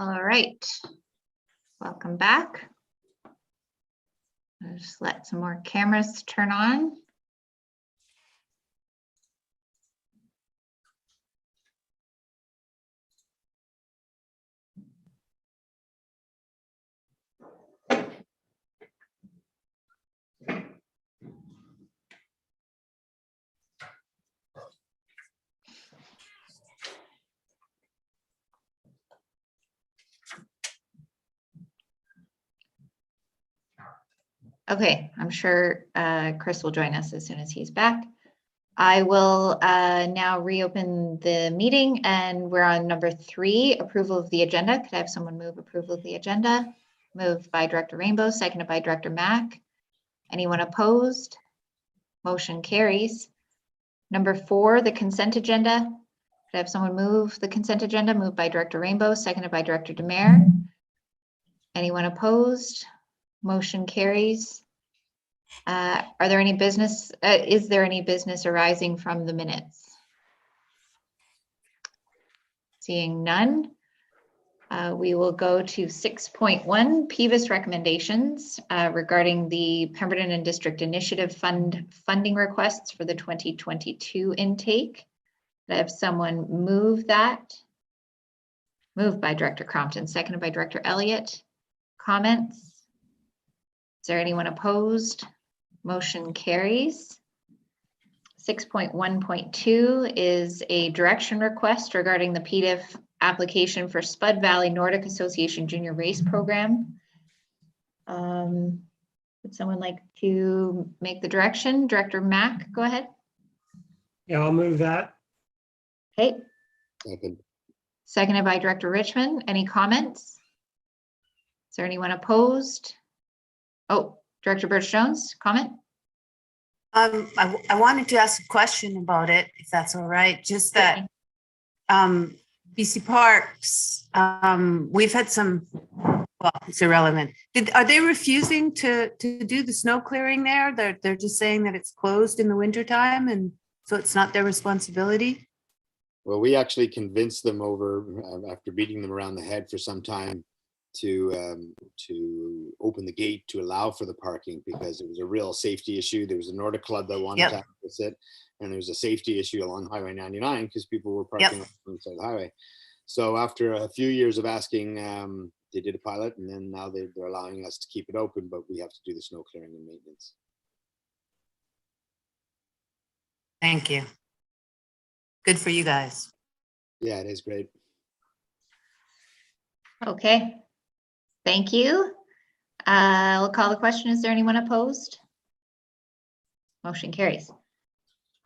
All right, welcome back. I'll just let some more cameras turn on. Okay, I'm sure Chris will join us as soon as he's back. I will now reopen the meeting, and we're on number 3, approval of the agenda. Could I have someone move approval of the agenda? Moved by Director Rainbow, seconded by Director Mack. Anyone opposed? Motion carries. Number 4, the consent agenda. Could I have someone move the consent agenda? Moved by Director Rainbow, seconded by Director Demare. Anyone opposed? Motion carries. Are there any business? Is there any business arising from the minutes? Seeing none, we will go to 6.1 PVIS recommendations regarding the Pemberton and District Initiative funding requests for the 2022 intake. I have someone move that. Moved by Director Crompton, seconded by Director Elliott. Comments? Is there anyone opposed? Motion carries. 6.1.2 is a direction request regarding the PDIF application for Spud Valley Nordic Association Junior Race Program. Would someone like to make the direction? Director Mack, go ahead. Yeah, I'll move that. Okay. Second. Seconded by Director Richmond. Any comments? Is there anyone opposed? Oh, Director Birch-Jones, comment? I wanted to ask a question about it, if that's all right. Just that BC Parks, we've had some, well, it's irrelevant. Are they refusing to do the snow clearing there? They're just saying that it's closed in the wintertime, and so it's not their responsibility? Well, we actually convinced them over, after beating them around the head for some time, to open the gate to allow for the parking, because it was a real safety issue. There was a Nordic club that wanted to access it, and there was a safety issue along Highway 99 because people were parking on the side of the highway. So after a few years of asking, they did a pilot, and then now they're allowing us to keep it open, but we have to do the snow clearing and maintenance. Thank you. Good for you guys. Yeah, it is great. Okay. Thank you. I'll call the question. Is there anyone opposed? Motion carries.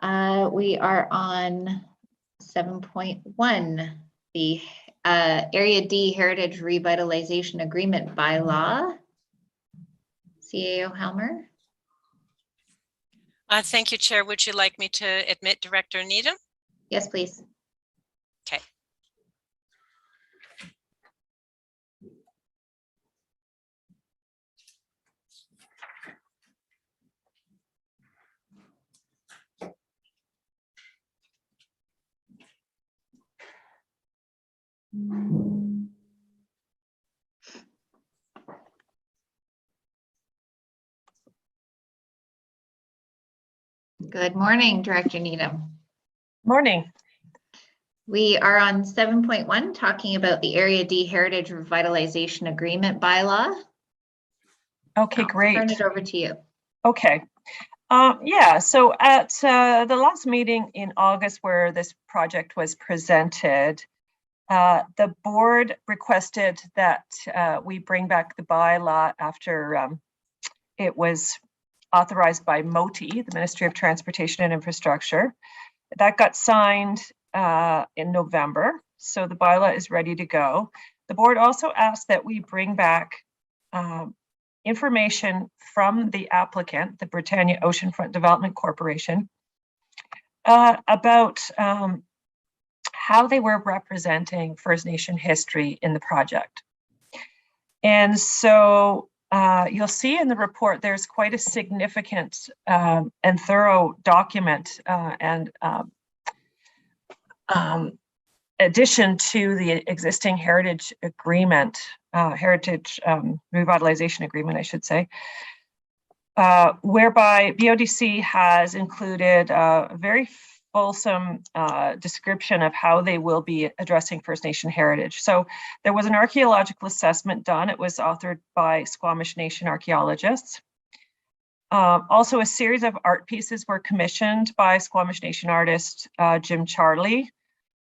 We are on 7.1, the Area D Heritage Revitalization Agreement bylaw. CAO Helmer. Thank you, Chair. Would you like me to admit Director Needham? Yes, please. Okay. Good morning, Director Needham. Morning. We are on 7.1, talking about the Area D Heritage Revitalization Agreement bylaw. Okay, great. I'll turn it over to you. Okay. Yeah, so at the last meeting in August where this project was presented, the board requested that we bring back the bylaw after it was authorized by MOTI, the Ministry of Transportation and Infrastructure. That got signed in November, so the bylaw is ready to go. The board also asked that we bring back information from the applicant, the Britannia Oceanfront Development Corporation, about how they were representing First Nation history in the project. And so you'll see in the report, there's quite a significant and thorough document and addition to the existing heritage agreement, revitalization agreement, I should say, whereby BODC has included a very fulsome description of how they will be addressing First Nation heritage. So there was an archaeological assessment done. It was authored by Squamish Nation archaeologists. Also, a series of art pieces were commissioned by Squamish Nation artist Jim Charlie.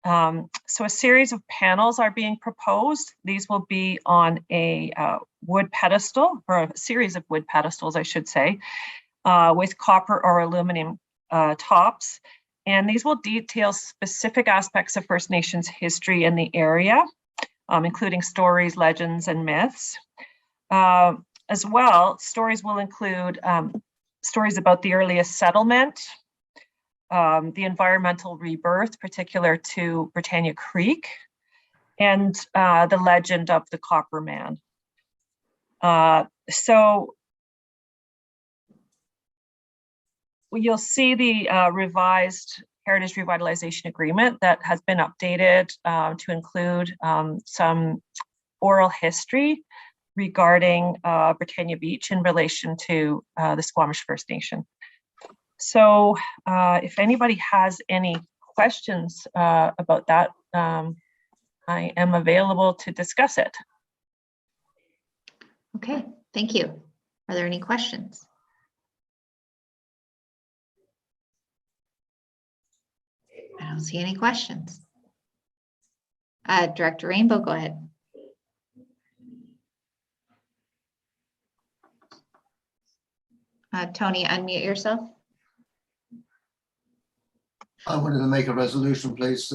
So a series of panels are being proposed. These will be on a wood pedestal, or a series of wood pedestals, I should say, with copper or aluminum tops. And these will detail specific aspects of First Nations history in the area, including stories, legends, and myths. As well, stories will include stories about the earliest settlement, the environmental rebirth, particular to Britannia Creek, and the legend of the Copper Man. So you'll see the revised Heritage Revitalization Agreement that has been updated to include some oral history regarding Britannia Beach in relation to the Squamish First Nation. So if anybody has any questions about that, I am available to discuss it. Okay, thank you. Are there any questions? I don't see any questions. Director Rainbow, go ahead. Tony, unmute yourself. I wanted to make a resolution, please.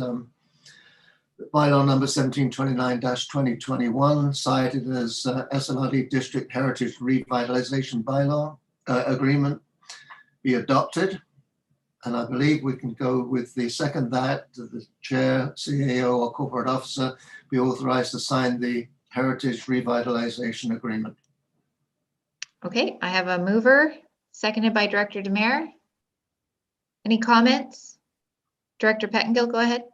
Bylaw number 1729-2021, cited as SLRD District Heritage Revitalization Bylaw Agreement, be adopted. And I believe we can go with the second that the chair, CAO, or corporate officer be authorized to sign the Heritage Revitalization Agreement. Okay, I have a mover, seconded by Director Demare. Any comments? Director Pettengill, go ahead.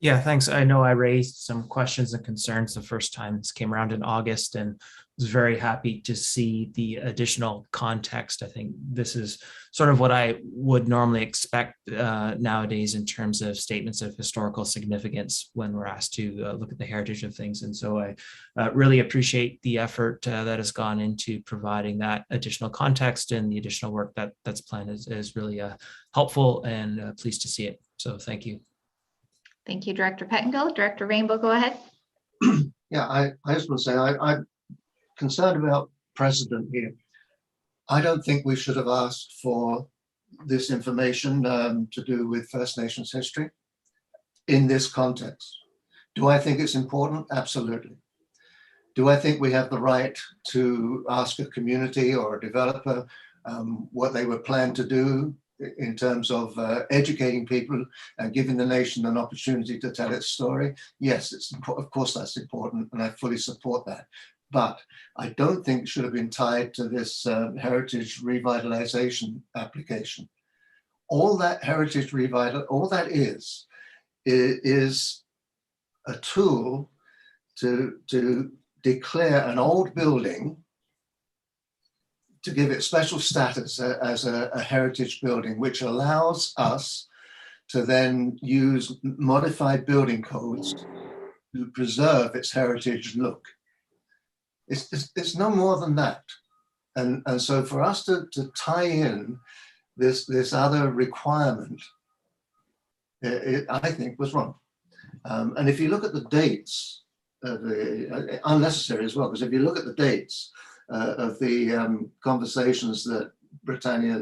Yeah, thanks. I know I raised some questions and concerns the first time this came around in August, and was very happy to see the additional context. I think this is sort of what I would normally expect nowadays in terms of statements of historical significance when we're asked to look at the heritage of things. And so I really appreciate the effort that has gone into providing that additional context, and the additional work that's planned is really helpful, and pleased to see it. So thank you. Thank you, Director Pettengill. Director Rainbow, go ahead. Yeah, I just want to say I'm concerned about precedent here. I don't think we should have asked for this information to do with First Nations history in this context. Do I think it's important? Absolutely. Do I think we have the right to ask a community or a developer what they were planned to do in terms of educating people and giving the nation an opportunity to tell its story? Yes, of course that's important, and I fully support that. But I don't think it should have been tied to this heritage revitalization application. All that heritage all that is a tool to declare an old building, to give it special status as a heritage building, which allows us to then use modified building codes to preserve its heritage look. It's no more than that. And so for us to tie in this other requirement, I think was wrong. And if you look at the dates, unnecessary as well, because if you look at the dates of the conversations that Britannia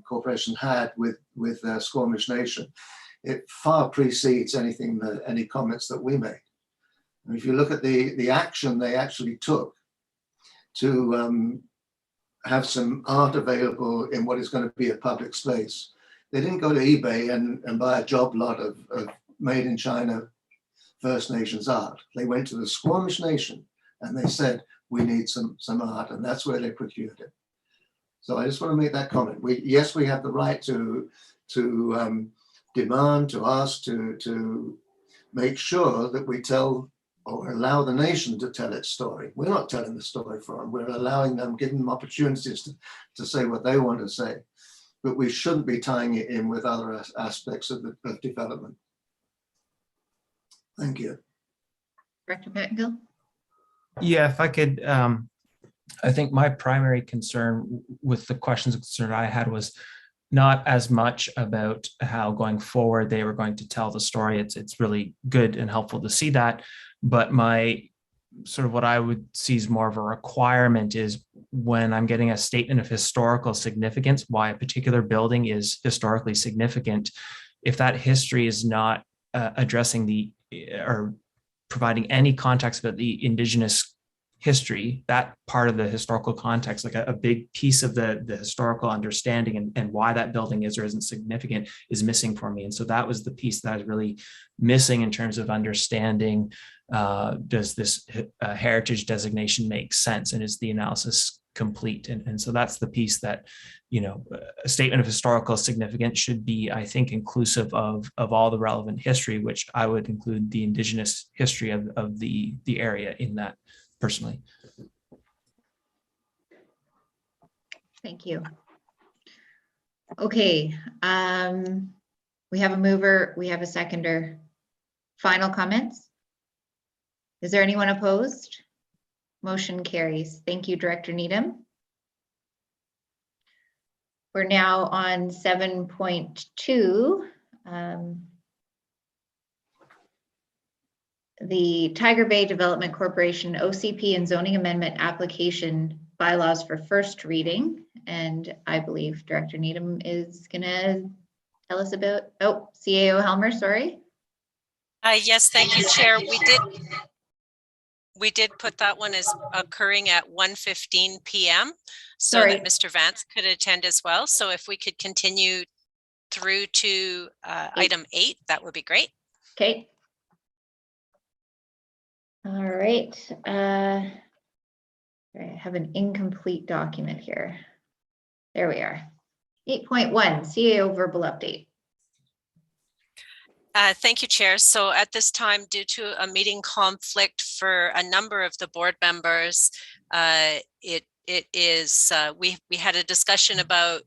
Corporation had with Squamish Nation, it far precedes any comments that we made. And if you look at the action they actually took to have some art available in what is going to be a public space, they didn't go to eBay and buy a job lot of made in China First Nations art. They went to the Squamish Nation and they said, we need some art, and that's where they procured it. So I just want to make that comment. Yes, we have the right to demand, to ask, to make sure that we tell or allow the nation to tell its story. We're not telling the story for them. We're allowing them, giving them opportunities to say what they want to say. But we shouldn't be tying it in with other aspects of development. Thank you. Director Pettingill? Yeah, if I could, I think my primary concern with the questions and concern I had was not as much about how going forward they were going to tell the story. It's really good and helpful to see that. But my sort of what I would see as more of a requirement is when I'm getting a statement of historical significance, why a particular building is historically significant, if that history is not addressing or providing any context about the Indigenous history, that part of the historical context, like a big piece of the historical understanding and why that building is or isn't significant, is missing for me. And so that was the piece that I was really missing in terms of understanding, does this heritage designation make sense, and is the analysis complete? And so that's the piece that, you know, a statement of historical significance should be, I think, inclusive of all the relevant history, which I would include the Indigenous history of the area in that personally. Thank you. Okay, we have a mover, we have a seconder. Final comments? Is there anyone opposed? Motion carries. Thank you, Director Needham. We're now on 7.2. The Tiger Bay Development Corporation OCP and zoning amendment application bylaws for first reading. And I believe Director Needham is gonna tell us about, oh, CAO Helmer, sorry. Yes, thank you, Chair. We did put that one as occurring at 1:15 p.m. so Sorry. that Mr. Vance could attend as well. So if we could continue through to item 8, that would be great. Okay. All right. I have an incomplete document here. There we are. 8.1 CAO verbal update. Thank you, Chair. So at this time, due to a meeting conflict for a number of the board members, we had a discussion about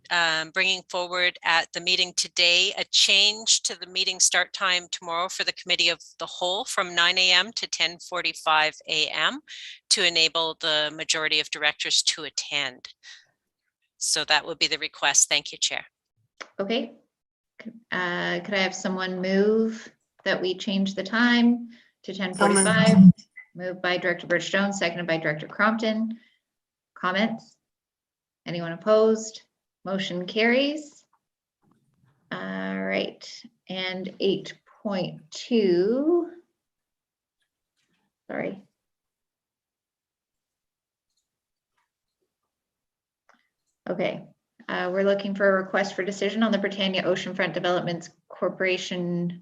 bringing forward at the meeting today a change to the meeting start time tomorrow for the Committee of the Whole from 9 a.m. to 10:45 a.m. to enable the majority of directors to attend. So that would be the request. Thank you, Chair. Okay. Could I have someone move that we change the time to 10:45? Moved by Director Birch-Jones, seconded by Director Crompton. Comments? Anyone opposed? Motion carries. All right, and 8.2. Sorry. Okay. We're looking for a request for decision on the Britannia Oceanfront Developments Corporation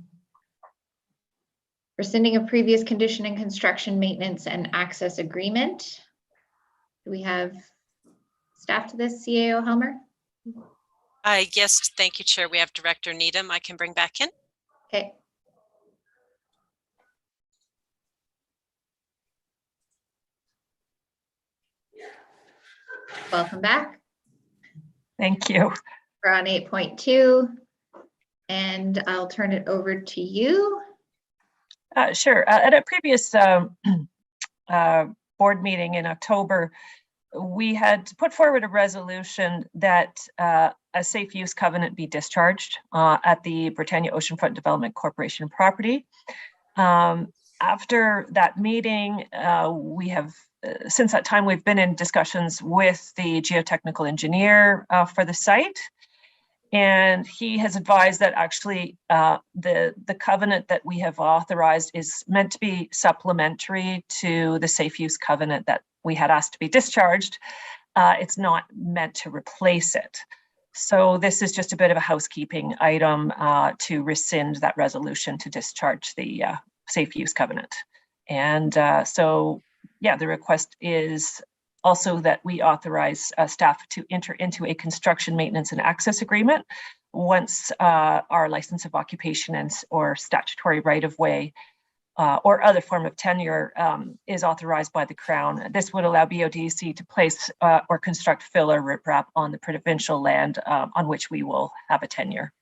rescinding a previous condition and construction maintenance and access agreement. Do we have staff to this, CAO Helmer? Yes, thank you, Chair. We have Director Needham. I can bring back in. Okay. Welcome back. Thank you. We're on 8.2, and I'll turn it over to you. Sure. At a previous board meeting in October, we had put forward a resolution that a safe use covenant be discharged at the Britannia Oceanfront Development Corporation property. After that meeting, we have since that time, we've been in discussions with the geotechnical engineer for the site. And he has advised that actually the covenant that we have authorized is meant to be supplementary to the safe use covenant that we had asked to be discharged. It's not meant to replace it. So this is just a bit of a housekeeping item to rescind that resolution to discharge the safe use covenant. And so, yeah, the request is also that we authorize staff to enter into a construction maintenance and access agreement once our license of occupation or statutory right of way or other form of tenure is authorized by the Crown. This would allow BODC to place or construct fill or riprap on the provincial land on which we will have a tenure.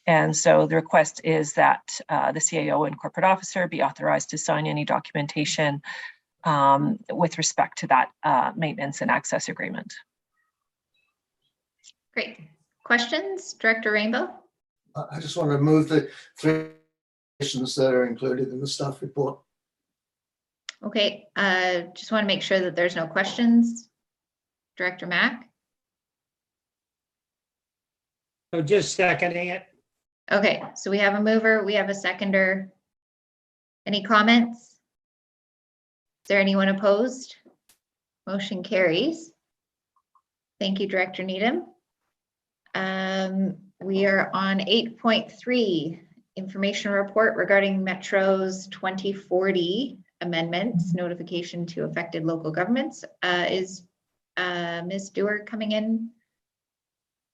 And so the request is that the CAO and corporate officer be authorized to sign any documentation with respect to that maintenance and access agreement. Great. Questions, Director Rainbow? I just want to move the 3 conditions that are included in the staff report. Okay, just want to make sure that there's no questions. Director Mack? So just seconding it. Okay, so we have a mover, we have a seconder. Any comments? Is there anyone opposed? Motion carries. Thank you, Director Needham. We are on 8.3, information report regarding Metro's 2040 amendments, notification to affected local governments. Is Ms. Dewar coming in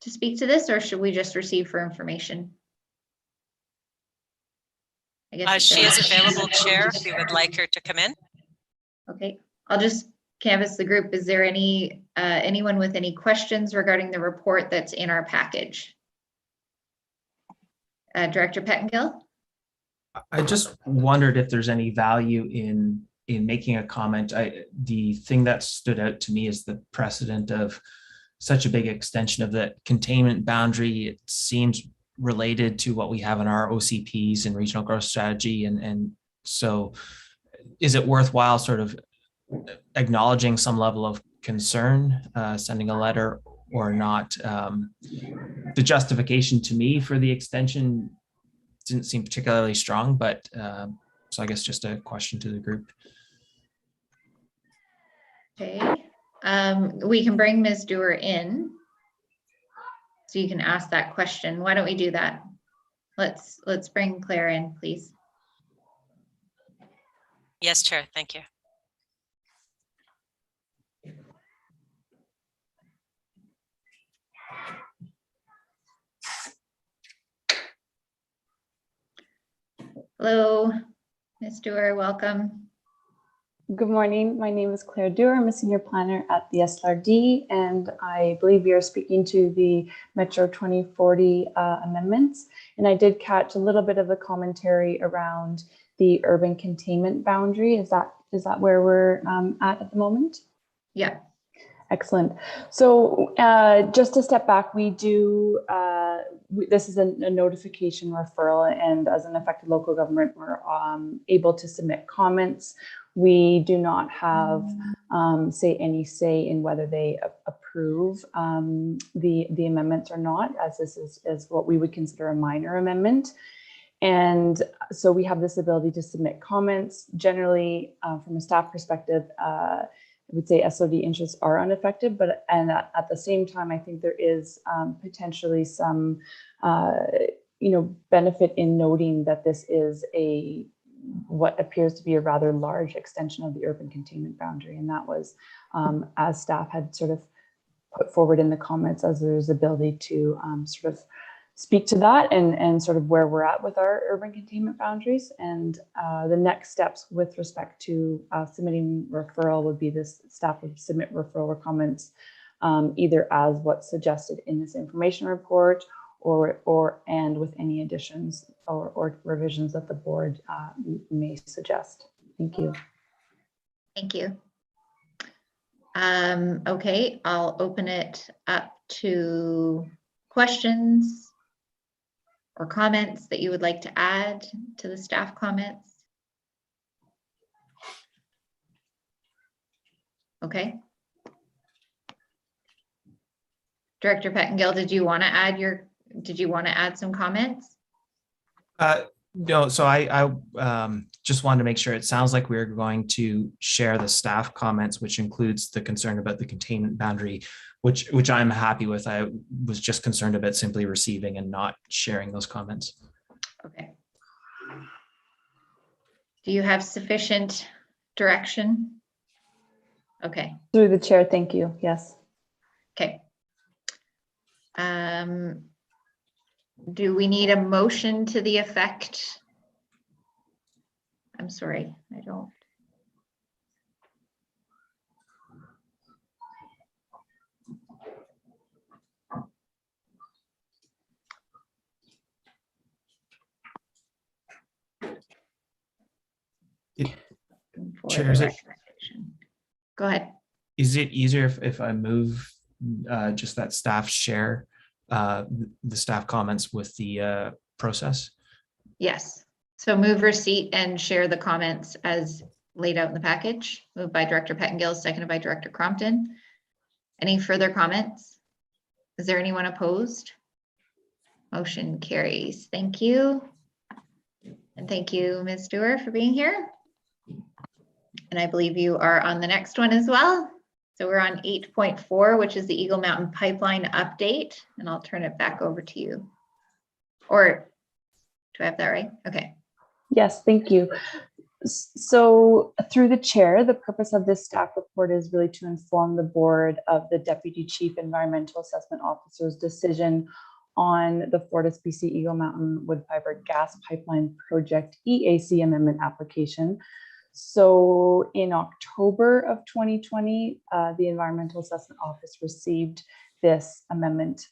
to speak to this, or should we just receive for information? I guess She is available, Chair, if you would like her to come in. Okay, I'll just canvass the group. Is there any anyone with any questions regarding the report that's in our package? Director Pettengill? I just wondered if there's any value in making a comment. The thing that stood out to me is the precedent of such a big extension of the containment boundary. It seems related to what we have in our OCPs and regional growth strategy. And so is it worthwhile sort of acknowledging some level of concern, sending a letter or not? The justification to me for the extension didn't seem particularly strong, but so I guess just a question to the group. Okay, we can bring Ms. Dewar in so you can ask that question. Why don't we do that? Let's bring Claire in, please. Yes, Chair, thank you. Hello, Ms. Dewar, welcome. Good morning. My name is Claire Dewar. I'm a senior planner at the SLRD, and I believe we are speaking to the Metro 2040 amendments. And I did catch a little bit of the commentary around the urban containment boundary. Is that where we're at the moment? Yeah. Excellent. So just to step back, we do, this is a notification referral, and as an affected local government, we're able to submit comments. We do not have any say in whether they approve the amendments or not, as this is what we would consider a minor amendment. And so we have this ability to submit comments. Generally, from a staff perspective, I would say SOD interests are unaffected, but at the same time, I think there is potentially some benefit in noting that this is what appears to be a rather large extension of the urban containment boundary. And that was, as staff had sort of put forward in the comments, as there's ability to sort of speak to that and sort of where we're at with our urban containment boundaries. And the next steps with respect to submitting referral would be this staff would submit referral or comments either as what's suggested in this information report and with any additions or revisions that the board may suggest. Thank you. Thank you. Okay, I'll open it up to questions or comments that you would like to add to the staff comments. Okay. Director Pettengill, did you want to add some comments? No, so I just wanted to make sure. It sounds like we're going to share the staff comments, which includes the concern about the containment boundary, which I'm happy with. I was just concerned about simply receiving and not sharing those comments. Okay. Do you have sufficient direction? Okay. Through the chair, thank you. Yes. Okay. Do we need a motion to the effect? I'm sorry, I don't. For Chair, the is it- recommendation. Go ahead. Is it easier if I move just that staff share the staff comments with the process? Yes. So move receipt and share the comments as laid out in the package. Moved by Director Pettengill, seconded by Director Crompton. Any further comments? Is there anyone opposed? Motion carries. Thank you. And thank you, Ms. Dewar, for being here. And I believe you are on the next one as well. So we're on 8.4, which is the Eagle Mountain Pipeline update, and I'll turn it back over to you. Or do I have that right? Okay. Yes, thank you. So through the chair, the purpose of this staff report is really to inform the board of the Deputy Chief Environmental Assessment Officer's decision on the FortisBC Eagle Mountain Wood Fiber Gas Pipeline Project EAC amendment application. So in October of 2020, the Environmental Assessment Office received this amendment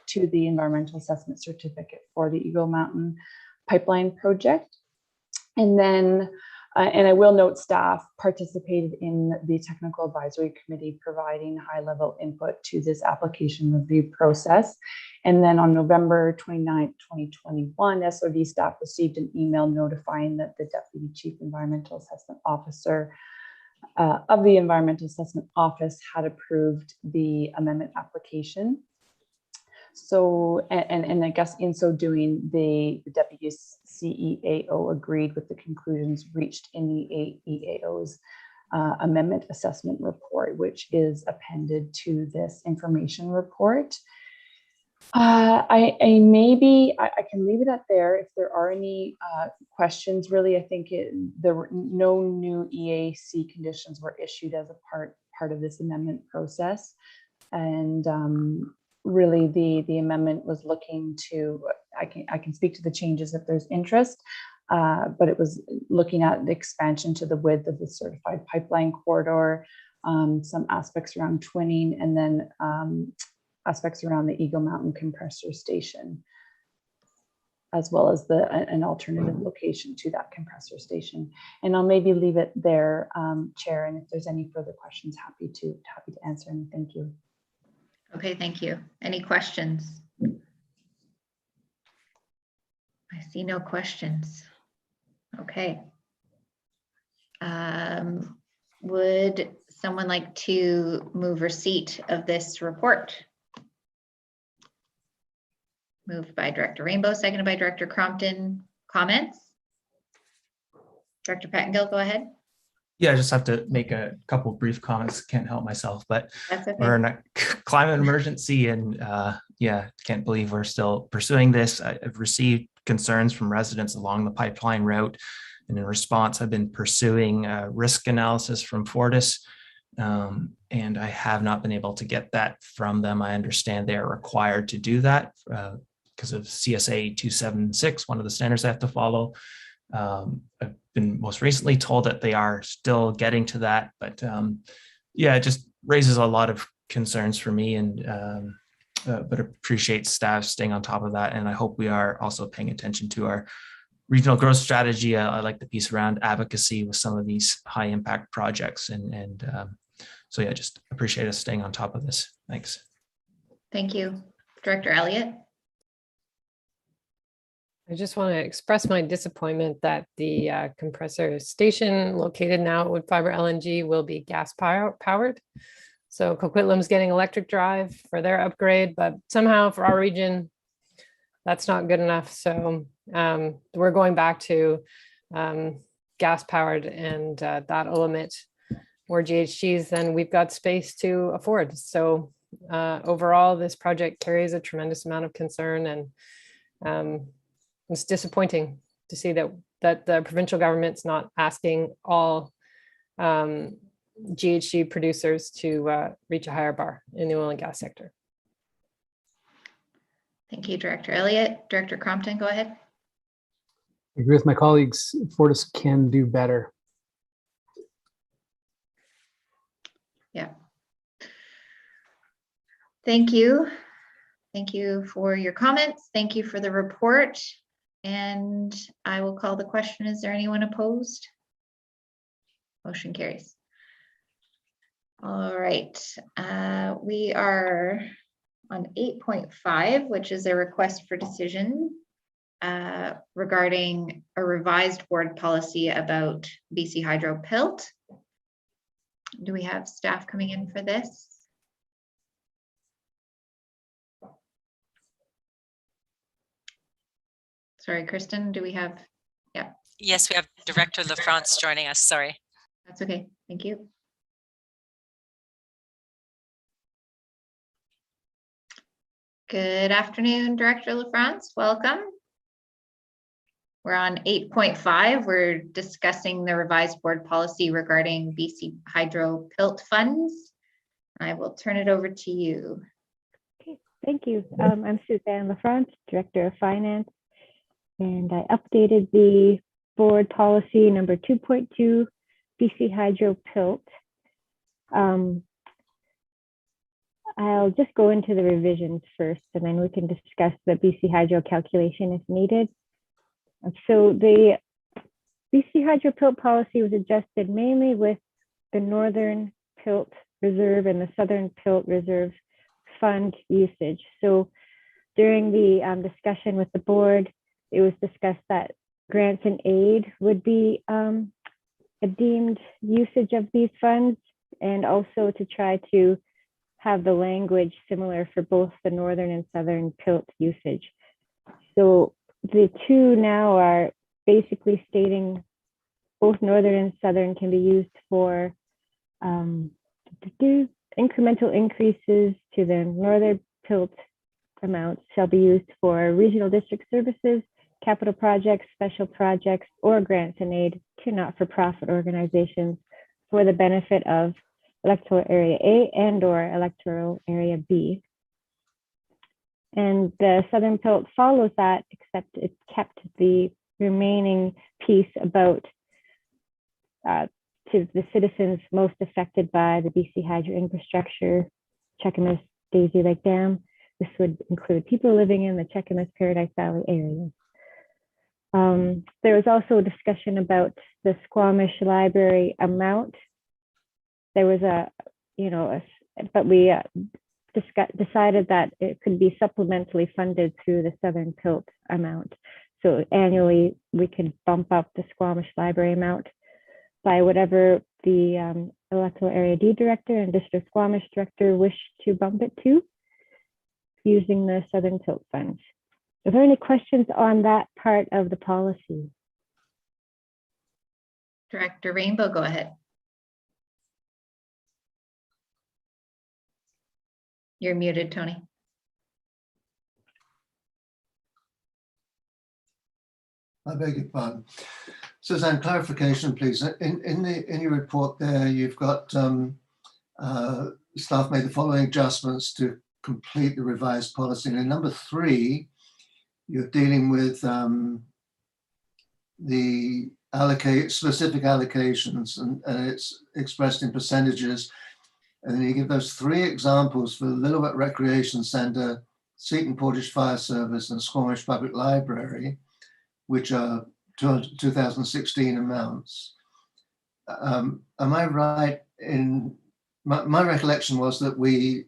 to the Environmental Assessment Certificate for the Eagle Mountain Pipeline Project. And then, and I will note, staff participated in the Technical Advisory Committee providing high-level input to this application review process. And then on November 29th, 2021, SLRD staff received an email notifying that the Deputy Chief Environmental Assessment Officer of the Environmental Assessment Office had approved the amendment application. So, and I guess in so doing, the Deputy CEAO agreed with the conclusions reached in the EAO's amendment assessment report, which is appended to this information report. I can leave it at there. If there are any questions, really, I think there were no new EAC conditions were issued as a part of this amendment process, and really the amendment was looking to, I can speak to the changes if there's interest, but it was looking at the expansion to the width of the certified pipeline corridor, some aspects around twinning, and then aspects around the Eagle Mountain compressor station, as well as an alternative location to that compressor station. And I'll maybe leave it there, Chair, and if there's any further questions, happy to answer them. Thank you. Okay, thank you. Any questions? I see no questions. Okay. Would someone like to move receipt of this report? Moved by Director Rainbow, seconded by Director Crompton. Comments? Director Pettengill, go ahead. Yeah, I just have to make a couple brief comments. Can't help myself, but That's okay. we're in a climate emergency, and yeah, can't believe we're still pursuing this. I've received concerns from residents along the pipeline route, and in response, I've been pursuing risk analysis from Fortis, and I have not been able to get that from them. I understand they are required to do that because of CSA 276, one of the standards they have to follow. I've been most recently told that they are still getting to that, but yeah, it just raises a lot of concerns for me, and but appreciate staff staying on top of that. And I hope we are also paying attention to our regional growth strategy. I like the piece around advocacy with some of these high impact projects, and so yeah, just appreciate us staying on top of this. Thanks. Thank you. Director Elliott. I just want to express my disappointment that the compressor station located now at Wood Fiber LNG will be gas powered. So Coquitlam's getting electric drive for their upgrade, but somehow for our region, that's not good enough. So we're going back to gas powered, and that'll limit more GHGs than we've got space to afford. So overall, this project carries a tremendous amount of concern, and it's disappointing to see that the provincial government's not asking all GHG producers to reach a higher bar in the oil and gas sector. Thank you, Director Elliott. Director Crompton, go ahead. I agree with my colleagues. Fortis can do better. Yeah. Thank you. Thank you for your comments. Thank you for the report. And I will call the question. Is there anyone opposed? Motion carries. All right. We are on 8.5, which is a request for decision regarding a revised board policy about BC Hydro PILT. Do we have staff coming in for this? Sorry, Kristen, do we have? Yeah. Yes, we have Director LaFrance joining us. Sorry. That's okay. Thank you. Good afternoon, Director LaFrance. Welcome. We're on 8.5. We're discussing the revised board policy regarding BC Hydro PILT funds. I will turn it over to you. Okay, thank you. I'm Suzanne LaFrance, Director of Finance, and I updated the board policy number 2.2, BC Hydro PILT. I'll just go into the revisions first, and then we can discuss the BC Hydro calculation if needed. So the BC Hydro PILT policy was adjusted mainly with the Northern PILT Reserve and the Southern PILT Reserve fund usage. So during the discussion with the board, it was discussed that grants and aid would be a deemed usage of these funds, and also to try to have the language similar for both the Northern and Southern PILT usage. So the two now are basically stating both Northern and Southern can be used for to do incremental increases to the Northern PILT amounts shall be used for regional district services, capital projects, special projects, or grants and aid to not-for-profit organizations for the benefit of electoral area A and or electoral area B. And the Southern PILT follows that, except it kept the remaining piece about to the citizens most affected by the BC Hydro infrastructure, Cheakamus Daisy Lake Dam. This would include people living in the Cheakamus Paradise Valley area. There was also a discussion about the Squamish Library amount. There was but we decided that it could be supplementally funded through the Southern PILT amount. So annually, we could bump up the Squamish Library amount by whatever the electoral area D director and district Squamish director wish to bump it to using the Southern PILT funds. Are there any questions on that part of the policy? Director Rainbow, go ahead. You're muted, Tony. I beg your pardon. Suzanne, clarification, please. In your report there, you've got staff made the following adjustments to complete the revised policy. And in number 3, you're dealing with the specific allocations, and it's expressed in percentages. And then you give those 3 examples for the Lillooet Recreation Centre, Seton Portage Fire Service, and Squamish Public Library, which are 2016 amounts. Am I right in, my recollection was that we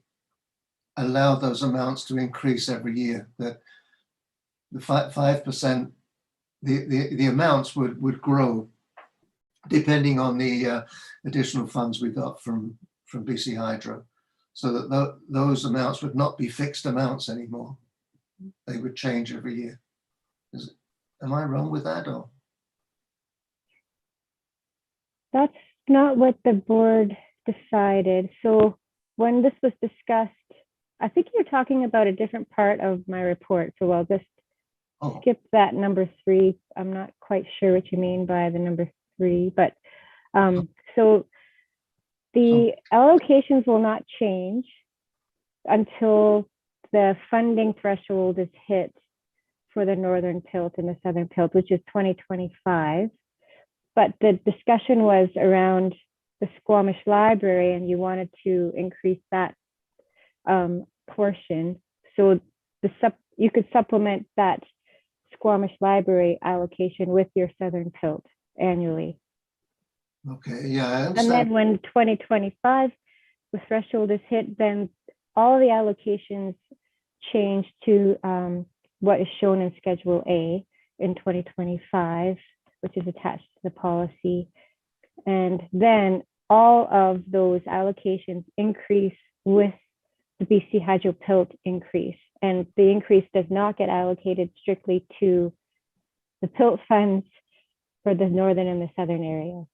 allowed those amounts to increase every year, that the 5%, the amounts would grow depending on the additional funds we got from BC Hydro, so that those amounts would not be fixed amounts anymore. They would change every year. Am I wrong with that? Or? That's not what the board decided. So when this was discussed, I think you're talking about a different part of my report. So I'll just skip that number 3. I'm not quite sure what you mean by the number 3, but so the allocations will not change until the funding threshold is hit for the Northern Pilt and the Southern Pilt, which is 2025. But the discussion was around the Squamish Library, and you wanted to increase that portion. So you could supplement that Squamish Library allocation with your Southern Pilt annually. Okay, yeah, I And understand. then when 2025, the threshold is hit, then all the allocations change to what is shown in Schedule A in 2025, which is attached to the policy. And then all of those allocations increase with the BC Hydro Pilt increase. And the increase does not get allocated strictly to the Pilt funds for the northern and the southern area.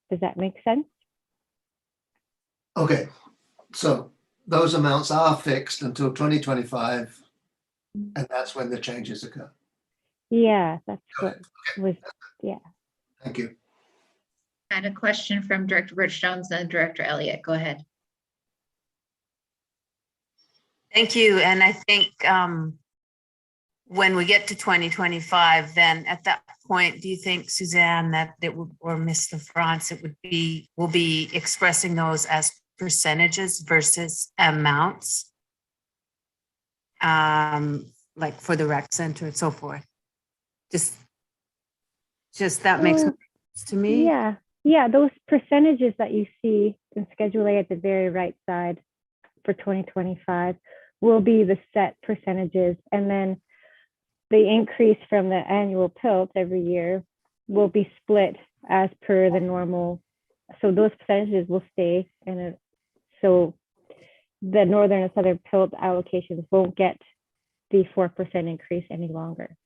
Does that make sense? Okay, so those amounts are fixed until 2025, and that's when the changes occur. Yeah, that's what was, yeah. Thank you. I had a question from Director Birch-Jones and Director Elliott. Go ahead. Thank you. And I think when we get to 2025, then at that point, do you think, Suzanne, that it would, or Ms. LaFrance, we'll be expressing those as percentages versus amounts? Like for the rec center and so forth. Just that makes sense to me. Yeah, those percentages that you see in Schedule A at the very right side for 2025 will be the set percentages, and then the increase from the annual Pilt every year will be split as per the normal. So those percentages will stay, and so the northern and southern Pilt allocations won't get the 4% increase any longer.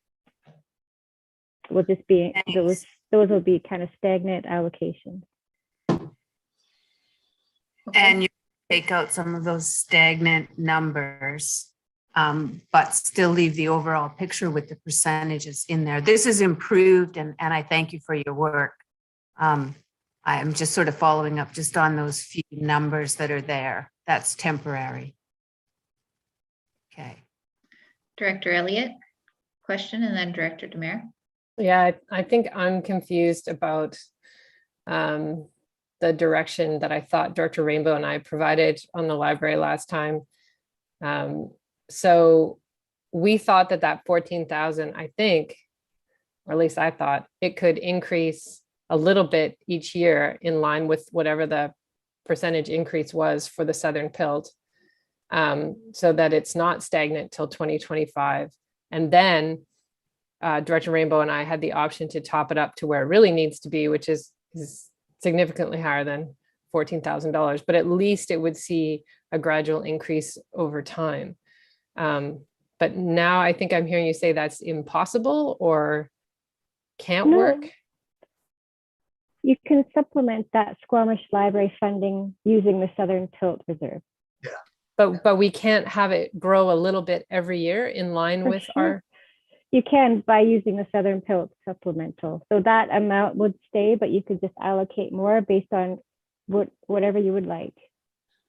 Will just be those will be kind of stagnant allocations. And you take out some of those stagnant numbers, but still leave the overall picture with the percentages in there. This is improved, and I thank you for your work. I am just sort of following up just on those few numbers that are there. That's temporary. Okay. Director Elliott, question, and then Director Demare. Yeah, I think I'm confused about the direction that I thought Director Rainbow and I provided on the library last time. So we thought that 14,000, I think, or at least I thought, it could increase a little bit each year in line with whatever the percentage increase was for the Southern Pilt, so that it's not stagnant till 2025. And then Director Rainbow and I had the option to top it up to where it really needs to be, which is significantly higher than $14,000, but at least it would see a gradual increase over time. But now I think I'm hearing you say that's impossible or can't work. You can supplement that Squamish Library funding using the Southern Pilt Reserve. Yeah. But we can't have it grow a little bit every year in line For with sure. our. You can by using the Southern Pilt supplemental. So that amount would stay, but you could just allocate more based on whatever you would like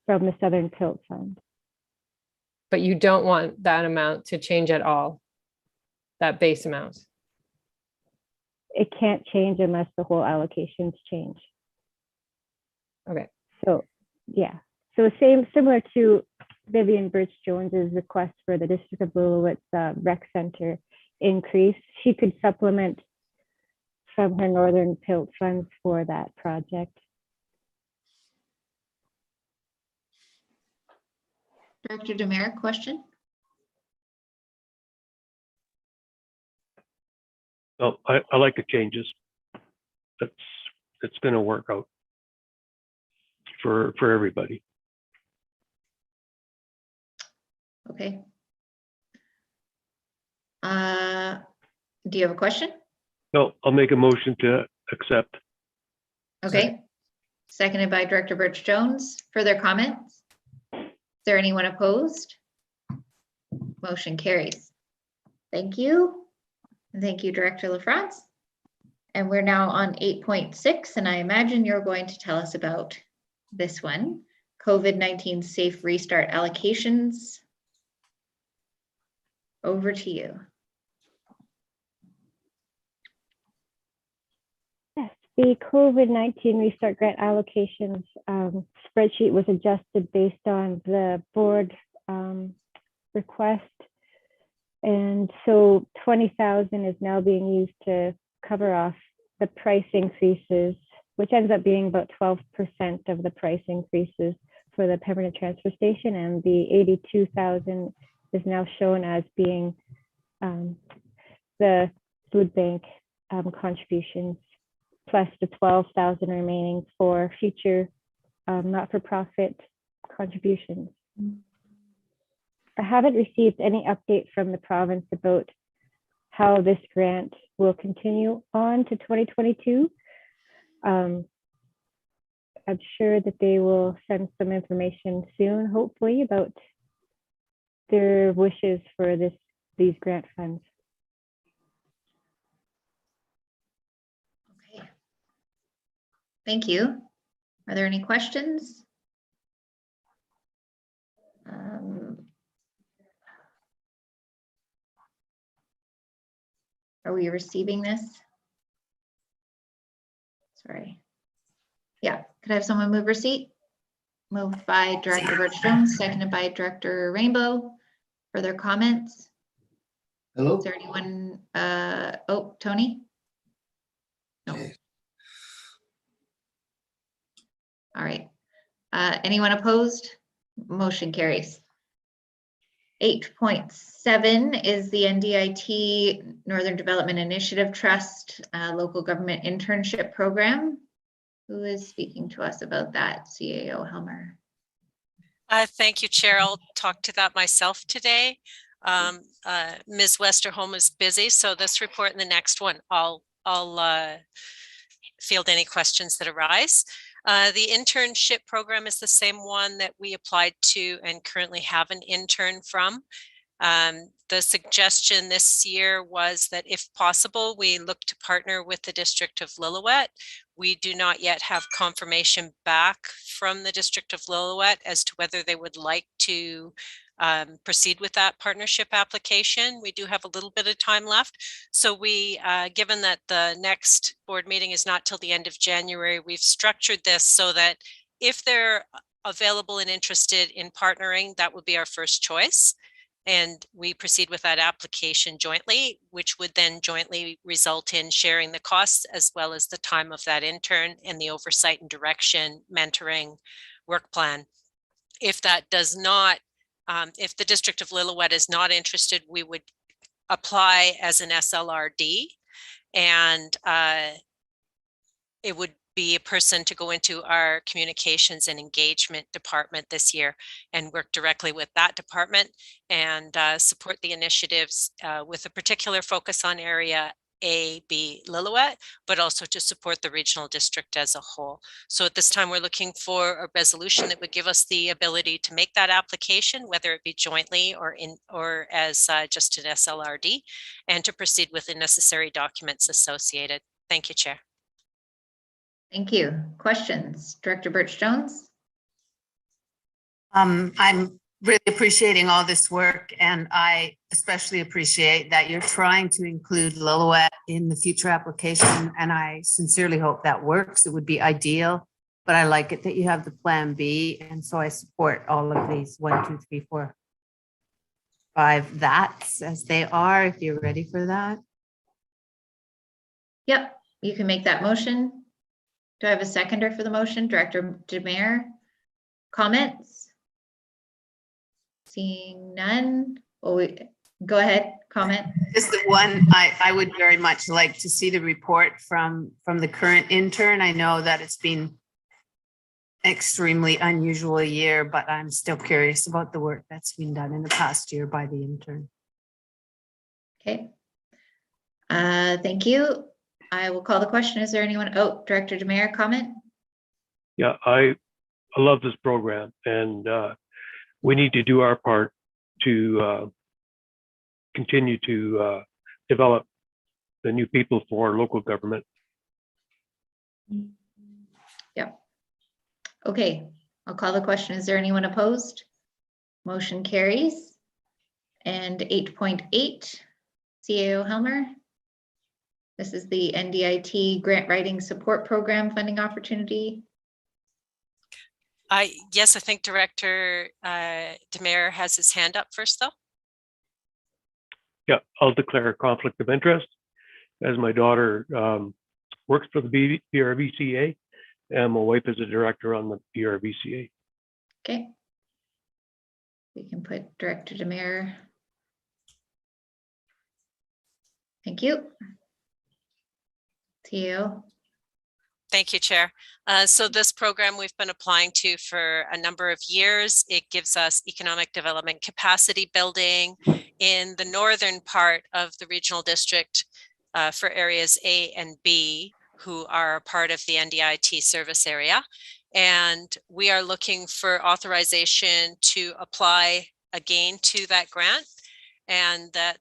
from the Southern Pilt Fund. But you don't want that amount to change at all, that base amount. It can't change unless the whole allocations change. Okay. So yeah, so similar to Vivian Birch-Jones's request for the District of Lillooet's rec center increase, she could supplement from her Northern Pilt funds for that project. Director Demare, question? Well, I like the changes. It's going to work out for everybody. Okay. Do you have a question? No, I'll make a motion to accept. Okay. Seconded by Director Birch-Jones. Further comments? Is there anyone opposed? Motion carries. Thank you. And thank you, Director LaFrance. And we're now on 8.6, and I imagine you're going to tell us about this one, COVID-19 safe restart allocations. Over to you. Yes, the COVID-19 restart grant allocations spreadsheet was adjusted based on the board request. And so 20,000 is now being used to cover off the price increases, which ends up being about 12% of the price increases for the permanent transfer station. And the 82,000 is now shown as being the food bank contributions, plus the 12,000 remaining for future not-for-profit contributions. I haven't received any update from the province about how this grant will continue on to 2022. I'm sure that they will send some information soon, hopefully, about their wishes for these grant funds. Okay. Thank you. Are there any questions? Are we receiving this? Sorry. Yeah, could I have someone move receipt? Moved by Director Birch-Jones, seconded by Director Rainbow. Further comments? Hello? Is there anyone? Oh, Tony? No. Okay. All right. Anyone opposed? Motion carries. 8.7 is the NDIT Northern Development Initiative Trust local government internship program. Who is speaking to us about that? CAO Helmer. Thank you, Chair. I'll talk to that myself today. Ms. Westerholm is busy, so this report and the next one, I'll field any questions that arise. The internship program is the same one that we applied to and currently have an intern from. The suggestion this year was that if possible, we look to partner with the District of Lillooet. We do not yet have confirmation back from the District of Lillooet as to whether they would like to proceed with that partnership application. We do have a little bit of time left. So we, given that the next board meeting is not till the end of January, we've structured this so that if they're available and interested in partnering, that would be our first choice. And we proceed with that application jointly, which would then jointly result in sharing the costs as well as the time of that intern and the oversight and direction, mentoring, work plan. If that does not, if the District of Lillooet is not interested, we would apply as an SLRD, and it would be a person to go into our communications and engagement department this year and work directly with that department and support the initiatives with a particular focus on area A, B, Lillooet, but also to support the regional district as a whole. So at this time, we're looking for a resolution that would give us the ability to make that application, whether it be jointly or as just an SLRD, and to proceed with the necessary documents associated. Thank you, Chair. Thank you. Questions? Director Birch-Jones? I'm really appreciating all this work, and I especially appreciate that you're trying to include Lillooet in the future application, and I sincerely hope that works. It would be ideal, but I like it that you have the plan B, and so I support all of these 1, 2, 3, 4, 5 that's as they are, if you're ready for that. Yep, you can make that motion. Do I have a seconder for the motion? Director Demare? Comments? Seeing none. Well, go ahead, comment. Just the one, I would very much like to see the report from the current intern. I know that it's been extremely unusual year, but I'm still curious about the work that's been done in the past year by the intern. Okay. Thank you. I will call the question. Is there anyone? Oh, Director Demare, comment? Yeah, I love this program, and we need to do our part to continue to develop the new people for local government. Yep. Okay, I'll call the question. Is there anyone opposed? Motion carries. And 8.8, CAO Helmer. This is the NDIT Grant Writing Support Program funding opportunity. Yes, I think Director Demare has his hand up first, though. Yeah, I'll declare a conflict of interest as my daughter works for the BRVCA and my wife is a director on the BRVCA. Okay. We can put Director Demare. Thank you. Theo. Thank you, Chair. So this program we've been applying to for a number of years. It gives us economic development capacity building in the northern part of the regional district for areas A and B, who are part of the NDIT service area. And we are looking for authorization to apply again to that grant, and that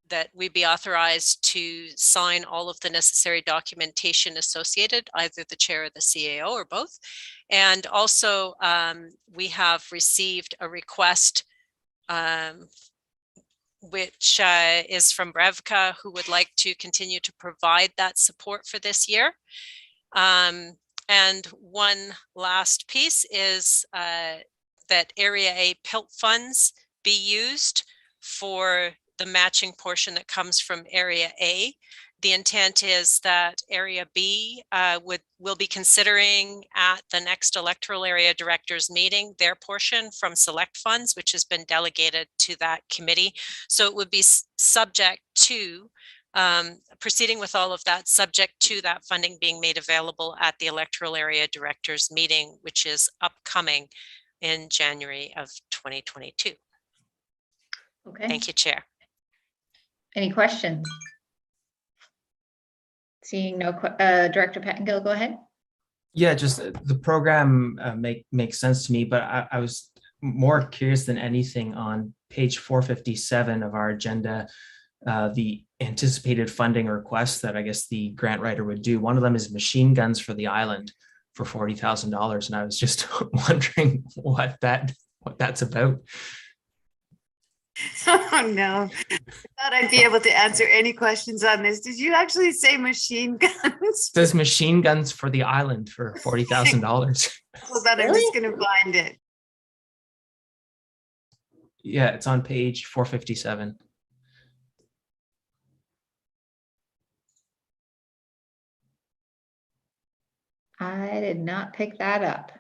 that we be authorized to sign all of the necessary documentation associated, either the chair or the CAO or both. And also we have received a request which is from Brevka, who would like to continue to provide that support for this year. And one last piece is that Area A PILT funds be used for the matching portion that comes from Area A. The intent is that Area B will be considering at the next electoral area directors meeting their portion from select funds, which has been delegated to that committee. So it would be subject to proceeding with all of that, subject to that funding being made available at the electoral area directors meeting, which is upcoming in January of 2022. Okay. Thank you, Chair. Any questions? Seeing no, Director Pettengill, go ahead. Yeah, just the program makes sense to me, but I was more curious than anything on page 457 of our agenda, the anticipated funding requests that I guess the grant writer would do. One of them is machine guns for the island for $40,000, and I was just wondering what that's about. Oh, no. I thought I'd be able to answer any questions on this. Did you actually say machine guns? It says machine guns for the island for $40,000. Hold on, I'm just going to find it. Yeah, it's on page 457. I did not pick that up.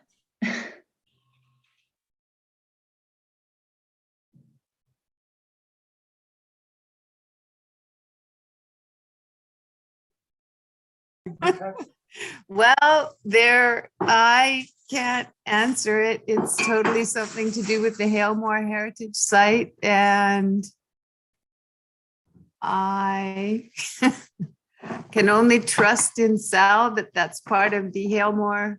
Well, I can't answer it. It's totally something to do with the Halemore Heritage Site, and I can only trust in Sal that that's part of the Halemore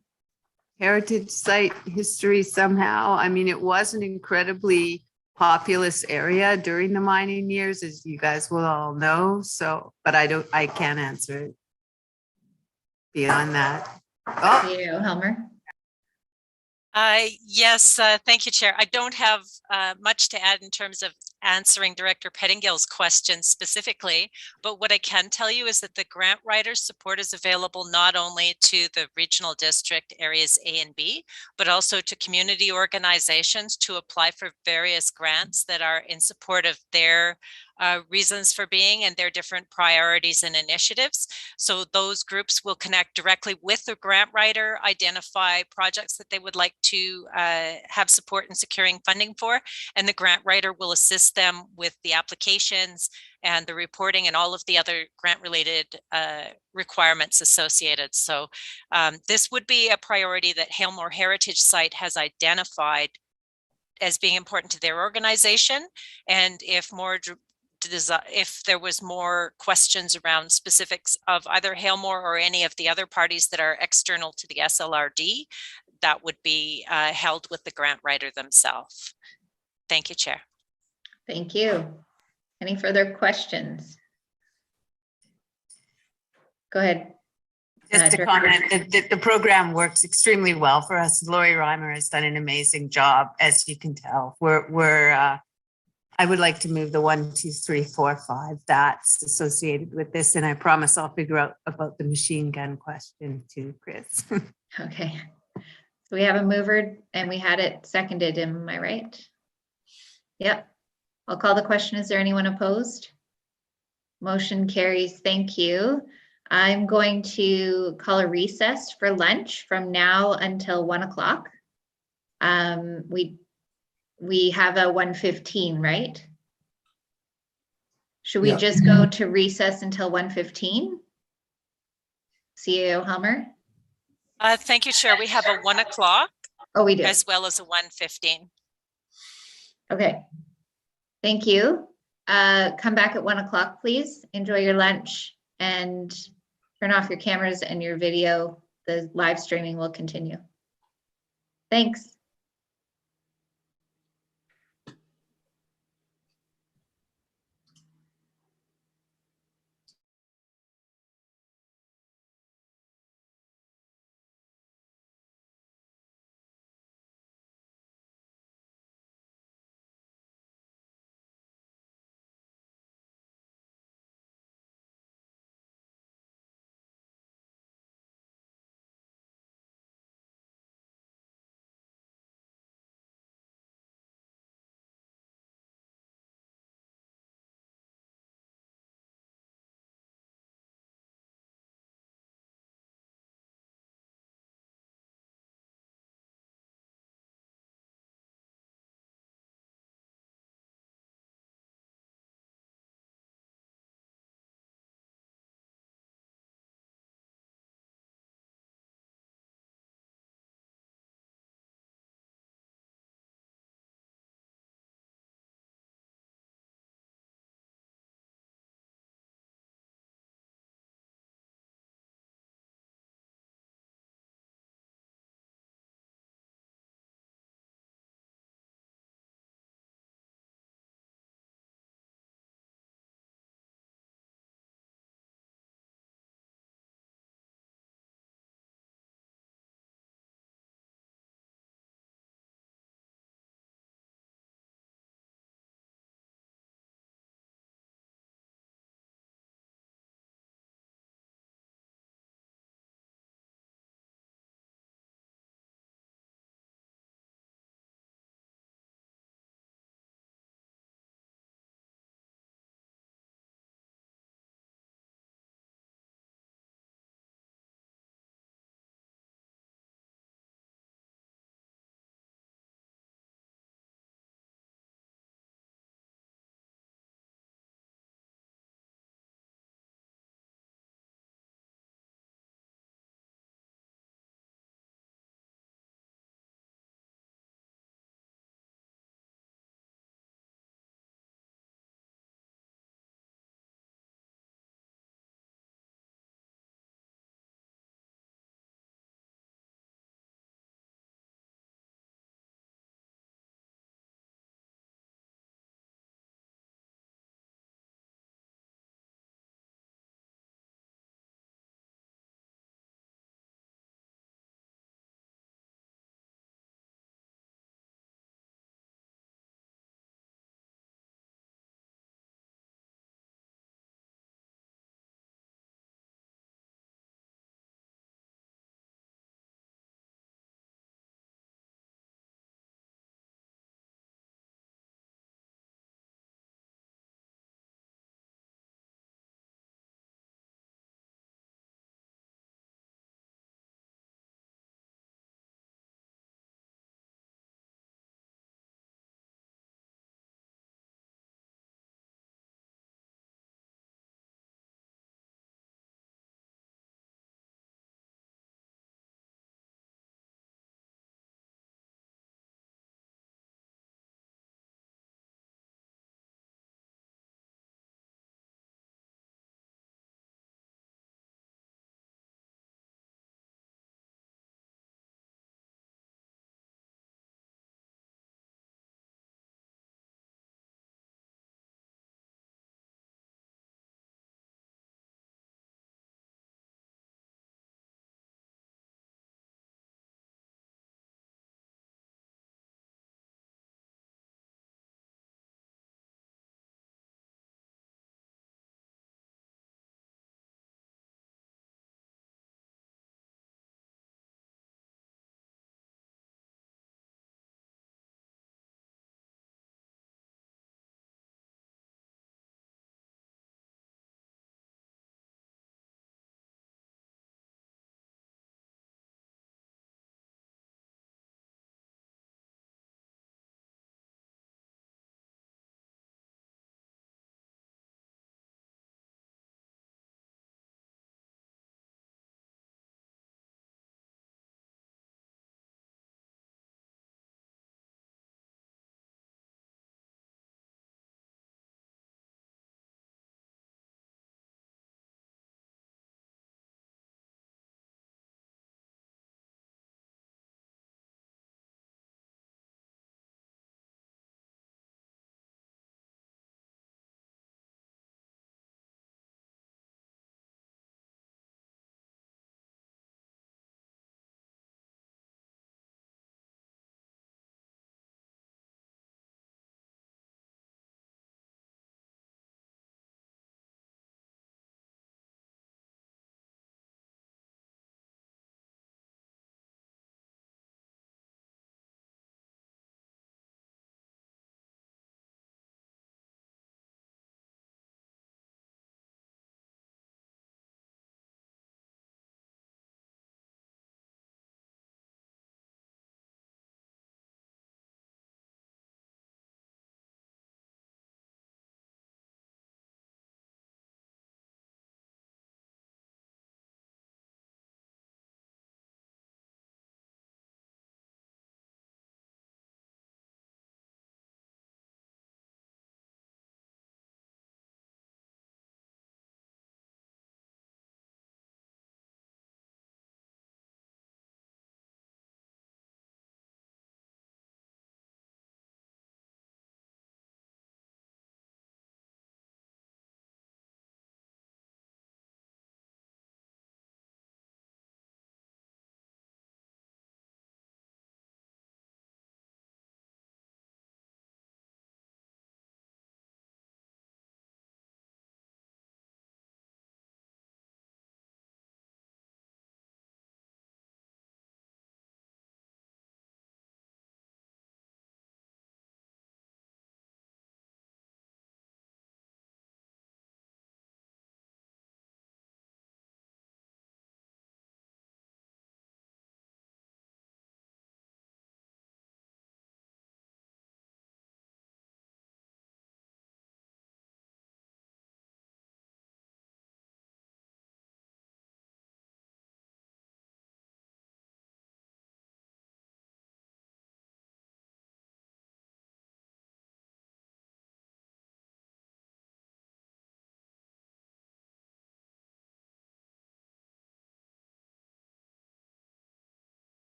Heritage Site history somehow. I mean, it was an incredibly populous area during the mining years, as you guys will all know. So, but I can't answer it beyond that. Oh, You, Helmer. Yes, thank you, Chair. I don't have much to add in terms of answering Director Pettingill's question specifically, but what I can tell you is that the grant writer support is available not only to the regional district areas A and B, but also to community organizations to apply for various grants that are in support of their reasons for being and their different priorities and initiatives. So those groups will connect directly with the grant writer, identify projects that they would like to have support in securing funding for, and the grant writer will assist them with the applications and the reporting and all of the other grant related requirements associated. So this would be a priority that Halemore Heritage Site has identified as being important to their organization. And if there was more questions around specifics of either Halemore or any of the other parties that are external to the SLRD, that would be held with the grant writer themselves. Thank you, Chair. Thank you. Any further questions? Go ahead. Just to Director- comment that the program works extremely well for us. Lori Reimer has done an amazing job, as you can tell. I would like to move the 1, 2, 3, 4, 5 that's associated with this, and I promise I'll figure out about the machine gun question too, Chris. Okay. So we have a mover and we had it seconded, am I right? Yep. I'll call the question. Is there anyone opposed? Motion carries. Thank you. I'm going to call a recess for lunch from now until 1 o'clock. We have a 1:15, right? Should we Yeah. just go to recess until 1:15? CAO Helmer? Thank you, Chair. We have a 1 o'clock Oh, we do. as well as a 1:15. Okay. Thank you. Come back at 1 o'clock, please. Enjoy your lunch and turn off your cameras and your video. The live streaming will continue. Thanks.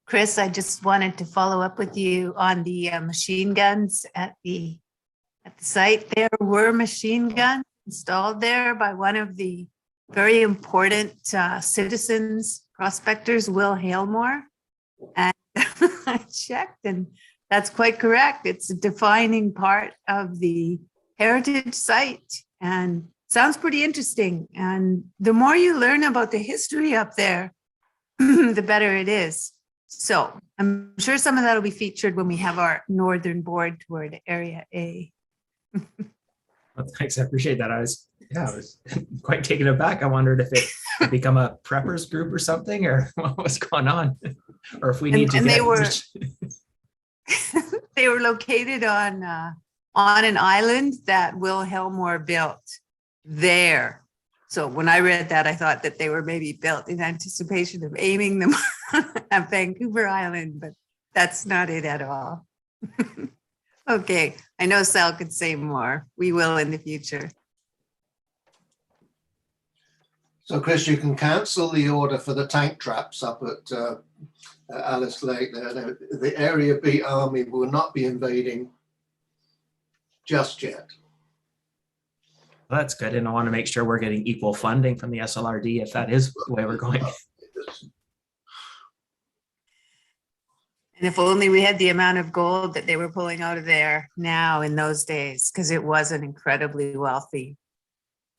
Chris, I just wanted to follow up with you on the machine guns at the site. There were machine guns installed there by one of the very important citizens prospectors, Will Hailmore. And I checked, and that's quite correct. It's a defining part of the heritage site and sounds pretty interesting. And the more you learn about the history up there, the better it is. So I'm sure some of that will be featured when we have our northern board toward Area A. Well, thanks, I appreciate that. I was quite taken aback. I wondered if it had become a preppers group or something, or what was going on, or if we need to get. They were located on an island that Will Hailmore built there. So when I read that, I thought that they were maybe built in anticipation of aiming them at Vancouver Island, but that's not it at all. Okay, I know Sal could say more. We will in the future. So Chris, you can cancel the order for the tank traps up at Alice Lake. The Area B Army will not be invading just yet. Well, that's good. And I want to make sure we're getting equal funding from the SLRD if that is the way we're going. And if only we had the amount of gold that they were pulling out of there now in those days, because it was an incredibly wealthy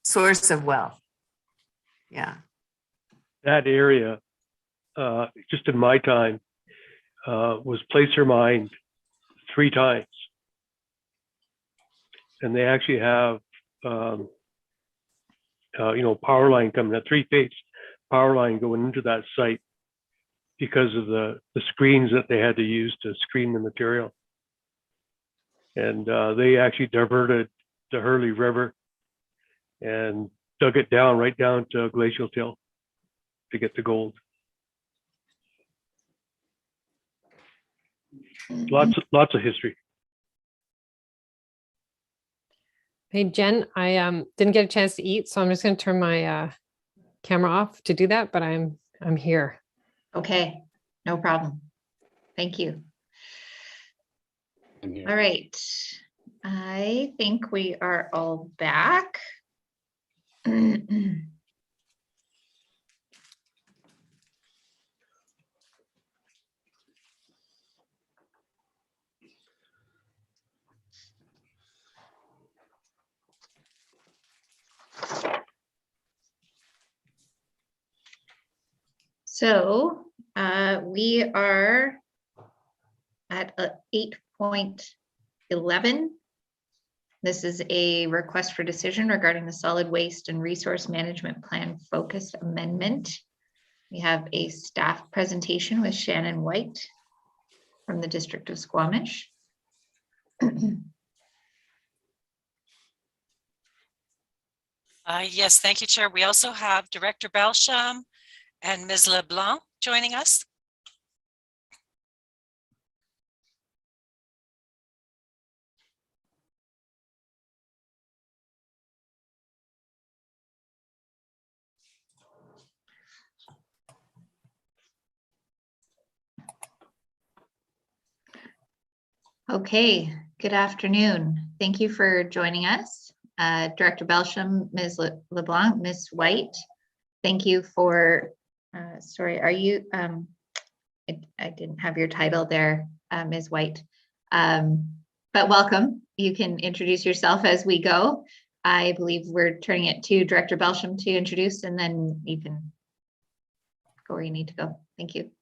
source of wealth. Yeah. That area, just in my time, was placer mined 3 times. And they actually have, power line coming, a 3-phase power line going into that site because of the screens that they had to use to screen the material. And they actually diverted the Hurley River and dug it down right down to Glacial Till to get the gold. Lots of history. Hey, Jen, I didn't get a chance to eat, so I'm just going to turn my camera off to do that, but I'm here. Okay, no problem. Thank you. I'm here. All right. I think we are all back. So we are at 8.11. This is a request for decision regarding the solid waste and resource management plan focus amendment. We have a staff presentation with Shannon White from the District of Squamish. Yes, thank you, Chair. We also have Director Belsham and Ms. LeBlanc joining us. Okay, good afternoon. Thank you for joining us. Director Belsham, Ms. LeBlanc, Ms. White, thank you for, sorry, are you, I didn't have your title there, Ms. White, but welcome. You can introduce yourself as we go. I believe we're turning it to Director Belsham to introduce, and then you can go where you need to go. Thank you.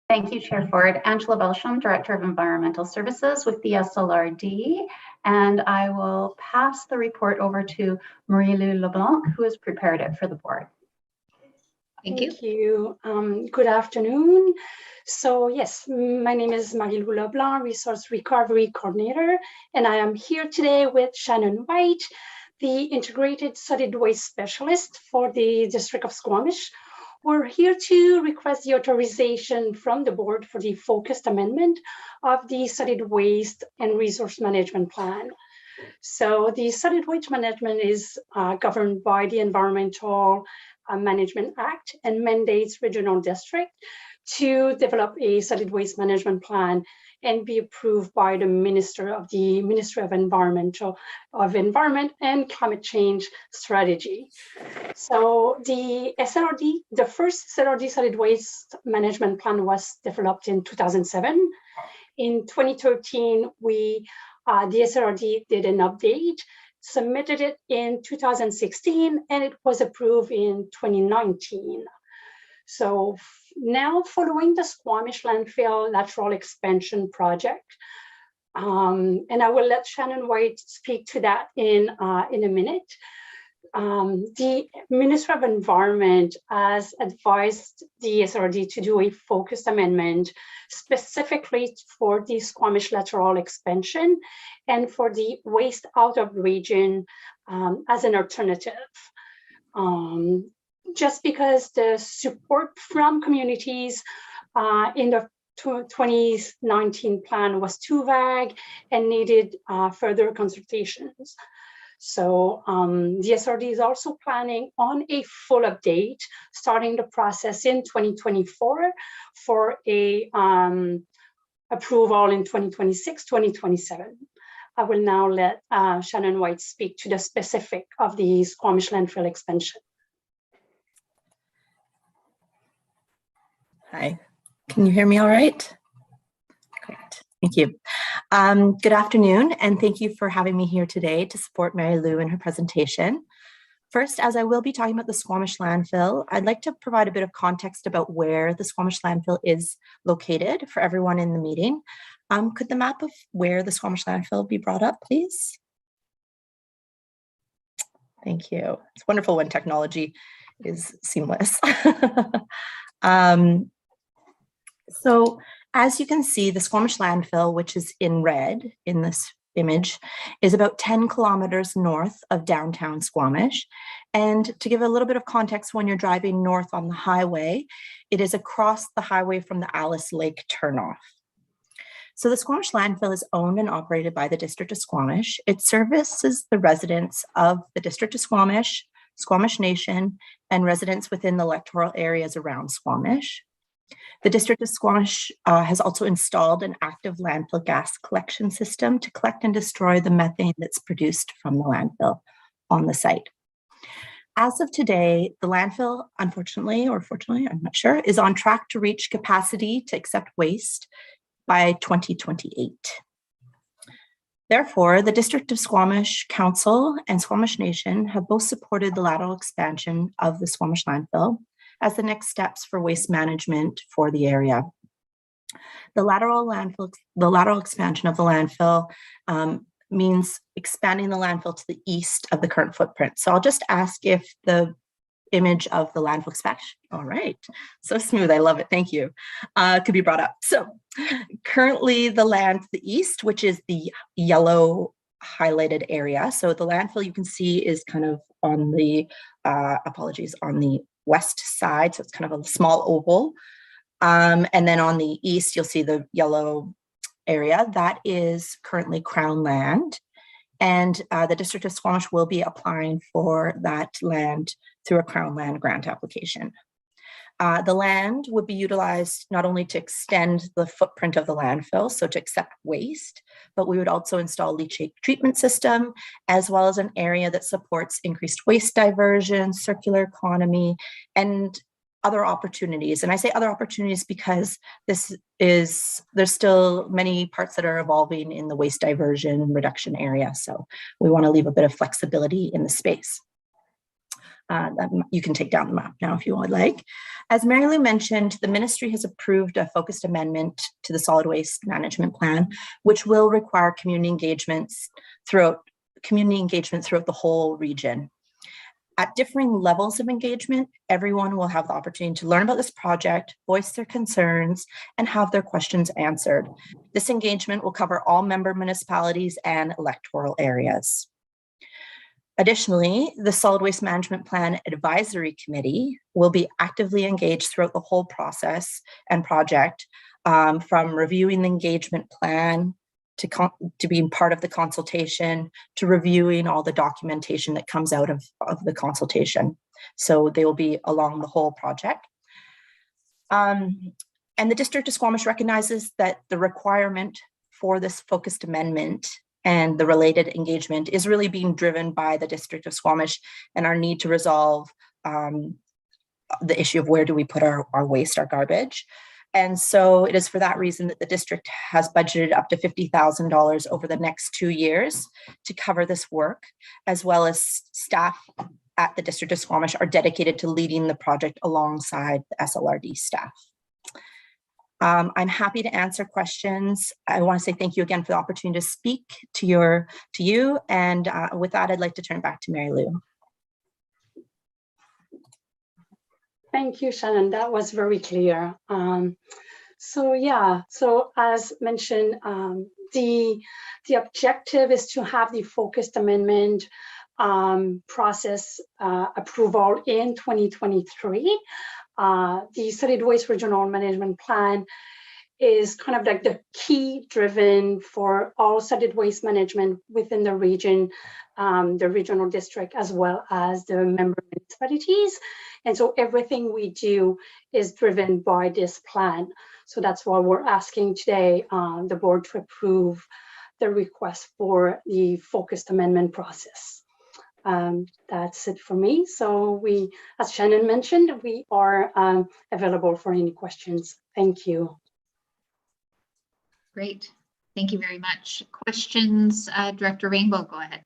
Thank you, Chair Ford. Angela Belsham, Director of Environmental Services with the SLRD, and I will pass the report over to Marie-Lou LeBlanc, who has prepared it for the board. Thank you. Good afternoon. So yes, my name is Marie-Lou LeBlanc, Resource Recovery Coordinator, and I am here today with Shannon White, the Integrated Solid Waste Specialist for the District of Squamish. We're here to request the authorization from the board for the focused amendment of the Solid Waste and Resource Management Plan. So the Solid Waste Management is governed by the Environmental Management Act and mandates regional district to develop a solid waste management plan and be approved by the Ministry of Environment and Climate Change Strategy. So the SLRD, the first SLRD solid waste management plan was developed in 2007. In 2013, the SLRD did an update, submitted it in 2016, and it was approved in 2019. So now, following the Squamish landfill lateral expansion project, and I will let Shannon White speak to that in a minute. The Minister of Environment has advised the SRD to do a focused amendment specifically for the Squamish lateral expansion and for the waste out of region as an alternative. Just because the support from communities in the 2019 plan was too vague and needed further consultations. So the SRD is also planning on a full update, starting the process in 2024 for a approval in 2026, 2027. I will now let Shannon White speak to the specific of the Squamish landfill expansion. Hi, can you hear me all right? Great, thank you. Good afternoon, and thank you for having me here today to support Mary Lou in her presentation. First, as I will be talking about the Squamish landfill, I'd like to provide a bit of context about where the Squamish landfill is located for everyone in the meeting. Could the map of where the Squamish landfill be brought up, please? Thank you. It's wonderful when technology is seamless. So as you can see, the Squamish landfill, which is in red in this image, is about 10 kilometers north of downtown Squamish. And to give a little bit of context, when you're driving north on the highway, it is across the highway from the Alice Lake turnoff. So the Squamish landfill is owned and operated by the District of Squamish. It services the residents of the District of Squamish, Squamish Nation, and residents within the electoral areas around Squamish. The District of Squamish has also installed an active landfill gas collection system to collect and destroy the methane that's produced from the landfill on the site. As of today, the landfill, unfortunately, or fortunately, I'm not sure, is on track to reach capacity to accept waste by 2028. Therefore, the District of Squamish Council and Squamish Nation have both supported the lateral expansion of the Squamish landfill as the next steps for waste management for the area. The lateral expansion of the landfill means expanding the landfill to the east of the current footprint. So I'll just ask if the image of the landfill expansion, all right, so smooth, I love it, thank you, could be brought up. So currently the land to the east, which is the yellow highlighted area. So the landfill you can see is kind of on the, on the west side, so it's kind of a small oval. And then on the east, you'll see the yellow area. That is currently Crown land. And the District of Squamish will be applying for that land through a Crown land grant application. The land would be utilized not only to extend the footprint of the landfill, so to accept waste, but we would also install leachate treatment system, as well as an area that supports increased waste diversion, circular economy, and other opportunities. And I say other opportunities because there's still many parts that are evolving in the waste diversion and reduction area. So we want to leave a bit of flexibility in the space. You can take down the map now if you would like. As Mary Lou mentioned, the ministry has approved a focused amendment to the solid waste management plan, which will require community engagement throughout the whole region. At differing levels of engagement, everyone will have the opportunity to learn about this project, voice their concerns, and have their questions answered. This engagement will cover all member municipalities and electoral areas. Additionally, the Solid Waste Management Plan Advisory Committee will be actively engaged throughout the whole process and project, from reviewing the engagement plan to being part of the consultation, to reviewing all the documentation that comes out of the consultation. So they will be along the whole project. And the District of Squamish recognizes that the requirement for this focused amendment and the related engagement is really being driven by the District of Squamish and our need to resolve the issue of where do we put our waste, our garbage. And so it is for that reason that the district has budgeted up to $50,000 over the next 2 years to cover this work, as well as staff at the District of Squamish are dedicated to leading the project alongside the SLRD staff. I'm happy to answer questions. I want to say thank you again for the opportunity to speak to you. And with that, I'd like to turn it back to Mary Lou. Thank you, Shannon. That was very clear. So as mentioned, the objective is to have the focused amendment process approval in 2023. The Solid Waste Regional Management Plan is kind of like the key driven for all solid waste management within the region, the regional district, as well as the member municipalities. And so everything we do is driven by this plan. So that's why we're asking today the board to approve the request for the focused amendment process. That's it for me. So as Shannon mentioned, we are available for any questions. Thank you. Great. Thank you very much. Questions, Director Rainbow, go ahead.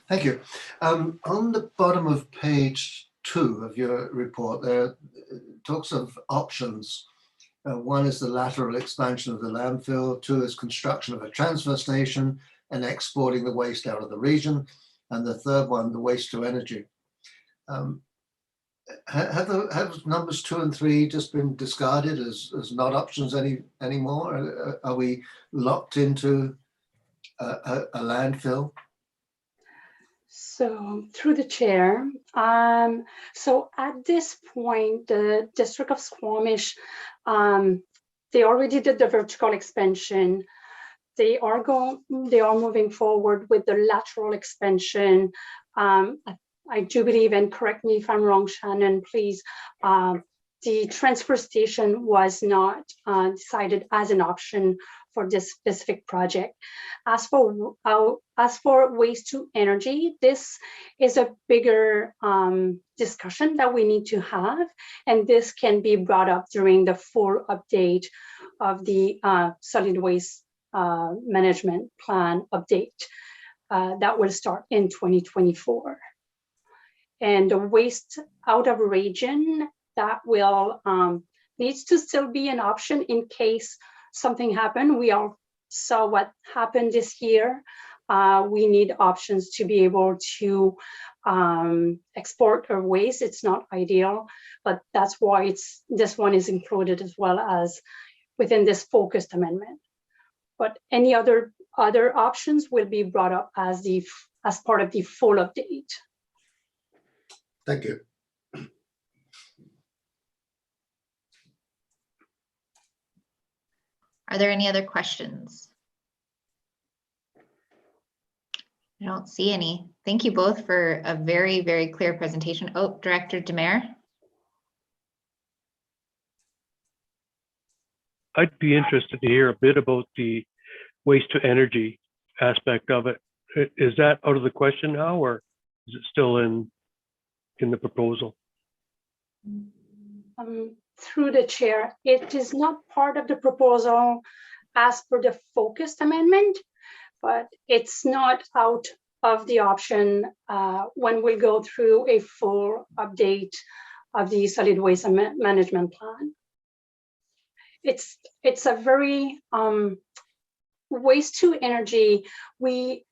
Thank you. On the bottom of page 2 of your report, there talks of options. One is the lateral expansion of the landfill, 2 is construction of a transfer station and exporting the waste out of the region, and the third one, the waste to energy. Have numbers 2 and 3 just been discarded as not options anymore? Are we locked into a landfill? So through the chair, so at this point, the District of Squamish, they already did the vertical expansion. They are moving forward with the lateral expansion. I do believe, and correct me if I'm wrong, Shannon, please, the transfer station was not decided as an option for this specific project. As for waste to energy, this is a bigger discussion that we need to have, and this can be brought up during the full update of the solid waste management plan update that will start in 2024. And the waste out of region, that will needs to still be an option in case something happened. We all saw what happened this year. We need options to be able to export our waste. It's not ideal, but that's why this one is included as well as within this focused amendment. But any other options will be brought up as part of the full update. Thank you. Are there any other questions? I don't see any. Thank you both for a very, very clear presentation. Oh, Director Demare. I'd be interested to hear a bit about the waste to energy aspect of it. Is that out of the question now, or is it still in the proposal? Through the chair, it is not part of the proposal as per the focused amendment, but it's not out of the option when we go through a full update of the solid waste management plan. It's a very waste to energy. We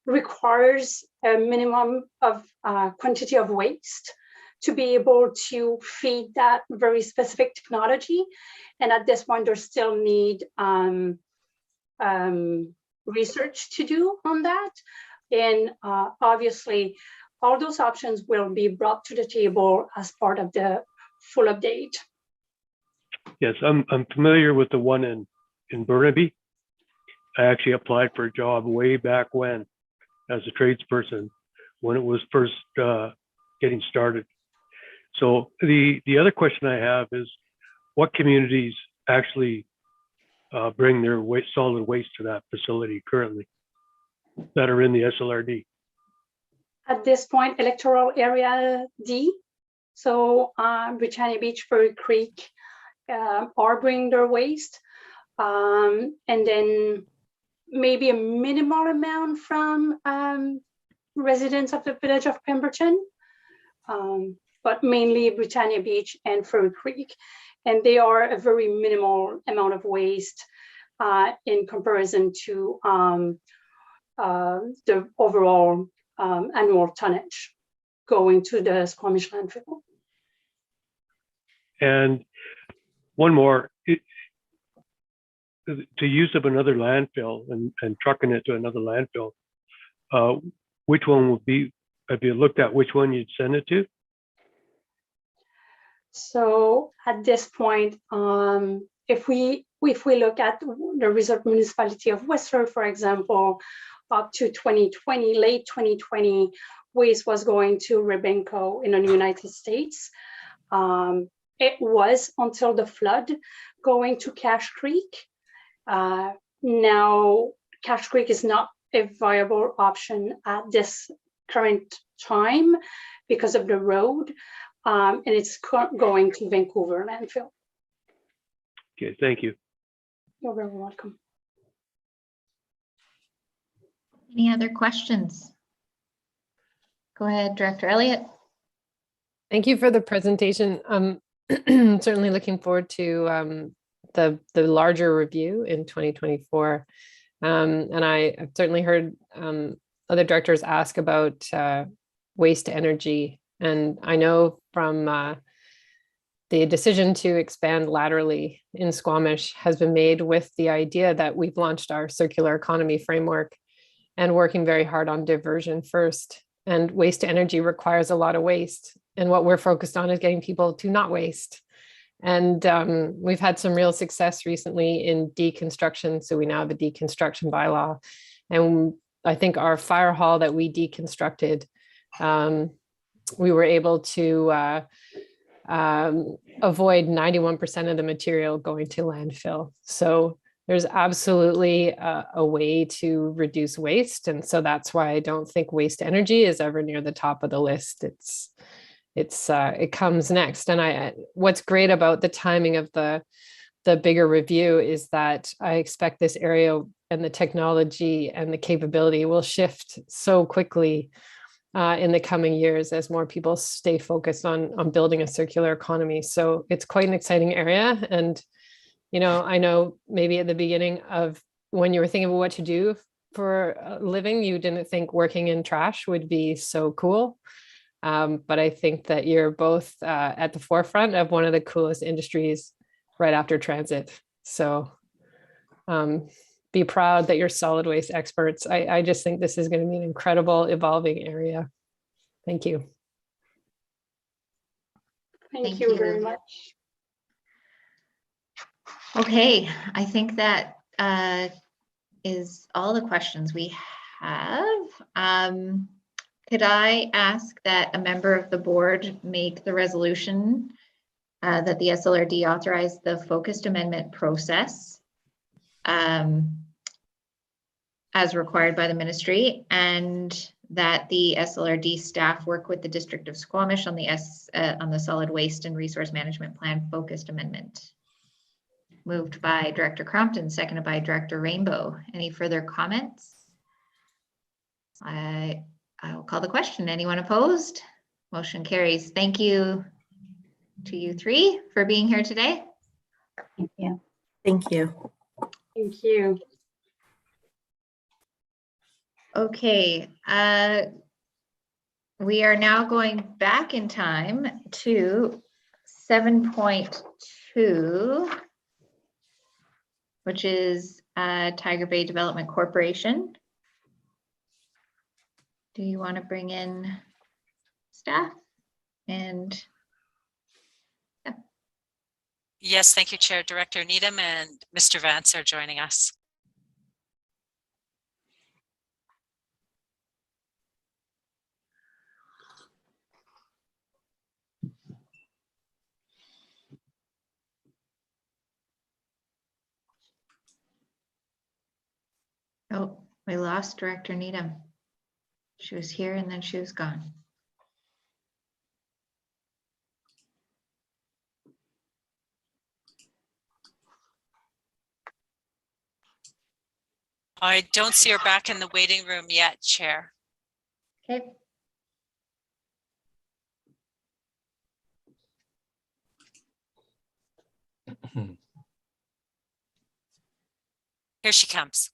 requires a minimum of quantity of waste to be able to feed that very specific technology. And at this point, there's still need research to do on that. And obviously, all those options will be brought to the table as part of the full update. Yes, I'm familiar with the one in Burnaby. I actually applied for a job way back when, as a tradesperson, when it was first getting started. So the other question I have is, what communities actually bring their solid waste to that facility currently that are in the SLRD? At this point, electoral area D, so Britannia Beach, Furry Creek are bringing their waste, and then maybe a minimal amount from residents of the village of Pemberton, but mainly Britannia Beach and Furry Creek. And they are a very minimal amount of waste in comparison to the overall annual tonnage going to the Squamish landfill. And one more, to use of another landfill and trucking it to another landfill, which one would be, have you looked at which one you'd send it to? So at this point, if we look at the Reserve Municipality of Whistler, for example, up to 2020, late 2020, waste was going to Rebenco in the United States. It was until the flood going to Cache Creek. Now, Cache Creek is not a viable option at this current time because of the road, and it's going to Vancouver landfill. Okay, thank you. You're very welcome. Any other questions? Go ahead, Director Elliott. Thank you for the presentation. Certainly looking forward to the larger review in 2024. And I've certainly heard other directors ask about waste to energy. And I know from the decision to expand laterally in Squamish has been made with the idea that we've launched our circular economy framework and working very hard on diversion first. And waste to energy requires a lot of waste. And what we're focused on is getting people to not waste. And we've had some real success recently in deconstruction. So we now have a deconstruction bylaw. And I think our fire hall that we deconstructed, we were able to avoid 91% of the material going to landfill. So there's absolutely a way to reduce waste. And so that's why I don't think waste energy is ever near the top of the list. It comes next. And what's great about the timing of the bigger review is that I expect this area and the technology and the capability will shift so quickly in the coming years as more people stay focused on building a circular economy. So it's quite an exciting area. And, you know, I know maybe at the beginning of when you were thinking about what to do for a living, you didn't think working in trash would be so cool. But I think that you're both at the forefront of one of the coolest industries right after transit. So be proud that you're solid waste experts. I just think this is going to be an incredible evolving area. Thank you. Thank you very much. Okay, I think that is all the questions we have. Could I ask that a member of the board make the resolution that the SLRD authorize the focused amendment process as required by the ministry, and that the SLRD staff work with the District of Squamish on the solid waste and resource management plan focused amendment? Moved by Director Crompton, seconded by Director Rainbow. Any further comments? I'll call the question. Anyone opposed? Motion carries. Thank you to you three for being here today. Thank you. Thank you. Thank you. Okay, we are now going back in time to 7.2, which is Tiger Bay Development Corporation. Do you want to bring in staff? And yeah. Yes, thank you, Chair. Director Needham and Mr. Vance are joining us. Oh, we lost Director Needham. She was here and then she was gone. I don't see her back in the waiting room yet, Chair. Okay. Here she comes.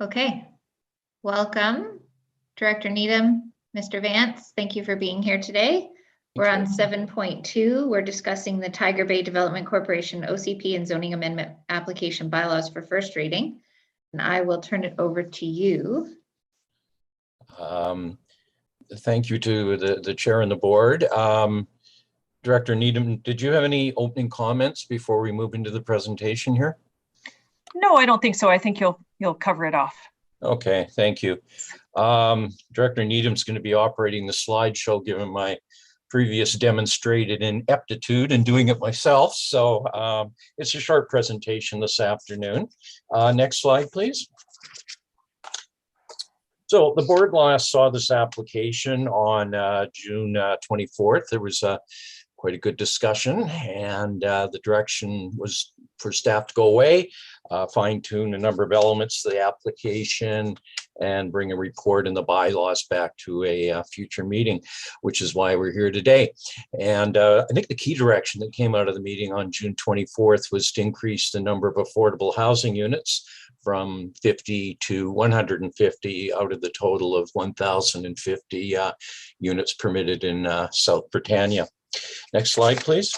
Okay, welcome, Director Needham, Mr. Vance. Thank you for being here today. We're on 7.2. We're discussing the Tiger Bay Development Corporation OCP and zoning amendment application bylaws for first reading. And I will turn it over to you. Thank you to the chair and the board. Director Needham, did you have any opening comments before we move into the presentation here? No, I don't think so. I think you'll cover it off. Okay, thank you. Director Needham's going to be operating the slideshow given my previous demonstrated ineptitude in doing it myself. So it's a short presentation this afternoon. Next slide, please. So the board last saw this application on June 24th. There was quite a good discussion, and the direction was for staff to go away, fine tune a number of elements of the application, and bring a report and the bylaws back to a future meeting, which is why we're here today. And I think the key direction that came out of the meeting on June 24th was to increase the number of affordable housing units from 50 to 150 out of the total of 1,050 units permitted in South Britannia. Next slide, please.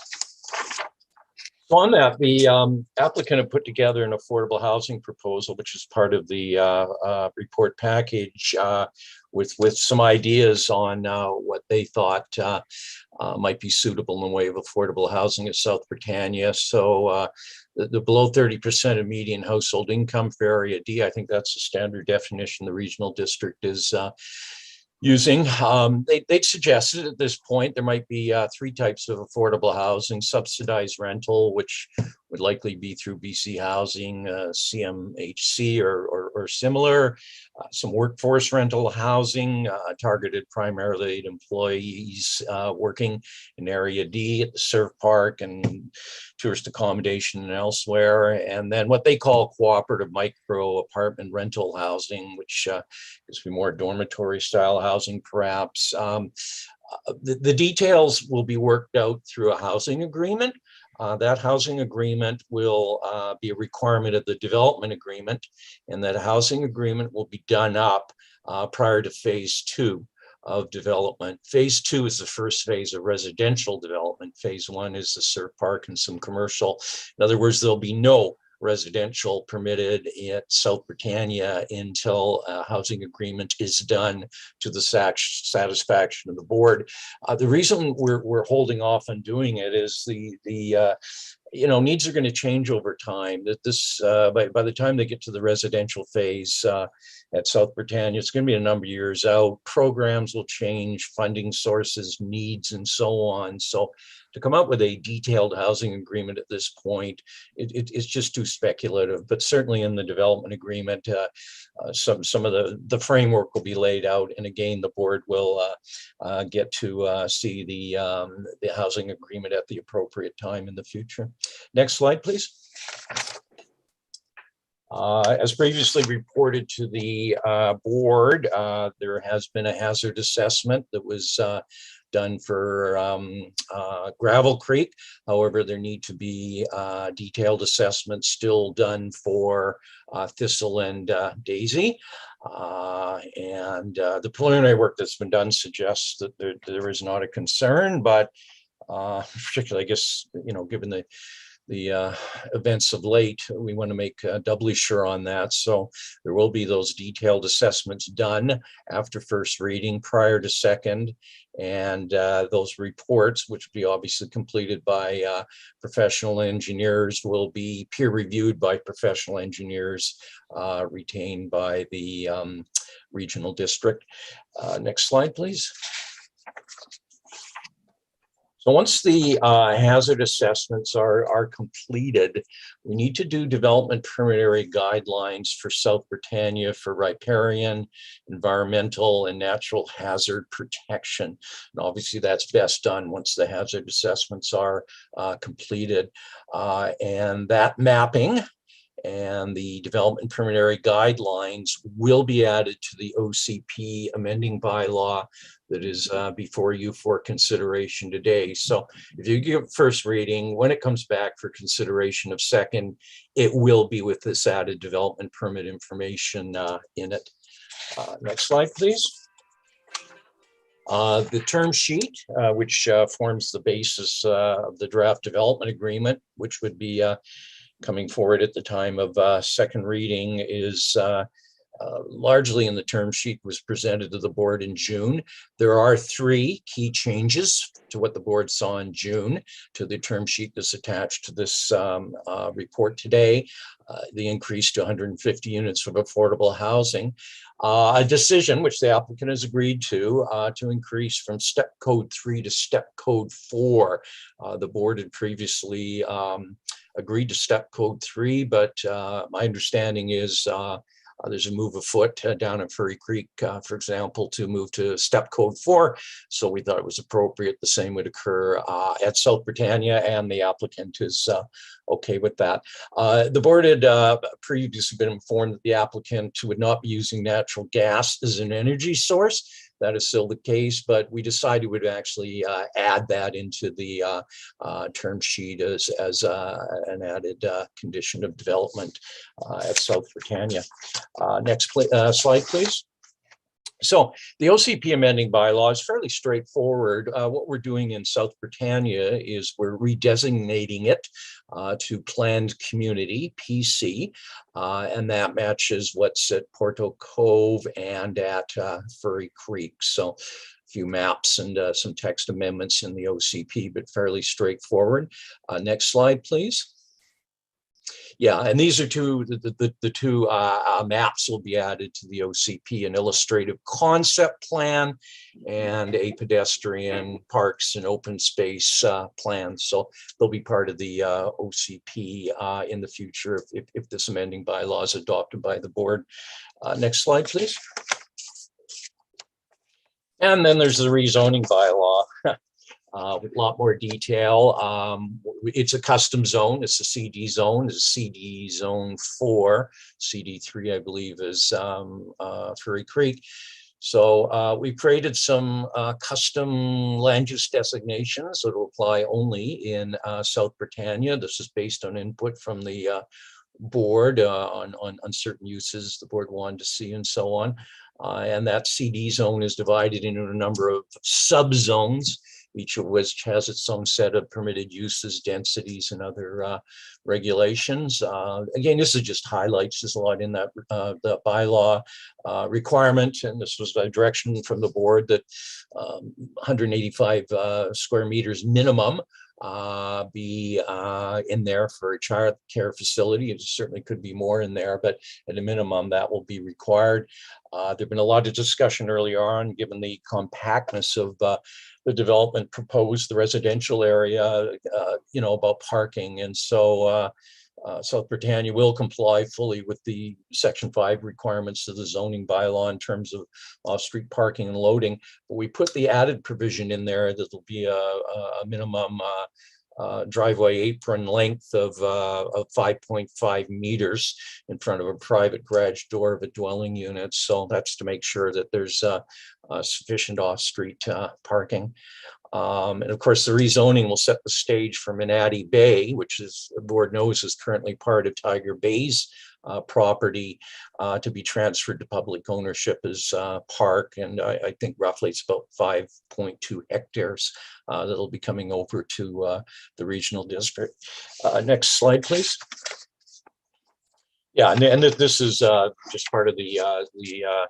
So on that, the applicant had put together an affordable housing proposal, which is part of the report package, with some ideas on what they thought might be suitable in the way of affordable housing at South Britannia. So the below 30% of median household income for Area D, I think that's the standard definition the regional district is using. They suggested at this point there might be three types of affordable housing: subsidized rental, which would likely be through BC Housing, CMHC or similar, some workforce rental housing targeted primarily at employees working in Area D at the surf park and tourist accommodation and elsewhere, and then what they call cooperative micro apartment rental housing, which is more dormitory style housing perhaps. The details will be worked out through a housing agreement. That housing agreement will be a requirement of the development agreement, and that housing agreement will be done up prior to phase 2 of development. Phase 2 is the first phase of residential development. Phase 1 is the surf park and some commercial. In other words, there'll be no residential permitted at South Britannia until a housing agreement is done to the satisfaction of the board. The reason we're holding off on doing it is the needs are going to change over time. That this by the time they get to the residential phase at South Britannia, it's going to be a number of years out. Programs will change, funding sources, needs, and so on. So to come up with a detailed housing agreement at this point, it's just too speculative. But certainly in the development agreement, some of the framework will be laid out, and again, the board will get to see the housing agreement at the appropriate time in the future. Next slide, please. As previously reported to the board, there has been a hazard assessment that was done for Gravel Creek. However, there need to be detailed assessments still done for Thistle and Daisy. The preliminary work that's been done suggests that there is not a concern, but particularly, I guess, given the events of late, we want to make doubly sure on that. So there will be those detailed assessments done after first reading, prior to second, and those reports, which will be obviously completed by professional engineers, will be peer reviewed by professional engineers retained by the regional district. Next slide, please. So once the hazard assessments are completed, we need to do development preliminary guidelines for South Britannia for riparian, environmental, and natural hazard protection. And obviously that's best done once the hazard assessments are completed. And that mapping and the development preliminary guidelines will be added to the OCP amending bylaw that is before you for consideration today. So if you give first reading, when it comes back for consideration of second, it will be with this added development permit information in it. Next slide, please. The term sheet, which forms the basis of the draft development agreement, which would be coming forward at the time of second reading, is largely in the term sheet, was presented to the board in June. There are 3 key changes to what the board saw in June to the term sheet that's attached to this report today. The increase to 150 units of affordable housing. A decision which the applicant has agreed to increase from step code 3 to step code 4. The board had previously agreed to step code 3, but my understanding is there's a move afoot down in Furry Creek, for example, to move to step code 4. So we thought it was appropriate the same would occur at South Britannia, and the applicant is okay with that. The board had previously been informed that the applicant would not be using natural gas as an energy source. That is still the case, but we decided we'd actually add that into the term sheet as an added condition of development at South Britannia. Next slide, please. So the OCP amending bylaw is fairly straightforward. What we're doing in South Britannia is we're redesignating it to planned community, PC, and that matches what's at Porto Cove and at Furry Creek. So a few maps and some text amendments in the OCP, but fairly straightforward. Next slide, please. Yeah, and these are the two maps will be added to the OCP, an illustrative concept plan and a pedestrian parks and open space plan. So they'll be part of the OCP in the future if this amending bylaw is adopted by the board. Next slide, please. And then there's the rezoning bylaw. With a lot more detail. It's a custom zone. It's a CD zone. It's a CD zone 4. CD 3, I believe, is Furry Creek. So we created some custom land use designations that will apply only in South Britannia. This is based on input from the board on certain uses the board wanted to see and so on. And that CD zone is divided into a number of subzones. each of which has its own set of permitted uses, densities, and other regulations. Again, this is just highlights. There's a lot in that the bylaw requirement, and this was a direction from the board that 185 square meters minimum be in there for a child care facility. It certainly could be more in there, but at a minimum that will be required. There's been a lot of discussion earlier on, given the compactness of the development proposed, the residential area, about parking. And so South Britannia will comply fully with the Section 5 requirements of the zoning bylaw in terms of off-street parking and loading. But we put the added provision in there that there'll be a minimum driveway apron length of 5.5 meters in front of a private garage door of a dwelling unit. So that's to make sure that there's sufficient off-street parking. And of course, the rezoning will set the stage for Manatee Bay, which, as the board knows, is currently part of Tiger Bay's property, to be transferred to public ownership as park. And I think roughly it's about 5.2 hectares that'll be coming over to the regional district. Next slide, please. Yeah, and this is just part of the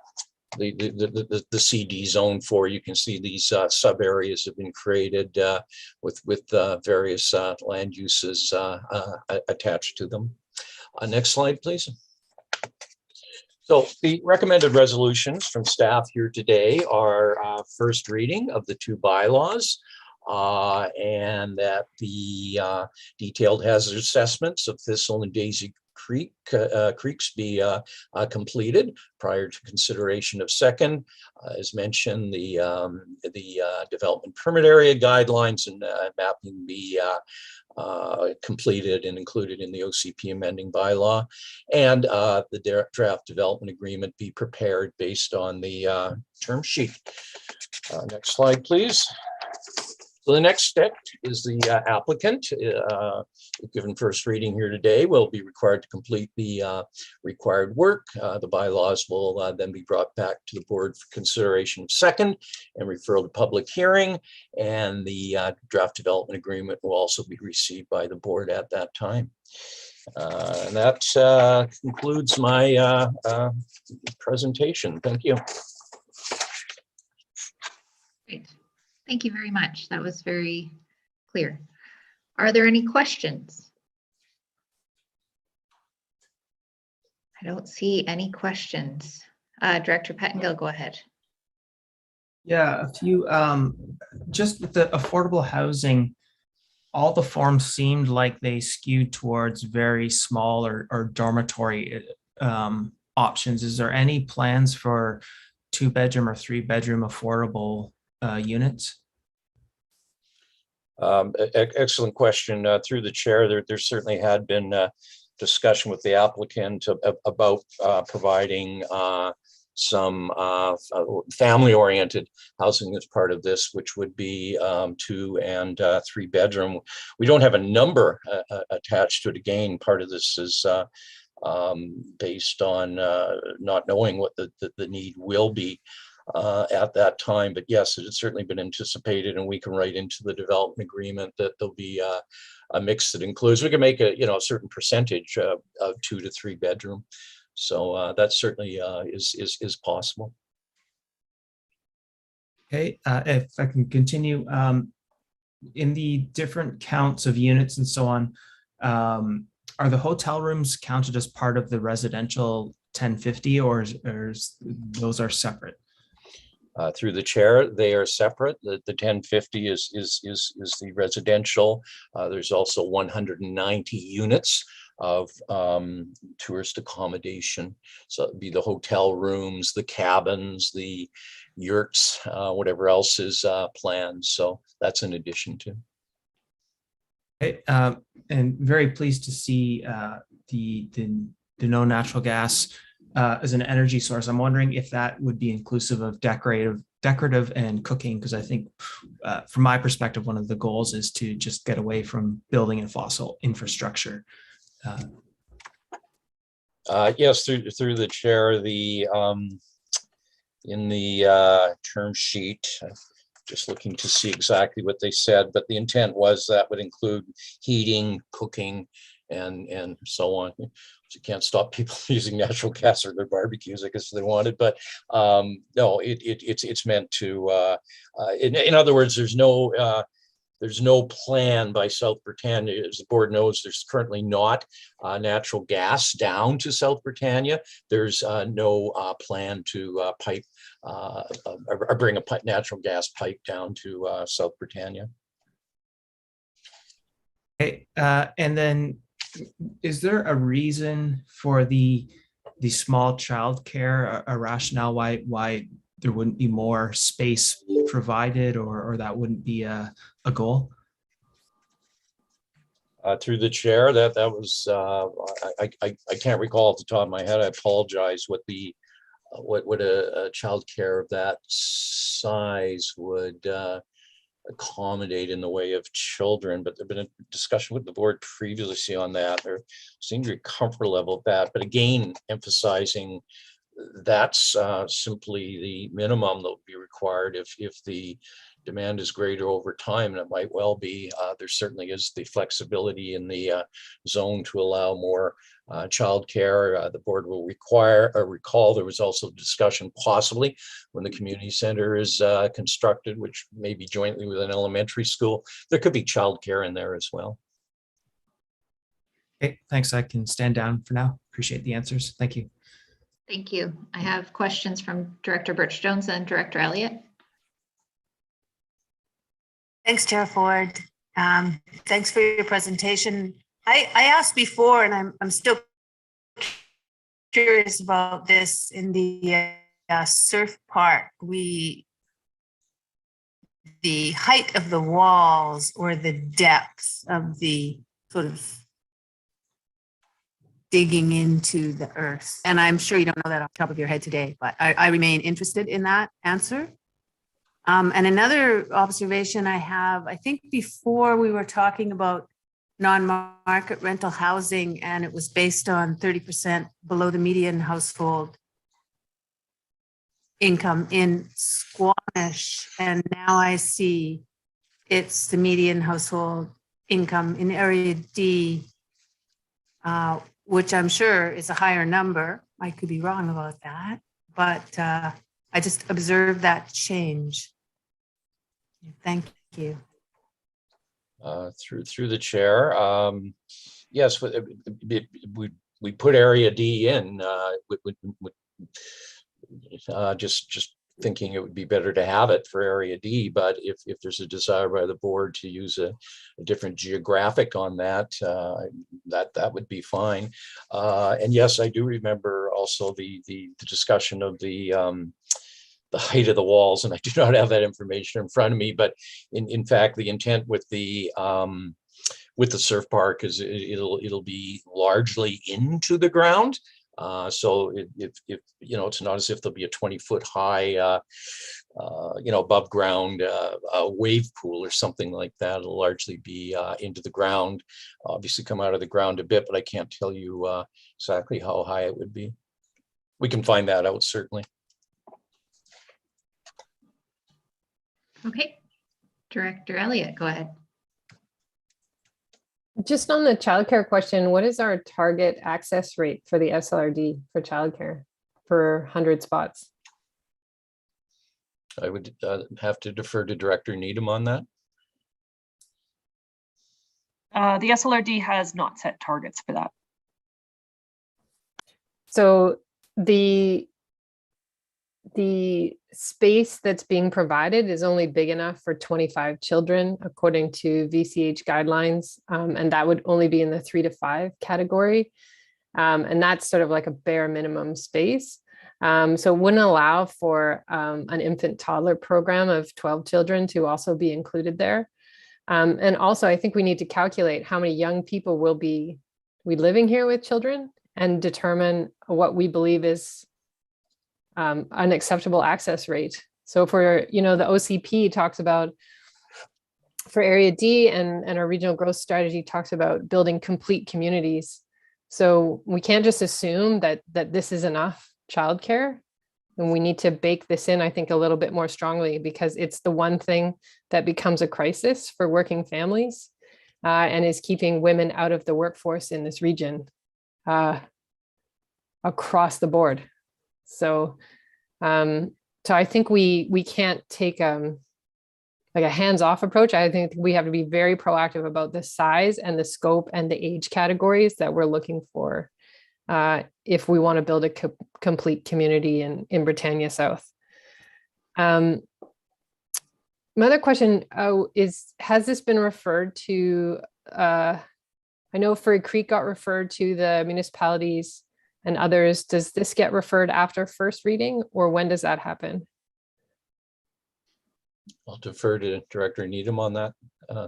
CD zone 4. You can see these sub areas have been created with various land uses attached to them. Next slide, please. So the recommended resolutions from staff here today are first reading of the two bylaws, and that the detailed hazard assessments of Thistle and Daisy Creeks be completed prior to consideration of second. As mentioned, the development permit area guidelines and mapping be completed and included in the OCP amending bylaw, and the draft development agreement be prepared based on the term sheet. Next slide, please. So the next step is the applicant, given first reading here today, will be required to complete the required work. The bylaws will then be brought back to the board for consideration of second and referral to public hearing. And the draft development agreement will also be received by the board at that time. And that concludes my presentation. Thank you. Great. Thank you very much. That was very clear. Are there any questions? I don't see any questions. Director Pettengill, go ahead. Yeah, a few, just with the affordable housing, all the forms seemed like they skewed towards very small or dormitory options. Is there any plans for 2-bedroom or 3-bedroom affordable units? Excellent question. Through the chair, there certainly had been discussion with the applicant about providing some family-oriented housing as part of this, which would be 2- and 3-bedroom. We don't have a number attached to it. Again, part of this is based on not knowing what the need will be at that time. But yes, it has certainly been anticipated, and we can write into the development agreement that there'll be a mix that includes, we can make a certain percentage of 2- to 3-bedroom. So that certainly is possible. Okay, if I can continue, in the different counts of units and so on, are the hotel rooms counted as part of the residential 1050, or those are separate? Through the chair, they are separate. The 1050 is the residential. There's also 190 units of tourist accommodation. So it'd be the hotel rooms, the cabins, the yurts, whatever else is planned. So that's in addition to. Okay, and very pleased to see the no natural gas as an energy source. I'm wondering if that would be inclusive of decorative and cooking, because I think from my perspective, one of the goals is to just get away from building and fossil infrastructure. Yes, through the chair, in the term sheet, just looking to see exactly what they said, but the intent was that would include heating, cooking, and so on. You can't stop people using natural gas for their barbecues, I guess, if they wanted, but no, it's meant to, in other words, there's no plan by South Britannia. As the board knows, there's currently not natural gas down to South Britannia. There's no plan to pipe or bring a natural gas pipe down to South Britannia. Okay, and then is there a reason for the small childcare, a rationale why there wouldn't be more space provided, or that wouldn't be a goal? Through the chair, that was I can't recall off the top of my head. I apologize. What a childcare of that size would accommodate in the way of children, but there's been a discussion with the board previously on that. There seems to be a comfort level of that, but again, emphasizing that's simply the minimum that will be required if the demand is greater over time, and it might well be. There certainly is the flexibility in the zone to allow more childcare. The board will recall there was also discussion possibly when the community center is constructed, which may be jointly with an elementary school, there could be childcare in there as well. Okay, thanks. I can stand down for now. Appreciate the answers. Thank you. Thank you. I have questions from Director Birch-Jones and Director Elliott. Thanks, Chair Ford. Thanks for your presentation. I asked before, and I'm still curious about this in the surf park. The height of the walls or the depth of the sort of digging into the earth. And I'm sure you don't know that off the top of your head today, but I remain interested in that answer. And another observation I have, I think before we were talking about non-market rental housing, and it was based on 30% below the median household income in Squamish. And now I see it's the median household income in Area D, which I'm sure is a higher number. I could be wrong about that, but I just observed that change. Thank you. Through the chair, yes, we put Area D in. Just thinking it would be better to have it for Area D, but if there's a desire by the board to use a different geographic on that, that would be fine. And yes, I do remember also the discussion of the height of the walls, and I do not have that information in front of me, but in fact, the intent with the surf park is it'll be largely into the ground. So if it's not as if there'll be a 20-foot high, above ground wave pool or something like that. It'll largely be into the ground, obviously come out of the ground a bit, but I can't tell you exactly how high it would be. We can find that out, certainly. Okay, Director Elliott, go ahead. Just on the childcare question, what is our target access rate for the SLRD for childcare for 100 spots? I would have to defer to Director Needham on that. The SLRD has not set targets for that. So the space that's being provided is only big enough for 25 children, according to VCH guidelines, and that would only be in the 3 to 5 category. And that's sort of like a bare minimum space. So it wouldn't allow for an infant toddler program of 12 children to also be included there. And also, I think we need to calculate how many young people will be living here with children and determine what we believe is an acceptable access rate. So for, the OCP talks about, for Area D and our regional growth strategy talks about building complete communities. So we can't just assume that this is enough childcare. And we need to bake this in, I think, a little bit more strongly, because it's the one thing that becomes a crisis for working families and is keeping women out of the workforce in this region across the board. So, so I think we can't take like a hands-off approach. I think we have to be very proactive about the size and the scope and the age categories that we're looking for if we want to build a complete community in Britannia South. My other question is, has this been referred to, I know Furry Creek got referred to the municipalities and others. Does this get referred after first reading, or when does that happen? I'll defer to Director Needham on that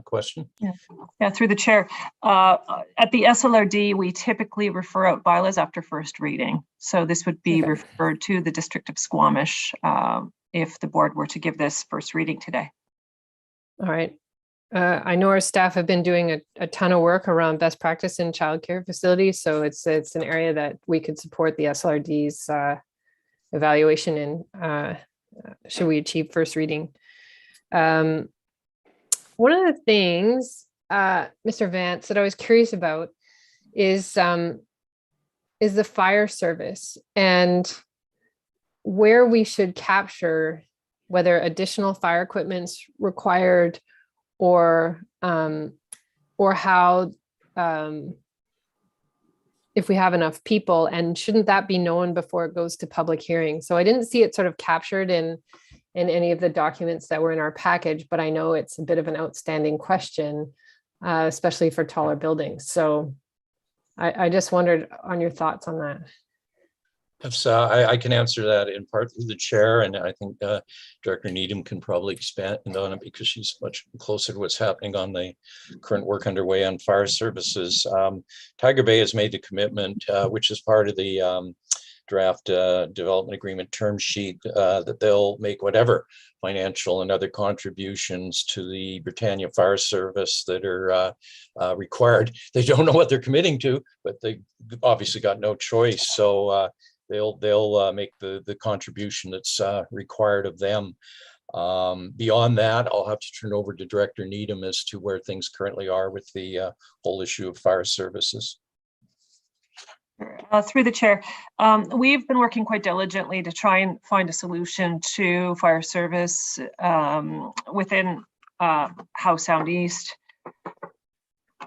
question. Yeah, through the chair. At the SLRD, we typically refer out bylaws after first reading. So this would be referred to the District of Squamish if the board were to give this first reading today. All right. I know our staff have been doing a ton of work around best practice in childcare facilities. So it's an area that we could support the SLRD's evaluation in should we achieve first reading. One of the things, Mr. Vance, that I was curious about is the fire service and where we should capture whether additional fire equipment's required or how if we have enough people, and shouldn't that be known before it goes to public hearing? So I didn't see it sort of captured in any of the documents that were in our package, but I know it's a bit of an outstanding question, especially for taller buildings. So I just wondered on your thoughts on that. Yes, I can answer that in part through the chair, and I think Director Needham can probably expand on it because she's much closer to what's happening on the current work underway on fire services. Tiger Bay has made the commitment, which is part of the draft development agreement term sheet, that they'll make whatever financial and other contributions to the Britannia Fire Service that are required. They don't know what they're committing to, but they obviously got no choice. So they'll make the contribution that's required of them. Beyond that, I'll have to turn over to Director Needham as to where things currently are with the whole issue of fire services. Through the chair, we've been working quite diligently to try and find a solution to fire service within Howe Sound East.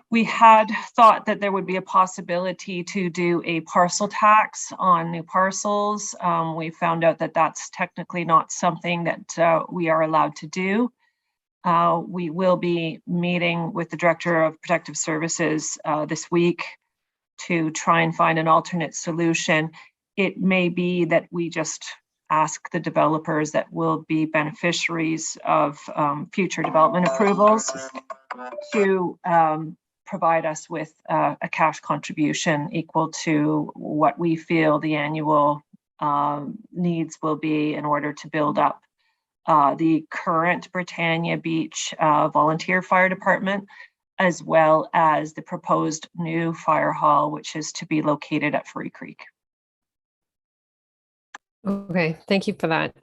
We had thought that there would be a possibility to do a parcel tax on new parcels. We found out that that's technically not something that we are allowed to do. We will be meeting with the Director of Protective Services this week to try and find an alternate solution. It may be that we just ask the developers that will be beneficiaries of future development approvals to provide us with a cash contribution equal to what we feel the annual needs will be in order to build up the current Britannia Beach volunteer fire department, as well as the proposed new fire hall, which is to be located at Furry Creek. Okay, thank you for that.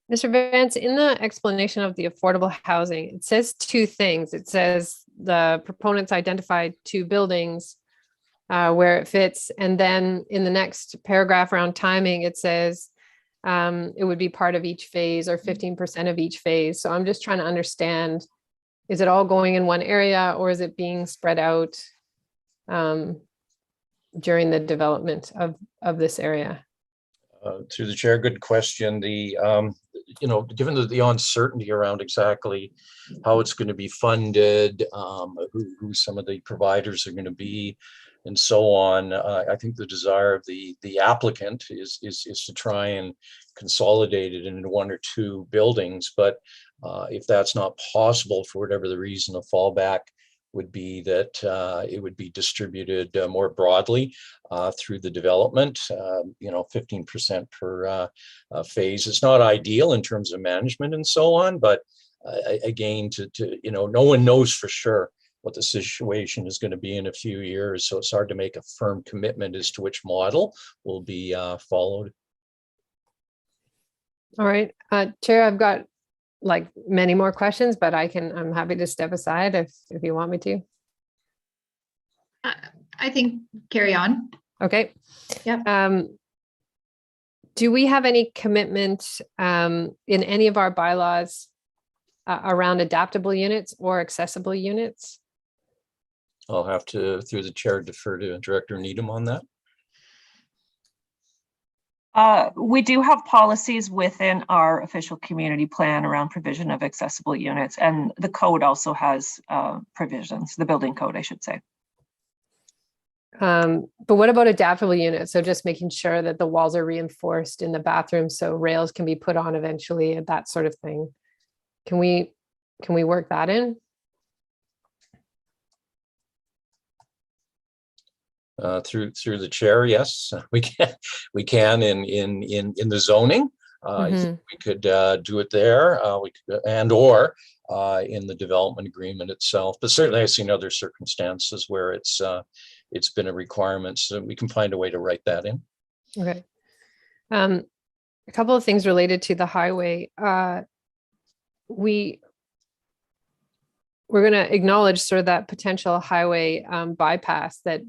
Mr. Vance, in the explanation of the affordable housing, it says two things. It says the proponents identified 2 buildings where it fits. And then in the next paragraph around timing, it says it would be part of each phase or 15% of each phase. So I'm just trying to understand, is it all going in one area or is it being spread out during the development of this area? Through the chair, good question. The given the uncertainty around exactly how it's going to be funded, who some of the providers are going to be, and so on, I think the desire of the applicant is to try and consolidate it into 1 or 2 buildings. But if that's not possible for whatever the reason, the fallback would be that it would be distributed more broadly through the development, 15% per phase. It's not ideal in terms of management and so on, but again, no one knows for sure what the situation is going to be in a few years. So it's hard to make a firm commitment as to which model will be followed. All right, Chair, I've got like many more questions, but I'm happy to step aside if you want me to. I think carry on. Okay. Yep. Do we have any commitment in any of our bylaws around adaptable units or accessible units? I'll have to, through the chair, defer to Director Needham on that. We do have policies within our official community plan around provision of accessible units, and the code also has provisions, the building code, I should say. But what about adaptable units? So just making sure that the walls are reinforced in the bathroom so rails can be put on eventually and that sort of thing. Can we work that in? Through the chair, yes, we can in the zoning. We could do it there, we could, or in the development agreement itself. But certainly, I've seen other circumstances where it's been a requirement, so we can find a way to write that in. Okay. A couple of things related to the highway. We're going to acknowledge sort of that potential highway bypass that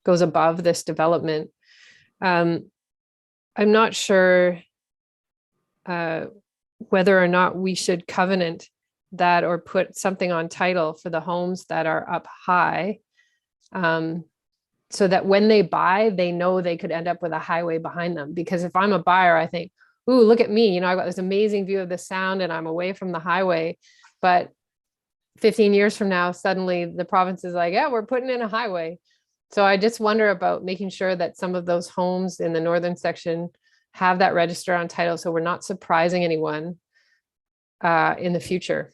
goes above this development. I'm not sure whether or not we should covenant that or put something on title for the homes that are up high, so that when they buy, they know they could end up with a highway behind them. Because if I'm a buyer, I think, ooh, look at me, I've got this amazing view of the sound and I'm away from the highway. But 15 years from now, suddenly the province is like, yeah, we're putting in a highway. So I just wonder about making sure that some of those homes in the northern section have that register on title, so we're not surprising anyone in the future.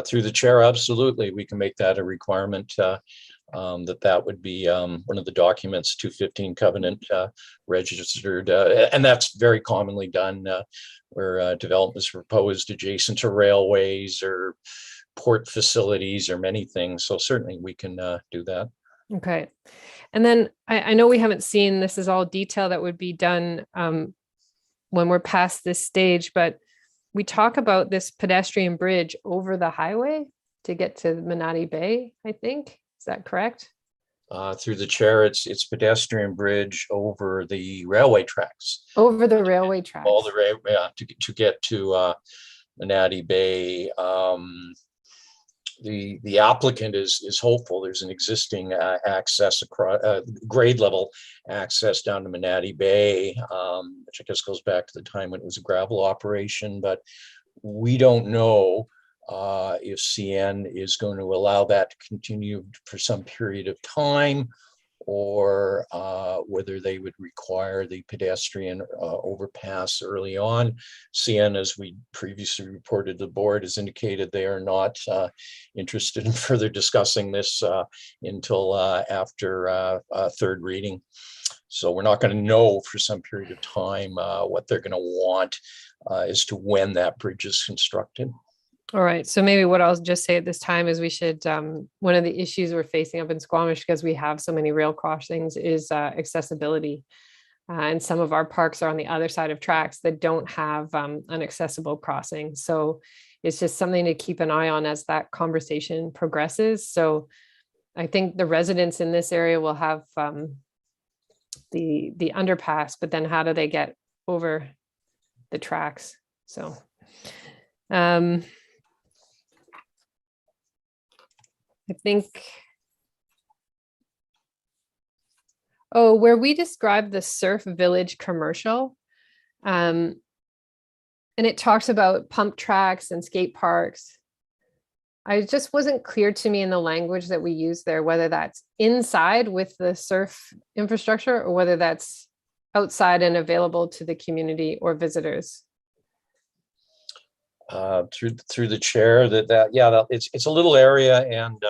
Through the chair, absolutely, we can make that a requirement. That would be one of the documents, 215 covenant registered, and that's very commonly done where development is proposed adjacent to railways or port facilities or many things. So certainly we can do that. Okay. And then I know we haven't seen, this is all detail that would be done when we're past this stage, but we talk about this pedestrian bridge over the highway to get to Manatee Bay, I think. Is that correct? Through the chair, it's pedestrian bridge over the railway tracks. Over the railway tracks. All the to get to Manatee Bay. The applicant is hopeful. There's an existing access across grade level access down to Manatee Bay, which I guess goes back to the time when it was a gravel operation. But we don't know if CN is going to allow that to continue for some period of time, or whether they would require the pedestrian overpass early on. CN, as we previously reported, the board has indicated they are not interested in further discussing this until after third reading. So we're not going to know for some period of time what they're going to want as to when that bridge is constructed. All right. So maybe what I'll just say at this time is we should, one of the issues we're facing up in Squamish, because we have so many rail crossings, is accessibility. And some of our parks are on the other side of tracks that don't have an accessible crossing. So it's just something to keep an eye on as that conversation progresses. So I think the residents in this area will have the underpass, but then how do they get over the tracks? So I think, where we described the Surf Village commercial, and it talks about pump tracks and skate parks. I just wasn't clear to me in the language that we use there, whether that's inside with the surf infrastructure or whether that's outside and available to the community or visitors. Through the chair, it's a little area, and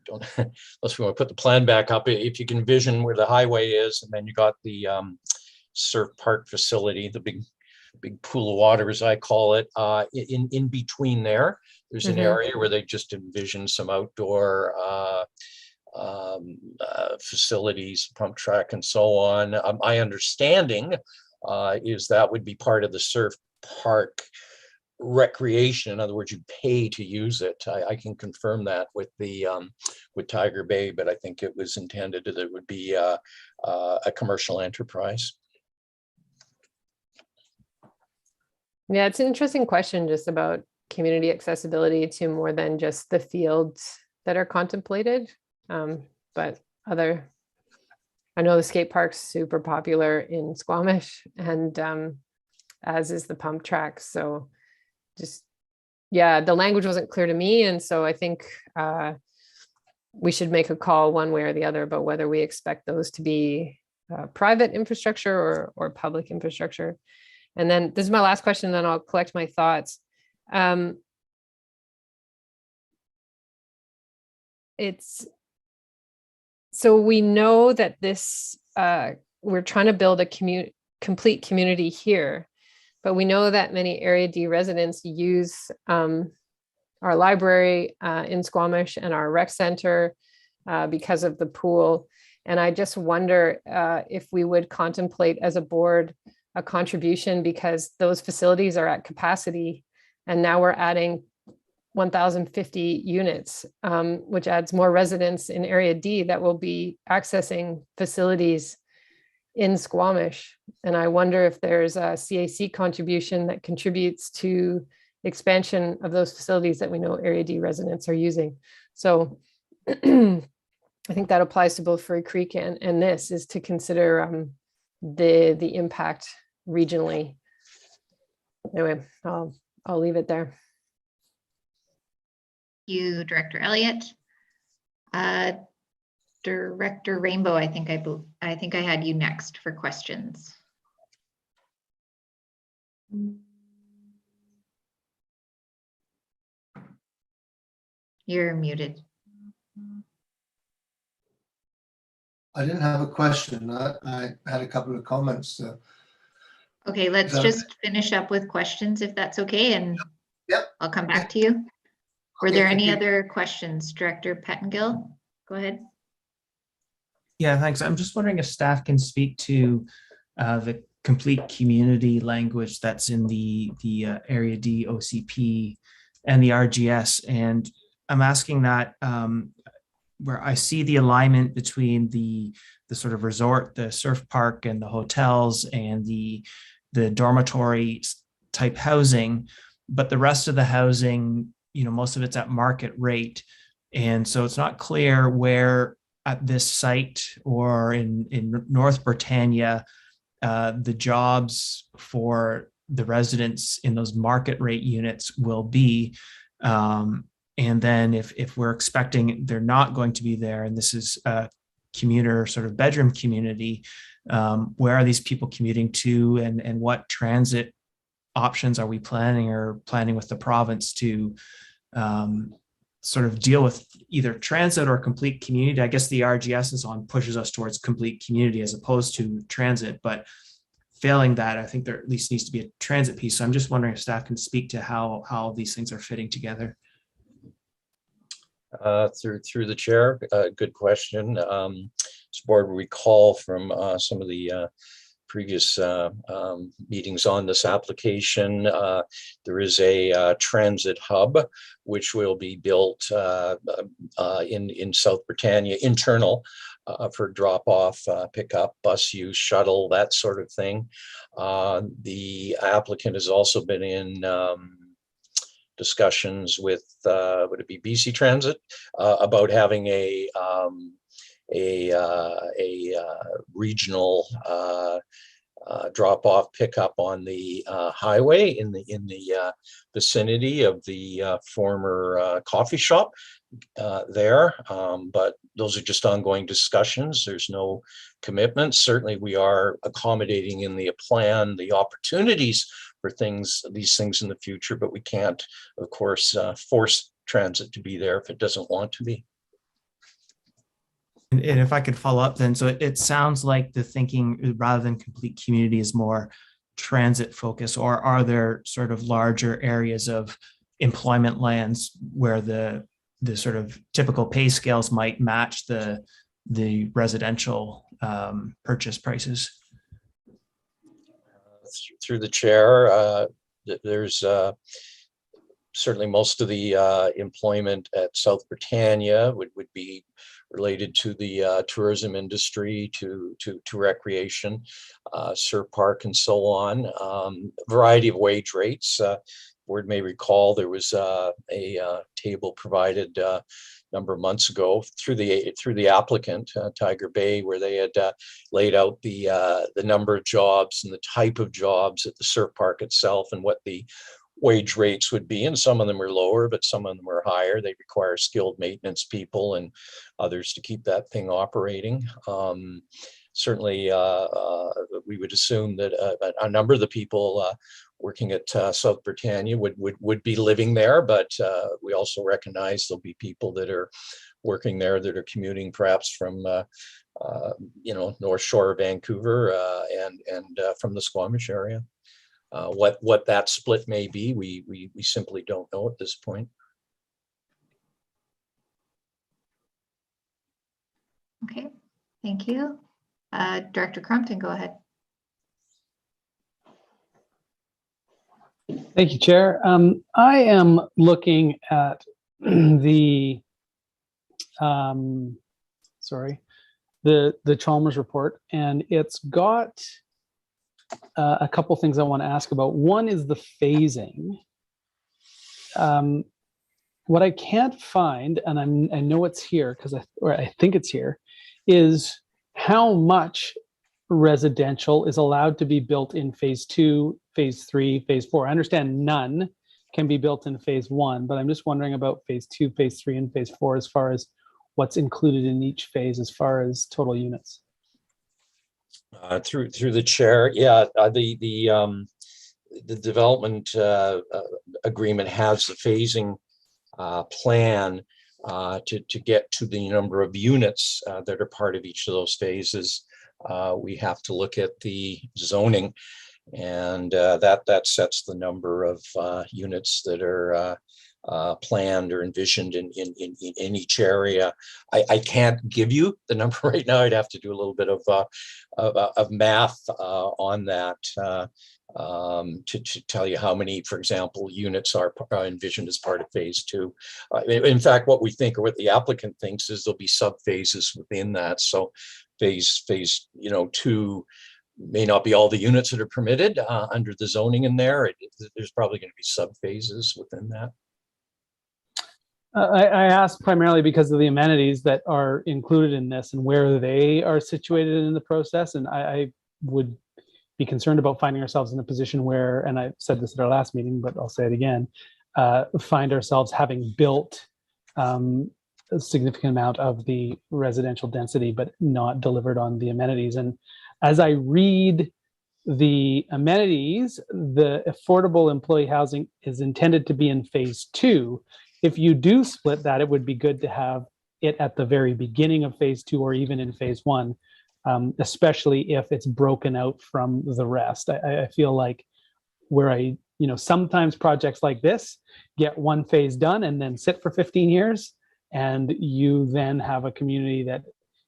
don't unless we want to put the plan back up, if you can envision where the highway is, and then you got the surf park facility, the big big pool of water, as I call it. In between there's an area where they just envision some outdoor facilities, pump track and so on. My understanding is that would be part of the surf park recreation. In other words, you pay to use it. I can confirm that with the with Tiger Bay, but I think it was intended that it would be a commercial enterprise. Yeah, it's an interesting question just about community accessibility to more than just the fields that are contemplated. But I know the skate park's super popular in Squamish, and as is the pump track. So just, yeah, the language wasn't clear to me. And so I think we should make a call one way or the other about whether we expect those to be private infrastructure or public infrastructure. And then this is my last question, then I'll collect my thoughts. So we know that this, we're trying to build a complete community here, but we know that many Area D residents use our library in Squamish and our rec center because of the pool. And I just wonder if we would contemplate as a board a contribution, because those facilities are at capacity, and now we're adding 1,050 units, which adds more residents in Area D that will be accessing facilities in Squamish. And I wonder if there's a CAC contribution that contributes to expansion of those facilities that we know Area D residents are using. So I think that applies to both Furry Creek and this, is to consider the impact regionally. Anyway, I'll leave it there. You, Director Elliott. Director Rainbow, I think I had you next for questions. You're muted. I didn't have a question. I had a couple of comments. Okay, let's just finish up with questions if that's okay, and I'll come back to you. Were there any other questions? Director Pettengill, go ahead. Yeah, thanks. I'm just wondering if staff can speak to the complete community language that's in the Area D OCP and the RGS. And I'm asking that where I see the alignment between the sort of resort, the surf park and the hotels and the dormitory type housing, but the rest of the housing, most of it's at market rate. And so it's not clear where at this site or in North Britannia, the jobs for the residents in those market rate units will be. And then if we're expecting they're not going to be there, and this is a commuter sort of bedroom community, where are these people commuting to, and what transit options are we planning with the province to sort of deal with either transit or complete community? I guess the RGS is pushes us towards complete community as opposed to transit, but failing that, I think there at least needs to be a transit piece. So I'm just wondering if staff can speak to how these things are fitting together. Through the chair, good question. This board will recall from some of the previous meetings on this application. There is a transit hub which will be built in South Britannia, internal, for drop off, pickup, bus use, shuttle, that sort of thing. The applicant has also been in discussions with would it be BC Transit about having a regional drop-off pickup on the highway in the vicinity of the former coffee shop there, but those are just ongoing discussions. There's no commitment. Certainly we are accommodating in the plan the opportunities for these things in the future, but we can't, of course, force transit to be there if it doesn't want to be. And if I could follow up then, so it sounds like the thinking rather than complete community is more transit focus, or are there sort of larger areas of employment lands where the sort of typical pay scales might match the residential purchase prices? Through the chair, there's certainly most of the employment at South Britannia would be related to the tourism industry, to recreation, Sur Park, and so on. Variety of wage rates. Board may recall there was a table provided a number of months ago through the applicant, Tiger Bay, where they had laid out the number of jobs and the type of jobs at the Sur Park itself and what the wage rates would be, and some of them were lower, but some of them were higher. They require skilled maintenance people and others to keep that thing operating. Certainly, we would assume that a number of the people working at South Britannia would be living there, but we also recognize there'll be people that are working there that are commuting perhaps from North Shore of Vancouver and from the Squamish area. What that split may be, we simply don't know at this point. Okay, thank you. Director Crumpton, go ahead. Thank you, Chair. I am looking at the Chalmers report, and it's got a couple things I want to ask about. One is the phasing. What I can't find, and I know it's here because I think it's here, is how much residential is allowed to be built in phase 2, phase 3, phase 4. I understand none can be built in phase 1, but I'm just wondering about phase 2, phase 3, and phase 4 as far as what's included in each phase as far as total units. Through the chair, yeah, the development agreement has the phasing plan to get to the number of units that are part of each of those phases. We have to look at the zoning, and that sets the number of units that are planned or envisioned in each area. I can't give you the number right now. I'd have to do a little bit of math on that to tell you how many, for example, units are envisioned as part of phase 2. In fact, what we think, or what the applicant thinks, is there'll be sub phases within that. So phase 2 may not be all the units that are permitted under the zoning in there. There's probably going to be sub phases within that. I asked primarily because of the amenities that are included in this and where they are situated in the process. And I would be concerned about finding ourselves in a position where, and I said this at our last meeting, but I'll say it again, find ourselves having built a significant amount of the residential density, but not delivered on the amenities. And as I read the amenities, the affordable employee housing is intended to be in phase 2. If you do split that, it would be good to have it at the very beginning of phase 2 or even in phase 1, especially if it's broken out from the rest. I feel like sometimes projects like this get one phase done and then sit for 15 years, and you then have a community that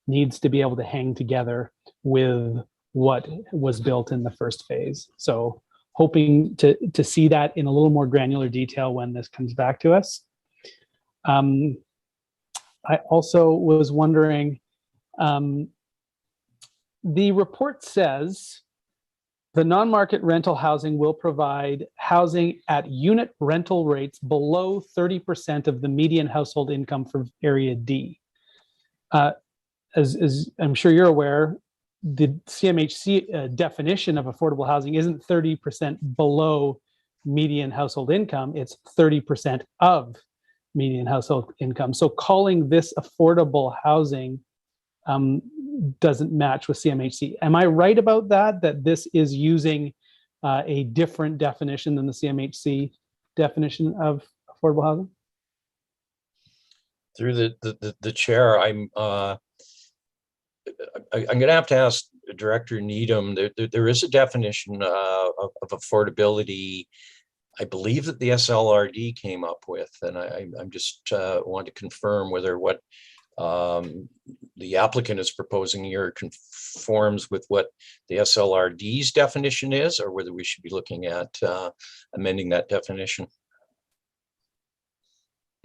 needs to be able to hang together with what was built in the first phase. So hoping to see that in a little more granular detail when this comes back to us. I also was wondering, the report says the non-market rental housing will provide housing at unit rental rates below 30% of the median household income for Area D. As I'm sure you're aware, the CMHC definition of affordable housing isn't 30% below median household income, it's 30% of median household income. So calling this affordable housing doesn't match with CMHC. Am I right about that this is using a different definition than the CMHC definition of affordable housing? Through the chair, I'm going to have to ask Director Needham, there is a definition of affordability, I believe, that the SLRD came up with, and I'm just want to confirm whether what the applicant is proposing here conforms with what the SLRD's definition is, or whether we should be looking at amending that definition.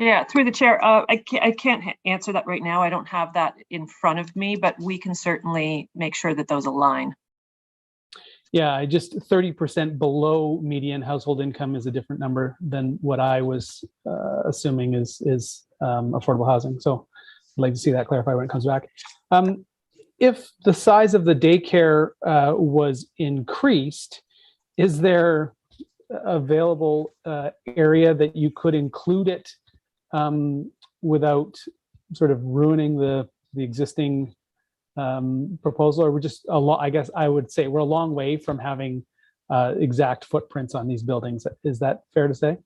Yeah, through the chair, I can't answer that right now. I don't have that in front of me, but we can certainly make sure that those align. Yeah, I just 30% below median household income is a different number than what I was assuming is affordable housing. So I'd like to see that clarified when it comes back. If the size of the daycare was increased, is there available area that you could include it without sort of ruining the existing proposal? Or we're just a lot, I guess I would say we're a long way from having exact footprints on these buildings. Is that fair to say?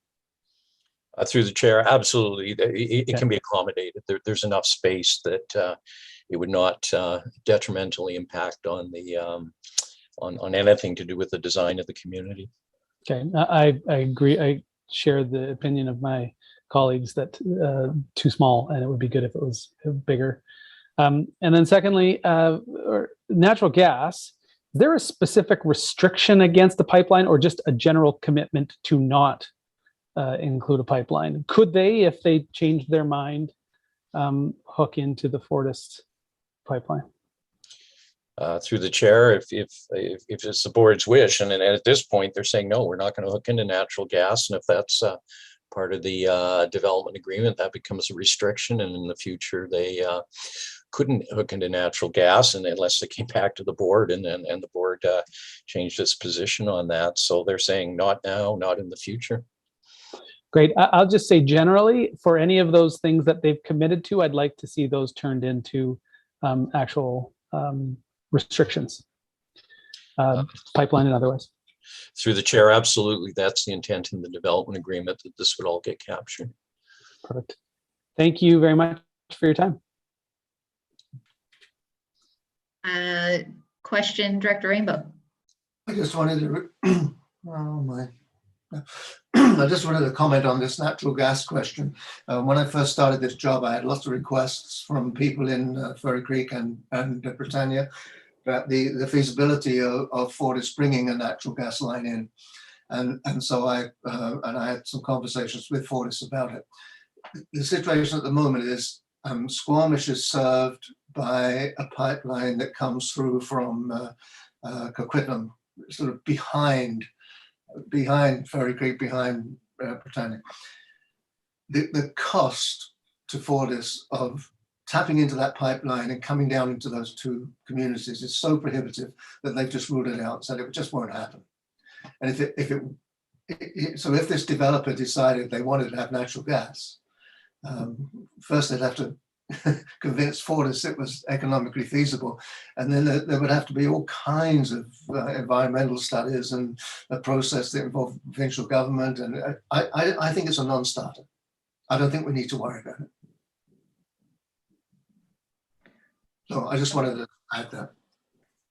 Through the chair, absolutely. It can be accommodated. There's enough space that it would not detrimentally impact on the on anything to do with the design of the community. Okay, I agree. I share the opinion of my colleagues that too small, and it would be good if it was bigger. And then secondly, natural gas. Is there a specific restriction against the pipeline, or just a general commitment to not include a pipeline? Could they, if they changed their mind, hook into the Fortis pipeline? Through the chair, if it's the board's wish, and at this point they're saying no, we're not going to hook into natural gas, and if that's part of the development agreement, that becomes a restriction, and in the future they couldn't hook into natural gas, and unless they came back to the board and the board changed its position on that. So they're saying not now, not in the future. Great. I'll just say generally, for any of those things that they've committed to, I'd like to see those turned into actual restrictions, pipeline and otherwise. Through the chair, absolutely. That's the intent in the development agreement, that this would all get captured. Perfect. Thank you very much for your time. Question, Director Rainbow. I just wanted to, I just wanted to comment on this natural gas question. When I first started this job, I had lots of requests from people in Furry Creek and Britannia about the feasibility of Fortis bringing a natural gas line in. And so I had some conversations with Fortis about it. The situation at the moment is Squamish is served by a pipeline that comes through from Coquitlam, sort of behind Furry Creek, behind Britannia. The cost to Fortis of tapping into that pipeline and coming down into those two communities is so prohibitive that they've just ruled it out and said it just won't happen. And if this developer decided they wanted to have natural gas, first they'd have to convince Fortis it was economically feasible, and then there would have to be all kinds of environmental studies and a process that involved provincial government, and I think it's a non-starter. I don't think we need to worry about it. So I just wanted to add that.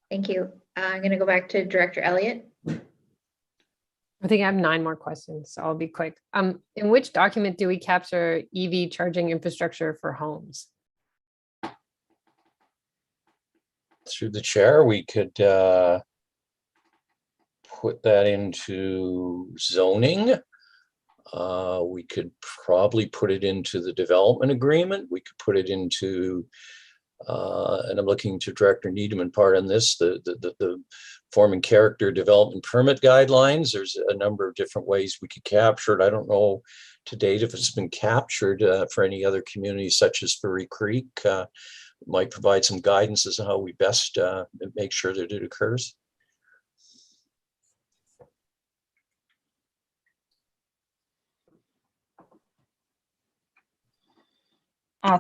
Thank you. I'm going to go back to Director Elliott. I think I have 9 more questions, so I'll be quick. In which document do we capture EV charging infrastructure for homes? Through the chair, we could put that into zoning. We could probably put it into the development agreement. We could put it into, and I'm looking to Director Needham part on this, the form and character development permit guidelines. There's a number of different ways we could capture it. I don't know to date if it's been captured for any other communities such as Furry Creek. Might provide some guidance as to how we best make sure that it occurs.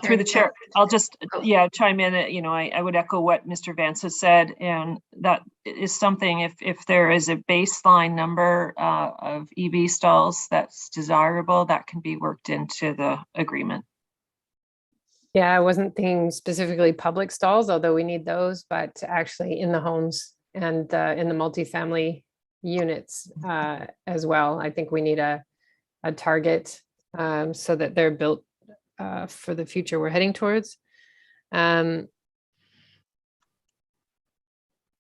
Through the chair, I'll just chime in. You know, I would echo what Mr. Vance has said, and that is something. If there is a baseline number of EV stalls that's desirable, that can be worked into the agreement. Yeah, I wasn't thinking specifically public stalls, although we need those, but actually in the homes and in the multifamily units as well. I think we need a target so that they're built for the future we're heading towards.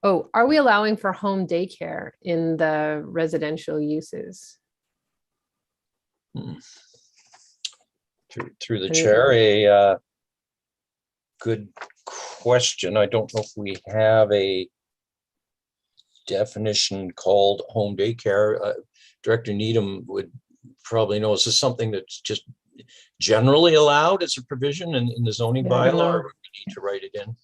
Oh, are we allowing for home daycare in the residential uses? Through the What do you chair, a good question. I don't know if we have a definition called home daycare. Director Needham would probably know. Is this something that's just generally allowed as a provision in the zoning Yeah, I don't bylaw, know. or we need to write it in?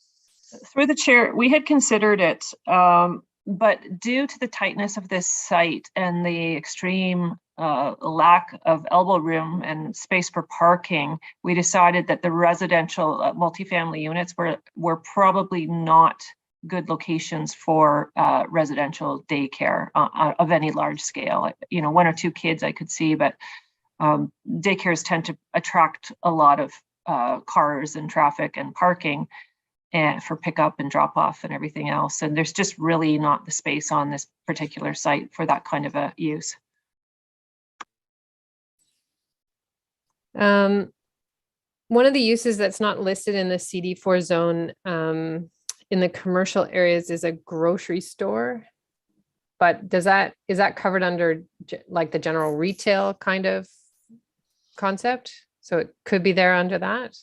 Through the chair, we had considered it, but due to the tightness of this site and the extreme lack of elbow room and space for parking, we decided that the residential multifamily units were probably not good locations for residential daycare of any large scale. You know, 1 or 2 kids I could see, but daycares tend to attract a lot of cars and traffic and parking, and for pickup and drop off and everything else. And there's just really not the space on this particular site for that kind of a use. One of the uses that's not listed in the CD4 zone in the commercial areas is a grocery store. But is that covered under like the general retail kind of concept? So it could be there under that?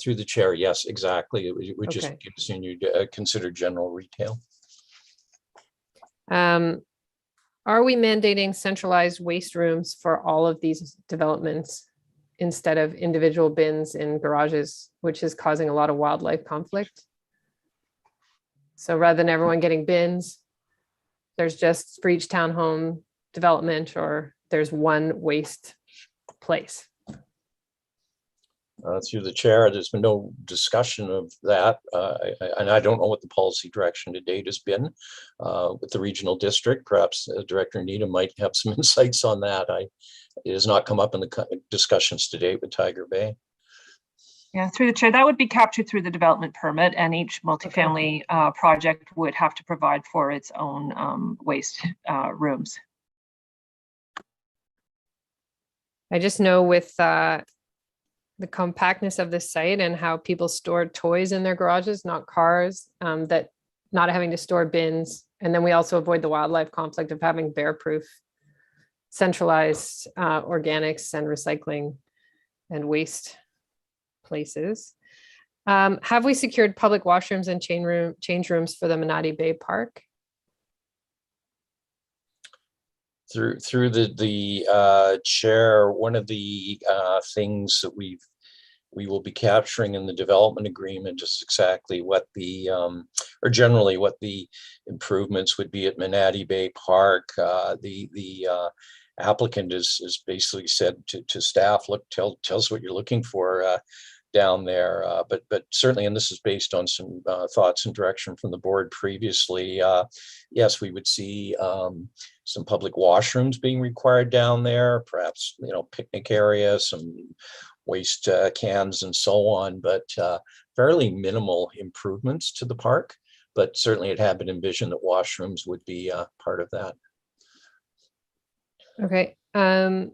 Through the chair, yes, exactly. It would just Okay. continue to consider general retail. Are we mandating centralized waste rooms for all of these developments instead of individual bins in garages, which is causing a lot of wildlife conflict? So rather than everyone getting bins, there's just for each townhome development, or there's one waste place. Through the chair, there's been no discussion of that. And I don't know what the policy direction to date has been with the regional district. Perhaps Director Needham might have some insights on that. It has not come up in the discussions to date with Tiger Bay. Yeah, through the chair, that would be captured through the development permit, and each multifamily project would have to provide for its own waste rooms. I just know with the compactness of the site and how people store toys in their garages, not cars, that not having to store bins. And then we also avoid the wildlife conflict of having bear-proof centralized organics and recycling and waste places. Have we secured public washrooms and change rooms for the Manatee Bay Park? Through the chair, one of the things that we will be capturing in the development agreement is exactly what the or generally what the improvements would be at Manatee Bay Park. The applicant is basically said to staff, look, tell us what you're looking for down there. But certainly, and this is based on some thoughts and direction from the board previously, yes, we would see some public washrooms being required down there, perhaps, picnic area, some waste cans and so on, but fairly minimal improvements to the park. But certainly it had been envisioned that washrooms would be part of that. Okay. And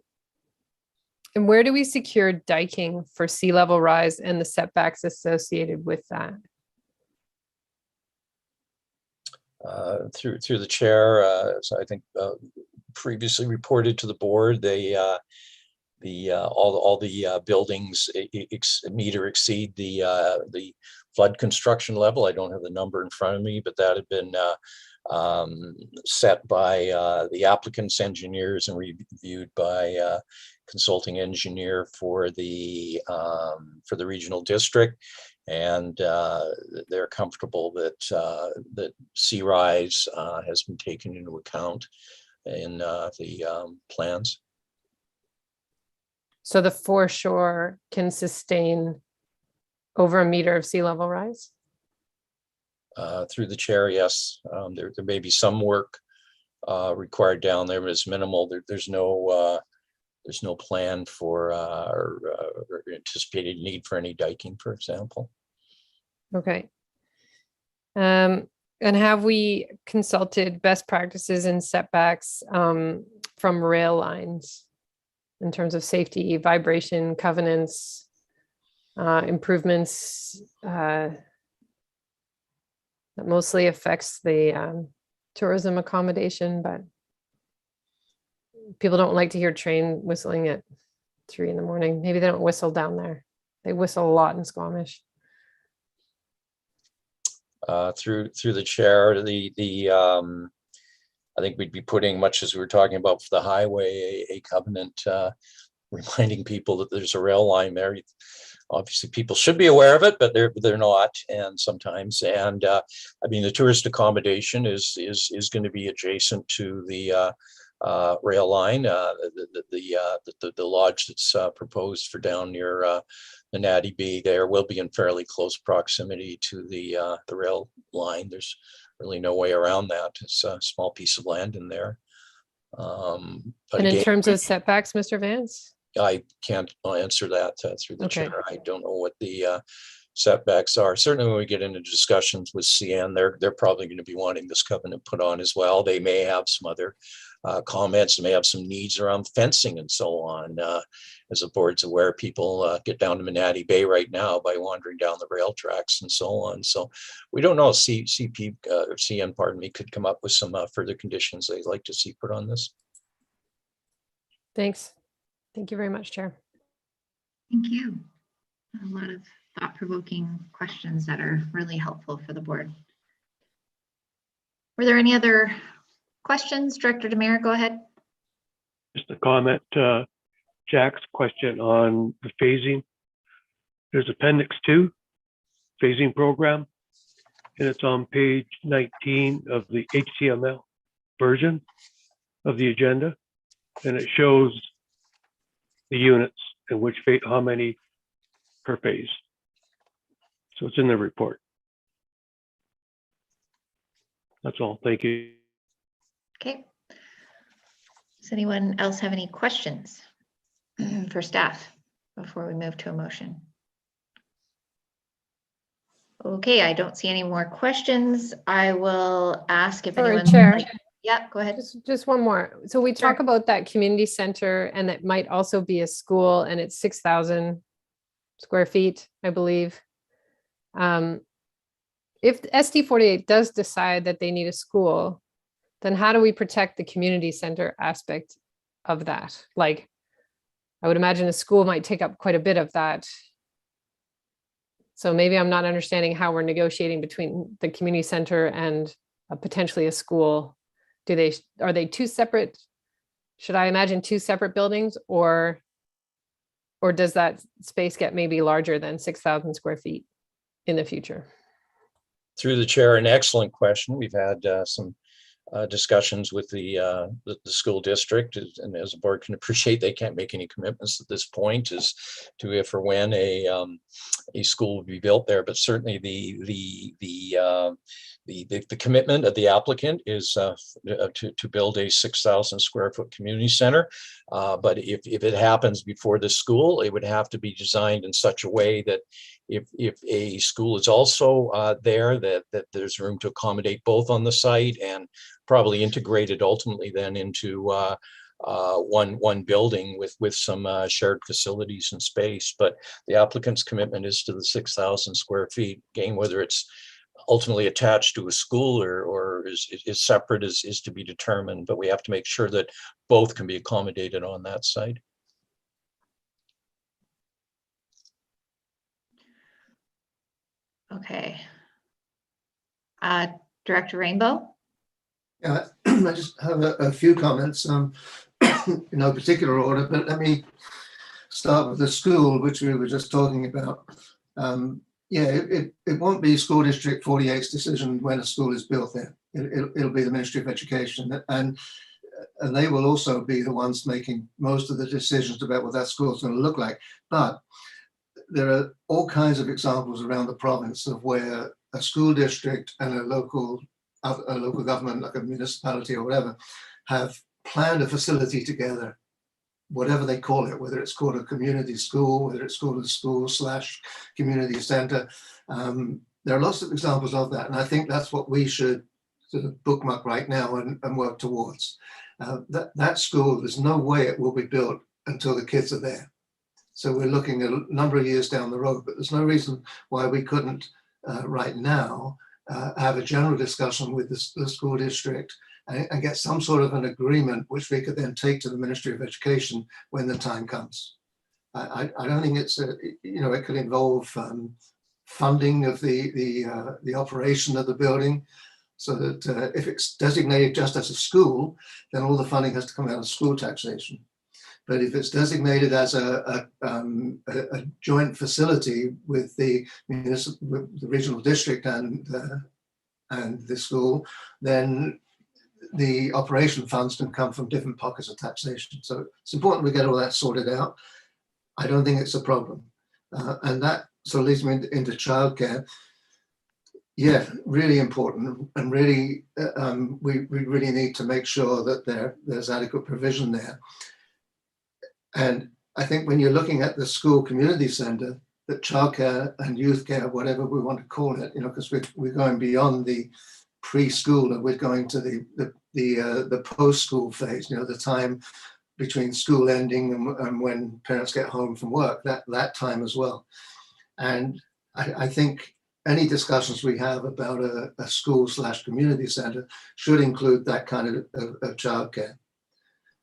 where do we secure diking for sea level rise and the setbacks associated with that? Through the chair, as I think previously reported to the board, all the buildings meet or exceed the flood construction level. I don't have the number in front of me, but that had been set by the applicant's engineers and reviewed by consulting engineer for the regional district, and they're comfortable that sea rise has been taken into account in the plans. So the foreshore can sustain over 1 meter of sea level rise? Through the chair, yes. There may be some work required down there, but it's minimal. There's no there's no plan for or anticipated need for any diking, for example. Okay. And have we consulted best practices and setbacks from rail lines in terms of safety, vibration, covenants, improvements that mostly affects the tourism accommodation, but people don't like to hear train whistling at 3 a.m. Maybe they don't whistle down there. They whistle a lot in Squamish. Through the chair, I think we'd be putting, much as we were talking about for the highway, a covenant reminding people that there's a rail line there. Obviously, people should be aware of it, but they're not, and sometimes. And I mean, the tourist accommodation is going to be adjacent to the rail line. The lodge that's proposed for down near the Natty Bay there will be in fairly close proximity to the rail line. There's really no way around that. It's a small piece of land in there. But and in again, terms of setbacks, Mr. Vance? I can't answer that through the Okay. chair. I don't know what the setbacks are. Certainly when we get into discussions with CN, they're probably going to be wanting this covenant put on as well. They may have some other comments, they may have some needs around fencing and so on. As the board's aware, people get down to Manatee Bay right now by wandering down the rail tracks and so on. So we don't know if CN, pardon me, could come up with some further conditions they'd like to see put on this. Thanks. Thank you very much, Chair. Thank you. A lot of thought-provoking questions that are really helpful for the board. Were there any other questions? Director Demir, go ahead. Just a comment, Jack's question on the phasing. There's Appendix 2, phasing program, and it's on page 19 of the HTML version of the agenda, and it shows the units in which phase, how many per phase. So it's in the report. That's all. Thank you. Okay. Does anyone else have any questions for staff before we move to a motion? Okay, I don't see any more questions. I will ask if Sorry, anyone. Chair. Yeah, go ahead. Just one more. So we talk about that community center, and it might also be a school, and it's 6,000 square feet, I believe. If SD 48 does decide that they need a school, then how do we protect the community center aspect of that? Like, I would imagine a school might take up quite a bit of that. So maybe I'm not understanding how we're negotiating between the community center and potentially a school. Are they two separate? Should I imagine two separate buildings, or does that space get maybe larger than 6,000 square feet in the future? Through the chair, an excellent question. We've had some discussions with the school district, and as the board can appreciate, they can't make any commitments at this point as to if or when a school will be built there. But certainly the commitment of the applicant is to build a 6,000 square foot community center. But if it happens before the school, it would have to be designed in such a way that if a school is also there, that there's room to accommodate both on the site, and probably integrated ultimately then into one building with some shared facilities and space. But the applicant's commitment is to the 6,000 square feet. Again, whether it's ultimately attached to a school or is separate is to be determined, but we have to make sure that both can be accommodated on that site. Okay. Director Rainbow? Yeah, I just have a few comments, in no particular order, but let me start with the school, which we were just talking about. Yeah, it won't be School District 48's decision when a school is built there. It'll be the Ministry of Education, and they will also be the ones making most of the decisions about what that school is going to look like. But there are all kinds of examples around the province of where a school district and a local government, like a municipality or whatever, have planned a facility together whatever they call it, whether it's called a community school, whether it's called a school/community center. There are lots of examples of that. And I think that's what we should sort of bookmark right now and work towards. That school, there's no way it will be built until the kids are there. So we're looking at a number of years down the road, but there's no reason why we couldn't right now have a general discussion with the school district and get some sort of an agreement which we could then take to the Ministry of Education when the time comes. I don't think it's it could involve funding of the operation of the building, so that if it's designated just as a school, then all the funding has to come out of school taxation. But if it's designated as a joint facility with the regional district and the school, then the operation funds can come from different pockets of taxation. So it's important we get all that sorted out. I don't think it's a problem. And that sort of leads me into childcare. Yeah, really important, and really we really need to make sure that there's adequate provision there. And I think when you're looking at the school community center, that childcare and youth care, whatever we want to call it, because we're going beyond the preschool and we're going to the post-school phase, the time between school ending and when parents get home from work, that time as well. And I think any discussions we have about a school/community center should include that kind of childcare.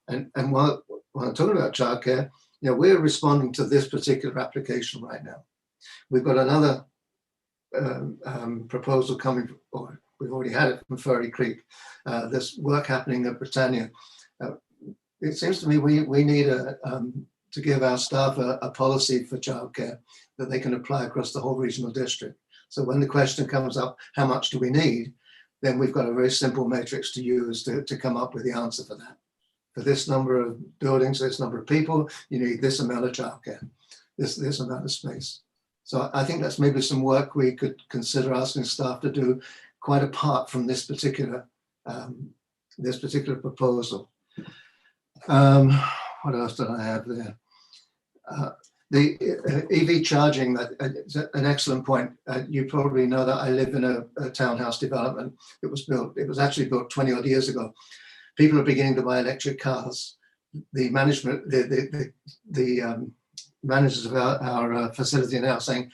And while I'm talking about childcare, we're responding to this particular application right now. We've got another proposal coming, or we've already had it from Furry Creek. There's work happening at Britannia. It seems to me we need to give our staff a policy for childcare that they can apply across the whole regional district. So when the question comes up, how much do we need? Then we've got a very simple matrix to use to come up with the answer for that. For this number of buildings, this number of people, you need this amount of childcare, this amount of space. So I think that's maybe some work we could consider asking staff to do, quite apart from this particular proposal. What else did I have there? The EV charging, that's an excellent point. You probably know that I live in a townhouse development. It was actually built 20 odd years ago. People are beginning to buy electric cars. The management, the managers of our facility are now saying,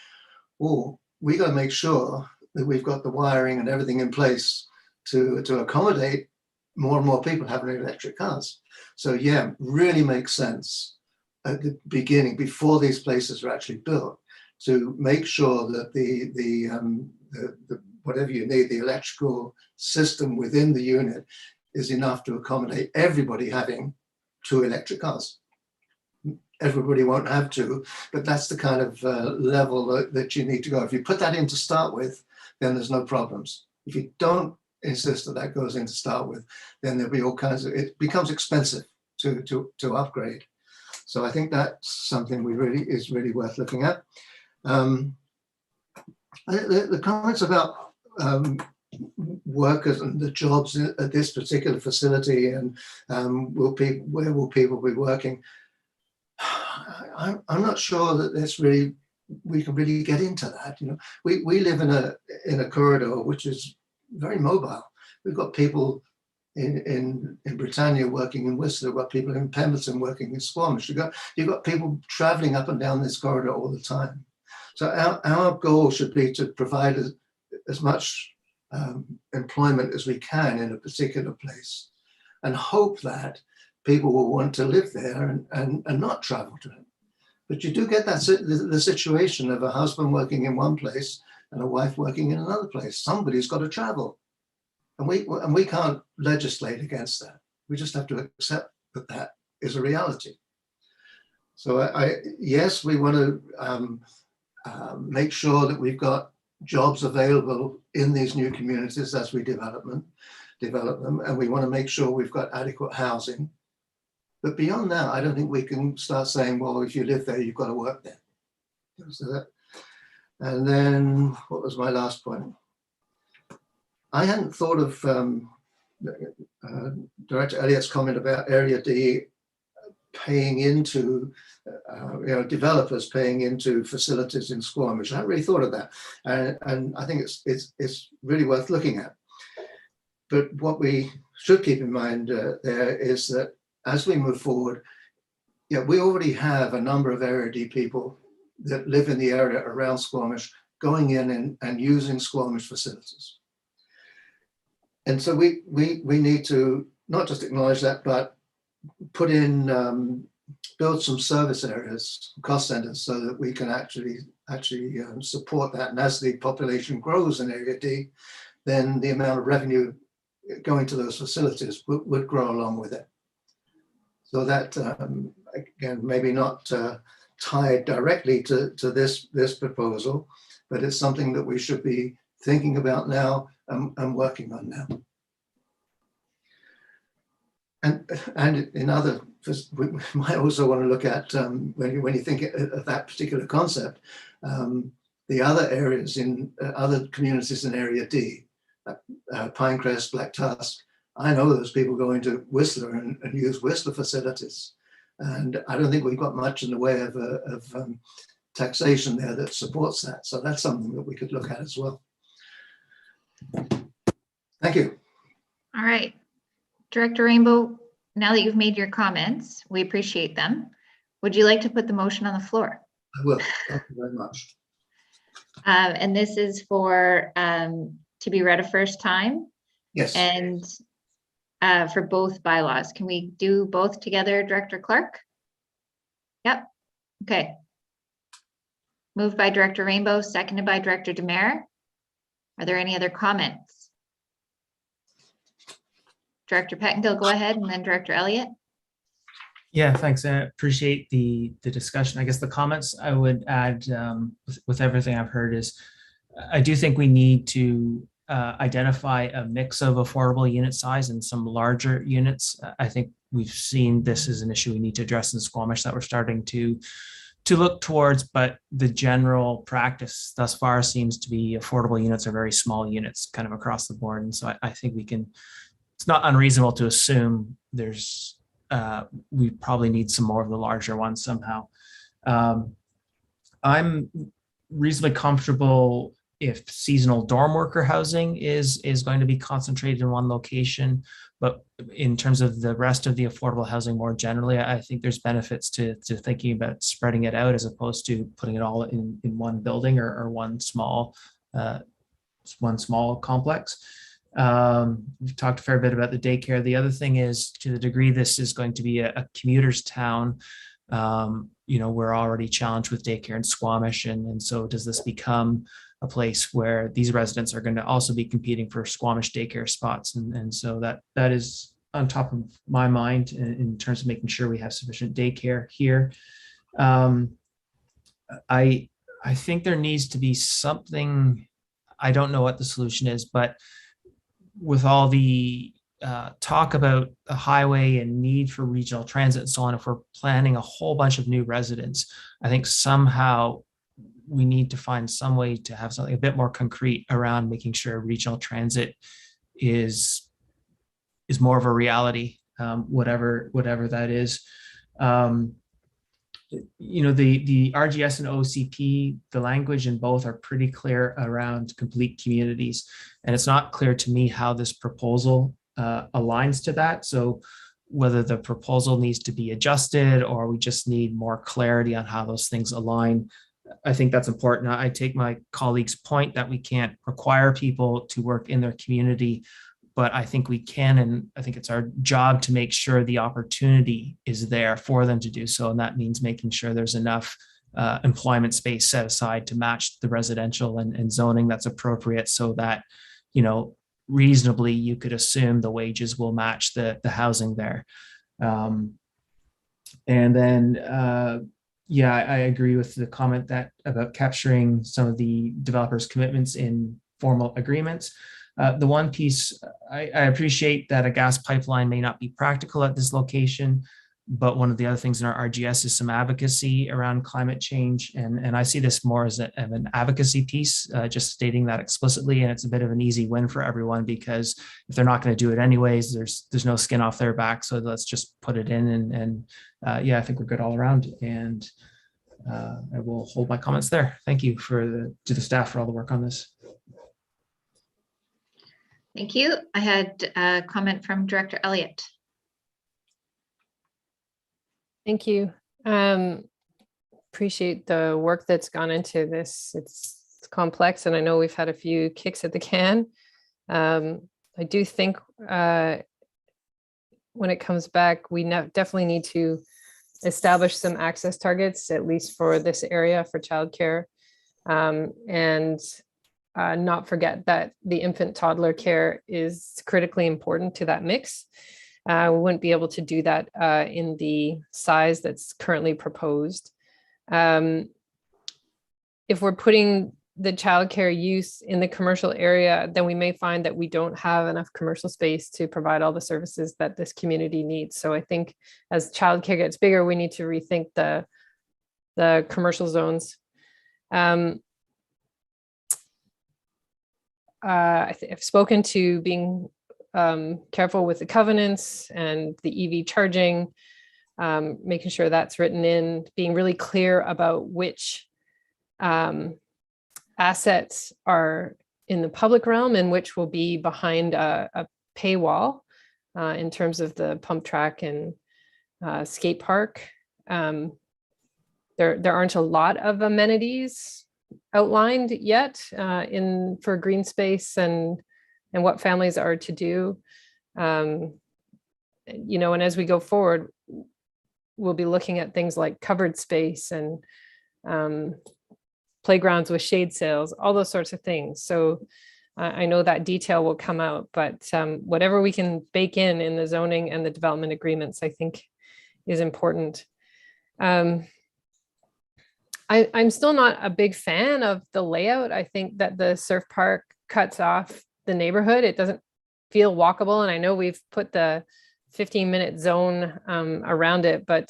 oh, we got to make sure that we've got the wiring and everything in place to accommodate more and more people having electric cars. So yeah, really makes sense at the beginning, before these places are actually built, to make sure that the whatever you need, the electrical system within the unit is enough to accommodate everybody having 2 electric cars. Everybody won't have to, but that's the kind of level that you need to go. If you put that in to start with, then there's no problems. If you don't insist that goes in to start with, then there'll be all kinds of, it becomes expensive to upgrade. So I think that's something is really worth looking at. The comments about workers and the jobs at this particular facility and where will people be working? I'm not sure that we can really get into that. We live in a corridor which is very mobile. We've got people in Britannia working in Worcester. We've got people in Pemberton working in Squamish. You've got people traveling up and down this corridor all the time. So our goal should be to provide as much employment as we can in a particular place, and hope that people will want to live there and not travel to it. But you do get the situation of a husband working in one place and a wife working in another place. Somebody's got to travel. And we can't legislate against that. We just have to accept that is a reality. So yes, we want to make sure that we've got jobs available in these new communities as we develop them, and we want to make sure we've got adequate housing. But beyond that, I don't think we can start saying, well, if you live there, you've got to work there. So and then what was my last point? I hadn't thought of Director Elliott's comment about Area D paying into, developers paying into facilities in Squamish. I hadn't really thought of that, and I think it's really worth looking at. But what we should keep in mind there is that as we move forward, we already have a number of Area D people that live in the area around Squamish going in and using Squamish facilities. And so we need to not just acknowledge that, but put in, build some service areas, cost centers, so that we can actually support that. And as the population grows in Area D, then the amount of revenue going to those facilities would grow along with it. So that, again, maybe not tied directly to this proposal, but it's something that we should be thinking about now and working on now. And in other, we might also want to look at, when you think of that particular concept, the other areas in other communities in Area D, Pinecrest, Black Tusk. I know those people going to Whistler and use Whistler facilities. And I don't think we've got much in the way of taxation there that supports that. So that's something that we could look at as well. Thank you. All right. Director Rainbow, now that you've made your comments, we appreciate them. Would you like to put the motion on the floor? I will. Thank you very much. And this is for to be read a first time. Yes. And for both bylaws. Can we do both together, Director Clark? Yep. Okay. Moved by Director Rainbow, seconded by Director Demare. Are there any other comments? Director Pettengill, go ahead, and then Director Elliott. Yeah, thanks. I appreciate the discussion. I guess the comments I would add with everything I've heard is I do think we need to identify a mix of affordable unit size and some larger units. I think we've seen this as an issue we need to address in Squamish that we're starting to look towards, but the general practice thus far seems to be affordable units are very small units kind of across the board. And so I think we can, it's not unreasonable to assume there's, we probably need some more of the larger ones somehow. I'm reasonably comfortable if seasonal dorm worker housing is going to be concentrated in one location, but in terms of the rest of the affordable housing more generally, I think there's benefits to thinking about spreading it out as opposed to putting it all in one building or one small complex. We've talked a fair bit about the daycare. The other thing is, to the degree this is going to be a commuter's town, we're already challenged with daycare in Squamish, and so does this become a place where these residents are going to also be competing for Squamish daycare spots, and so that is on top of my mind in terms of making sure we have sufficient daycare here. I think there needs to be something. I don't know what the solution is, but with all the talk about the highway and need for regional transit and so on, if we're planning a whole bunch of new residents, I think somehow we need to find some way to have something a bit more concrete around making sure regional transit is more of a reality, whatever that is. The RGS and OCP, the language in both are pretty clear around complete communities, and it's not clear to me how this proposal aligns to that. So whether the proposal needs to be adjusted or we just need more clarity on how those things align, I think that's important. I take my colleague's point that we can't require people to work in their community, but I think we can, and I think it's our job to make sure the opportunity is there for them to do so. And that means making sure there's enough employment space set aside to match the residential and zoning that's appropriate, so that, reasonably you could assume the wages will match the housing there. And then, I agree with the comment about capturing some of the developers' commitments in formal agreements. The one piece, I appreciate that a gas pipeline may not be practical at this location. But one of the other things in our RGS is some advocacy around climate change. And I see this more as an advocacy piece, just stating that explicitly. And it's a bit of an easy win for everyone, because if they're not going to do it anyways, there's no skin off their back. So let's just put it in. And yeah, I think we're good all around. And I will hold my comments there. Thank you to the staff for all the work on this. Thank you. I had a comment from Director Elliott. Thank you. Appreciate the work that's gone into this. It's complex, and I know we've had a few kicks at the can. I do think when it comes back, we definitely need to establish some access targets, at least for this area for childcare, and not forget that the infant toddler care is critically important to that mix. We wouldn't be able to do that in the size that's currently proposed. If we're putting the childcare use in the commercial area, then we may find that we don't have enough commercial space to provide all the services that this community needs. So I think as childcare gets bigger, we need to rethink the commercial zones. I've spoken to being careful with the covenants and the EV charging, making sure that's written in, being really clear about which assets are in the public realm and which will be behind a paywall in terms of the pump track and skate park. There aren't a lot of amenities outlined yet for green space and what families are to do. And as we go forward, we'll be looking at things like covered space and playgrounds with shade sails, all those sorts of things. So I know that detail will come out, but whatever we can bake in the zoning and the development agreements, I think is important. I'm still not a big fan of the layout. I think that the surf park cuts off the neighborhood. It doesn't feel walkable. And I know we've put the 15-minute zone around it, but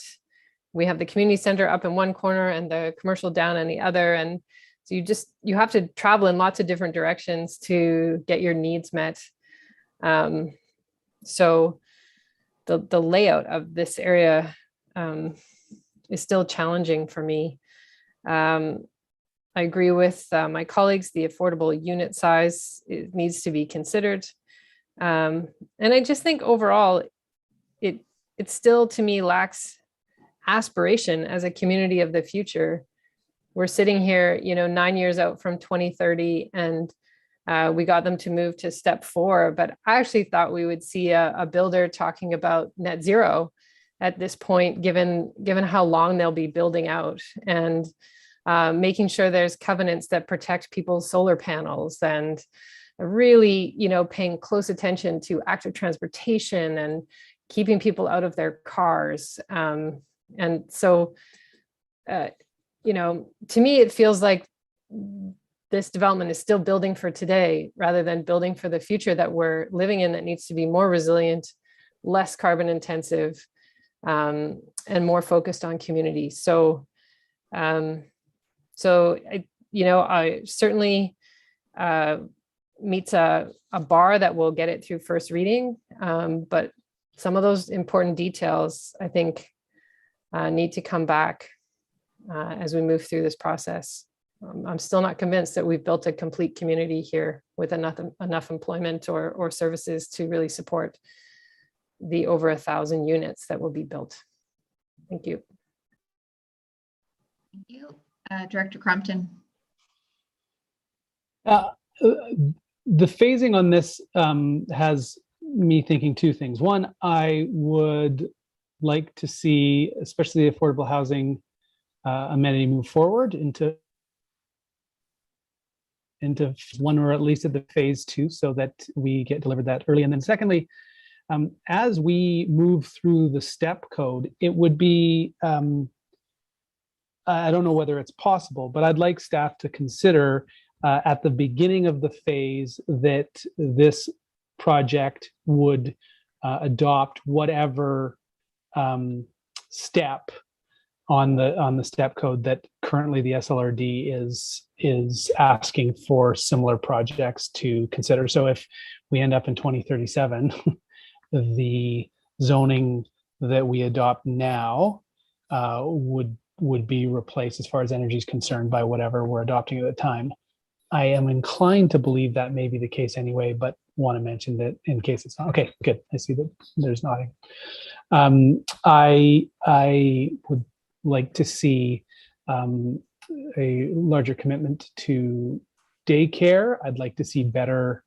we have the community center up in one corner and the commercial down in the other. And so you have to travel in lots of different directions to get your needs met. So the layout of this area is still challenging for me. I agree with my colleagues, the affordable unit size needs to be considered. And I just think overall, it still to me lacks aspiration as a community of the future. We're sitting here, 9 years out from 2030, and we got them to move to step 4, but I actually thought we would see a builder talking about net zero at this point, given how long they'll be building out, and making sure there's covenants that protect people's solar panels, and really, paying close attention to active transportation and keeping people out of their cars. And so, to me, it feels like this development is still building for today rather than building for the future that we're living in, that needs to be more resilient, less carbon intensive, and more focused on community. So, I certainly meets a bar that will get it through first reading, but some of those important details, I think, need to come back as we move through this process. I'm still not convinced that we've built a complete community here with enough employment or services to really support the over 1,000 units that will be built. Thank you. Thank you. Director Crompton. The phasing on this has me thinking two things. One, I would like to see, especially the affordable housing amenity, move forward into one, or at least at the phase 2, so that we get delivered that early. And then secondly, as we move through the step code, it would be, I don't know whether it's possible, but I'd like staff to consider at the beginning of the phase that this project would adopt whatever step on the step code that currently the SLRD is asking for similar projects to consider. So if we end up in 2037, the zoning that we adopt now would be replaced as far as energy is concerned by whatever we're adopting at the time. I am inclined to believe that may be the case anyway, but want to mention that in case it's not. Okay, good. I see that there's nodding. I would like to see a larger commitment to daycare. I'd like to see better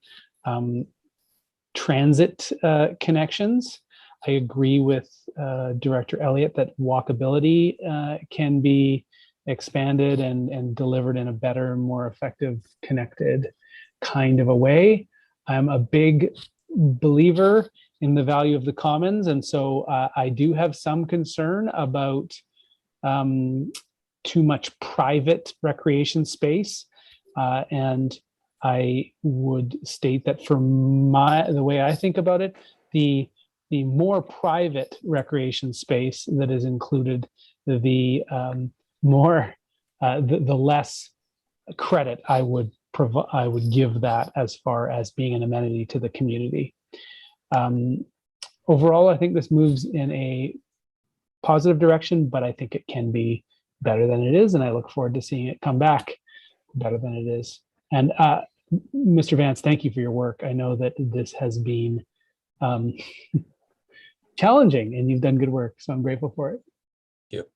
transit connections. I agree with Director Elliott that walkability can be expanded and delivered in a better, more effective, connected kind of a way. I'm a big believer in the value of the commons, and so I do have some concern about too much private recreation space, and I would state that for the way I think about it, the more private recreation space that is included, the less credit I would give that as far as being an amenity to the community. Overall, I think this moves in a positive direction, but I think it can be better than it is, and I look forward to seeing it come back better than it is. And Mr. Vance, thank you for your work. I know that this has been challenging, and you've done good work, so I'm grateful for it. Yep.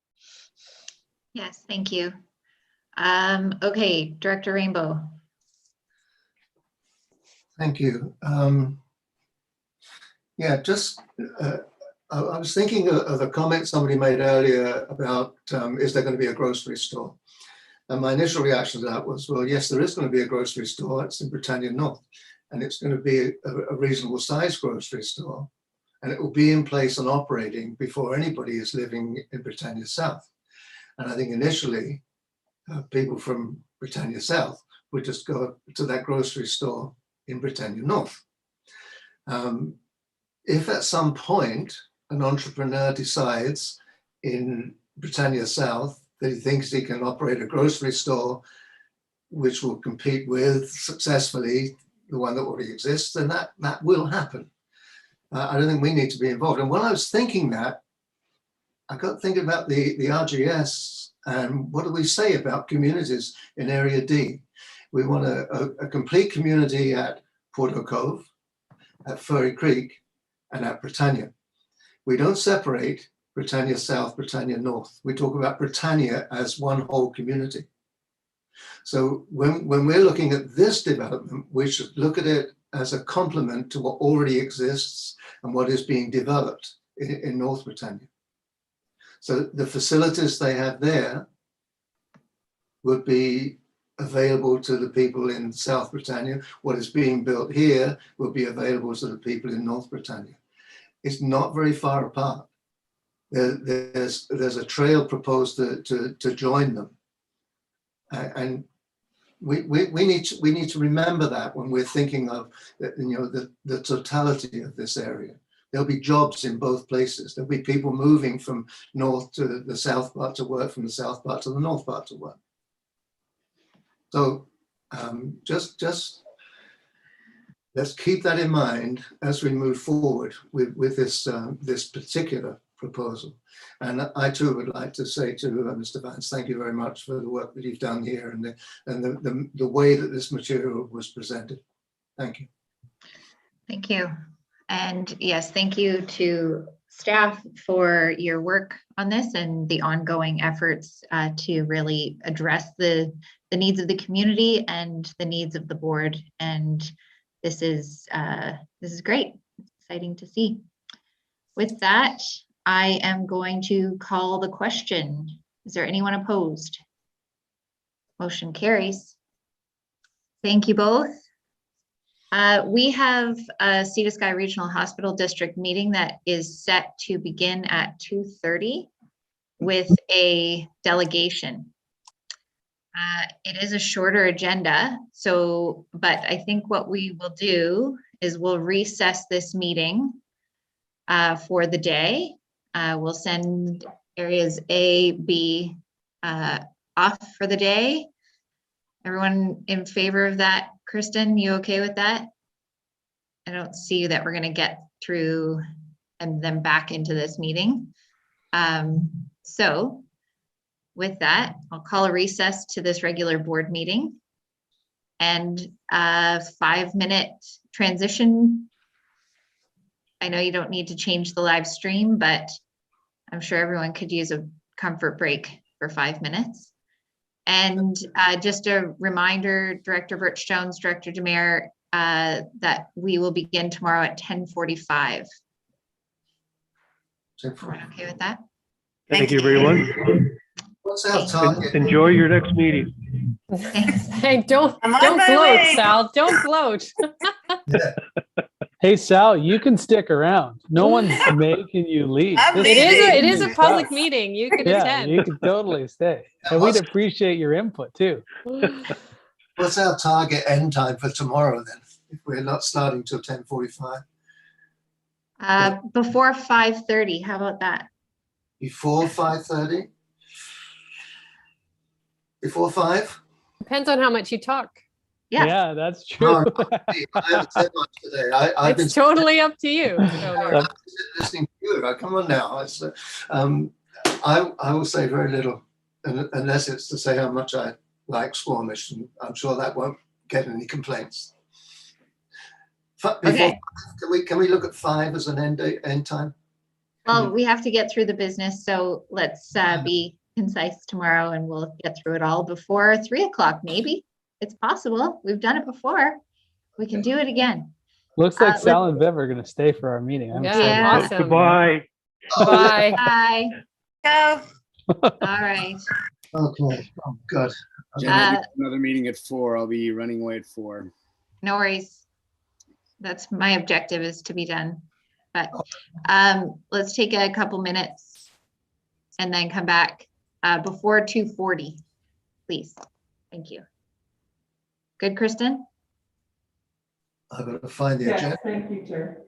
Yes, thank you. Okay, Director Rainbow. Thank you. Yeah, just I was thinking of a comment somebody made earlier about is there going to be a grocery store? And my initial reaction to that was, well, yes, there is going to be a grocery store. It's in Britannia North, and it's going to be a reasonable size grocery store, and it will be in place and operating before anybody is living in Britannia South. And I think initially people from Britannia South would just go to that grocery store in Britannia North. If at some point an entrepreneur decides in Britannia South that he thinks he can operate a grocery store which will compete with successfully the one that already exists, then that will happen. I don't think we need to be involved. And when I was thinking that, I got thinking about the RGS and what do we say about communities in Area D? We want a complete community at Porto Cove, at Furry Creek, and at Britannia. We don't separate Britannia South, Britannia North. We talk about Britannia as one whole community. So when we're looking at this development, we should look at it as a complement to what already exists and what is being developed in North Britannia. So the facilities they have there would be available to the people in South Britannia. What is being built here will be available to the people in North Britannia. It's not very far apart. There's a trail proposed to join them, and we need to remember that when we're thinking of the totality of this area. There'll be jobs in both places. There'll be people moving from north to the south part to work, from the south part to the north part to work. So just let's keep that in mind as we move forward with this particular proposal. And I too would like to say to Mr. Vance, thank you very much for the work that you've done here and the way that this material was presented. Thank you. Thank you. And yes, thank you to staff for your work on this and the ongoing efforts to really address the needs of the community and the needs of the board. And this is great. It's exciting to see. With that, I am going to call the question. Is there anyone opposed? Motion carries. Thank you both. We have a Sea to Sky Regional Hospital District meeting that is set to begin at 2:30 with a delegation. It is a shorter agenda, but I think what we will do is we'll recess this meeting for the day. We'll send areas A, B off for the day. Everyone in favor of that? Kristen, you okay with that? I don't see that we're going to get through and then back into this meeting. So with that, I'll call a recess to this regular board meeting and a 5-minute transition. I know you don't need to change the live stream, but I'm sure everyone could use a comfort break for 5 minutes. And just a reminder, Director Birch Jones, Director Demare, that we will begin tomorrow at 10:45. Everyone okay with that? Thank you, everyone. What's our target? Enjoy your next meeting. Hey, don't gloat, way. Sal. Don't gloat. Hey, Sal, you can stick around. No one's making you leave. I'm This leaving. It is a good public stuff. meeting. You can Yeah, attend. you can totally stay. And we'd appreciate your input too. What's our target end time for tomorrow then? If we're not starting till 10:45? Before 5:30, how about that? Before 5:30? Before 5? Depends on how much you talk. Yeah. Yeah, that's true. No, I haven't said much today. I've been It's totally up to you. listening to you. Come on now. I will say very little, unless it's to say how much I like Squamish, and I'm sure that won't get any complaints. Okay. Can we look at 5 as an end time? Well, we have to get through the business, so let's be concise tomorrow and we'll get through it all before 3 o'clock, maybe. It's possible. We've done it before. We can do it again. Looks like Sal and Viv are going to stay for our meeting. I'm excited. Yeah. Awesome. Goodbye. Bye. Bye. Go. All right. Okay. Oh, God. Jen, I do have another meeting at 4. I'll be running away at 4. No worries. That's my objective, is to be done. But let's take a couple minutes and then come back before 2:40, please. Thank you. Good, Kristen? I've got to find the agenda. Thank you, Chair.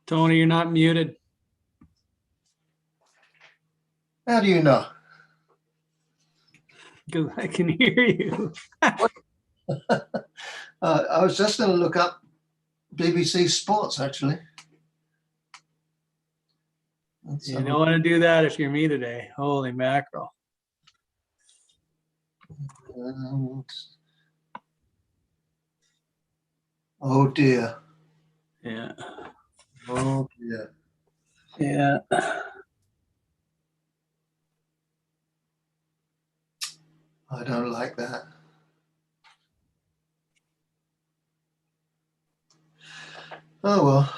Tony, you're not muted. How do you know? Because I can hear you. I was just going to look up BBC Sports, actually. You don't want to do that if you're me today. Holy mackerel. Oh dear. Yeah. Oh dear. Yeah. I don't like that. Oh well.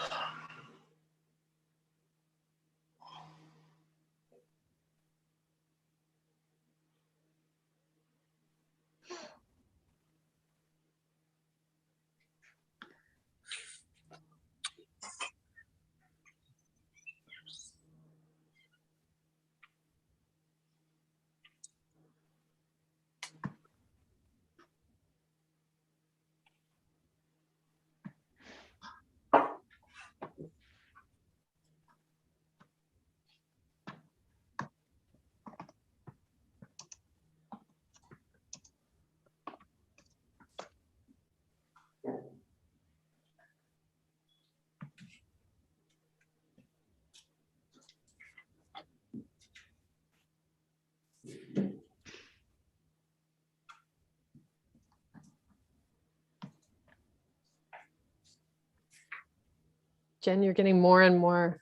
Jen, you're getting more and more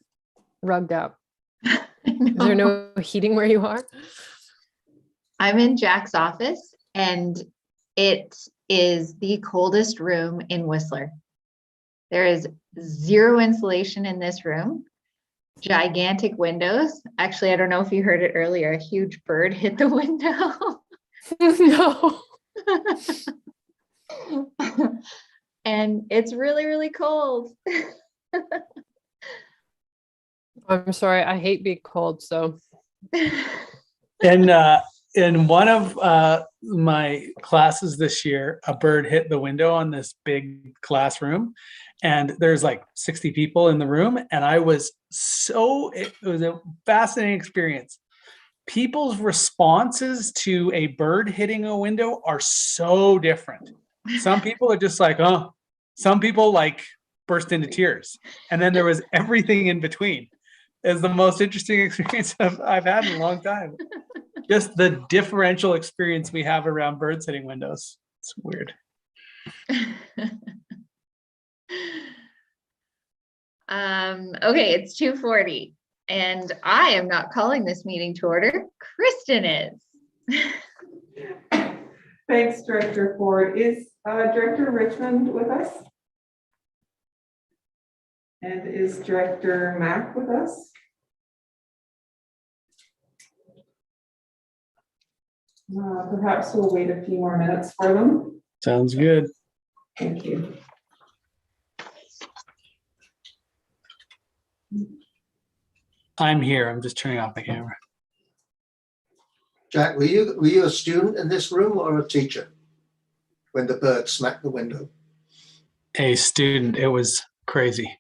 rugged up. Is there no heating where you are? I'm in Jack's office and it is the coldest room in Whistler. There is zero insulation in this room, gigantic windows. Actually, I don't know if you heard it earlier, a huge bird hit the window. No. And it's really, really cold. I'm sorry, I hate being cold, so. In one of my classes this year, a bird hit the window on this big classroom, and there's like 60 people in the room, and it was a fascinating experience. People's responses to a bird hitting a window are so different. Some people are just like, oh, some people like burst into tears, and then there was everything in between. It's the most interesting experience I've had in a long time. Just the differential experience we have around birds hitting windows. It's weird. Okay, it's 2:40 and I am not calling this meeting to order. Kristen is. Thanks, Director Ford. Is Director Richmond with us? And is Director Mack with us? Perhaps we'll wait a few more minutes for them. Sounds good. Thank you. I'm here. I'm just turning off the camera. Jack, were you a student in this room or a teacher when the bird smacked the window? A student. It was crazy.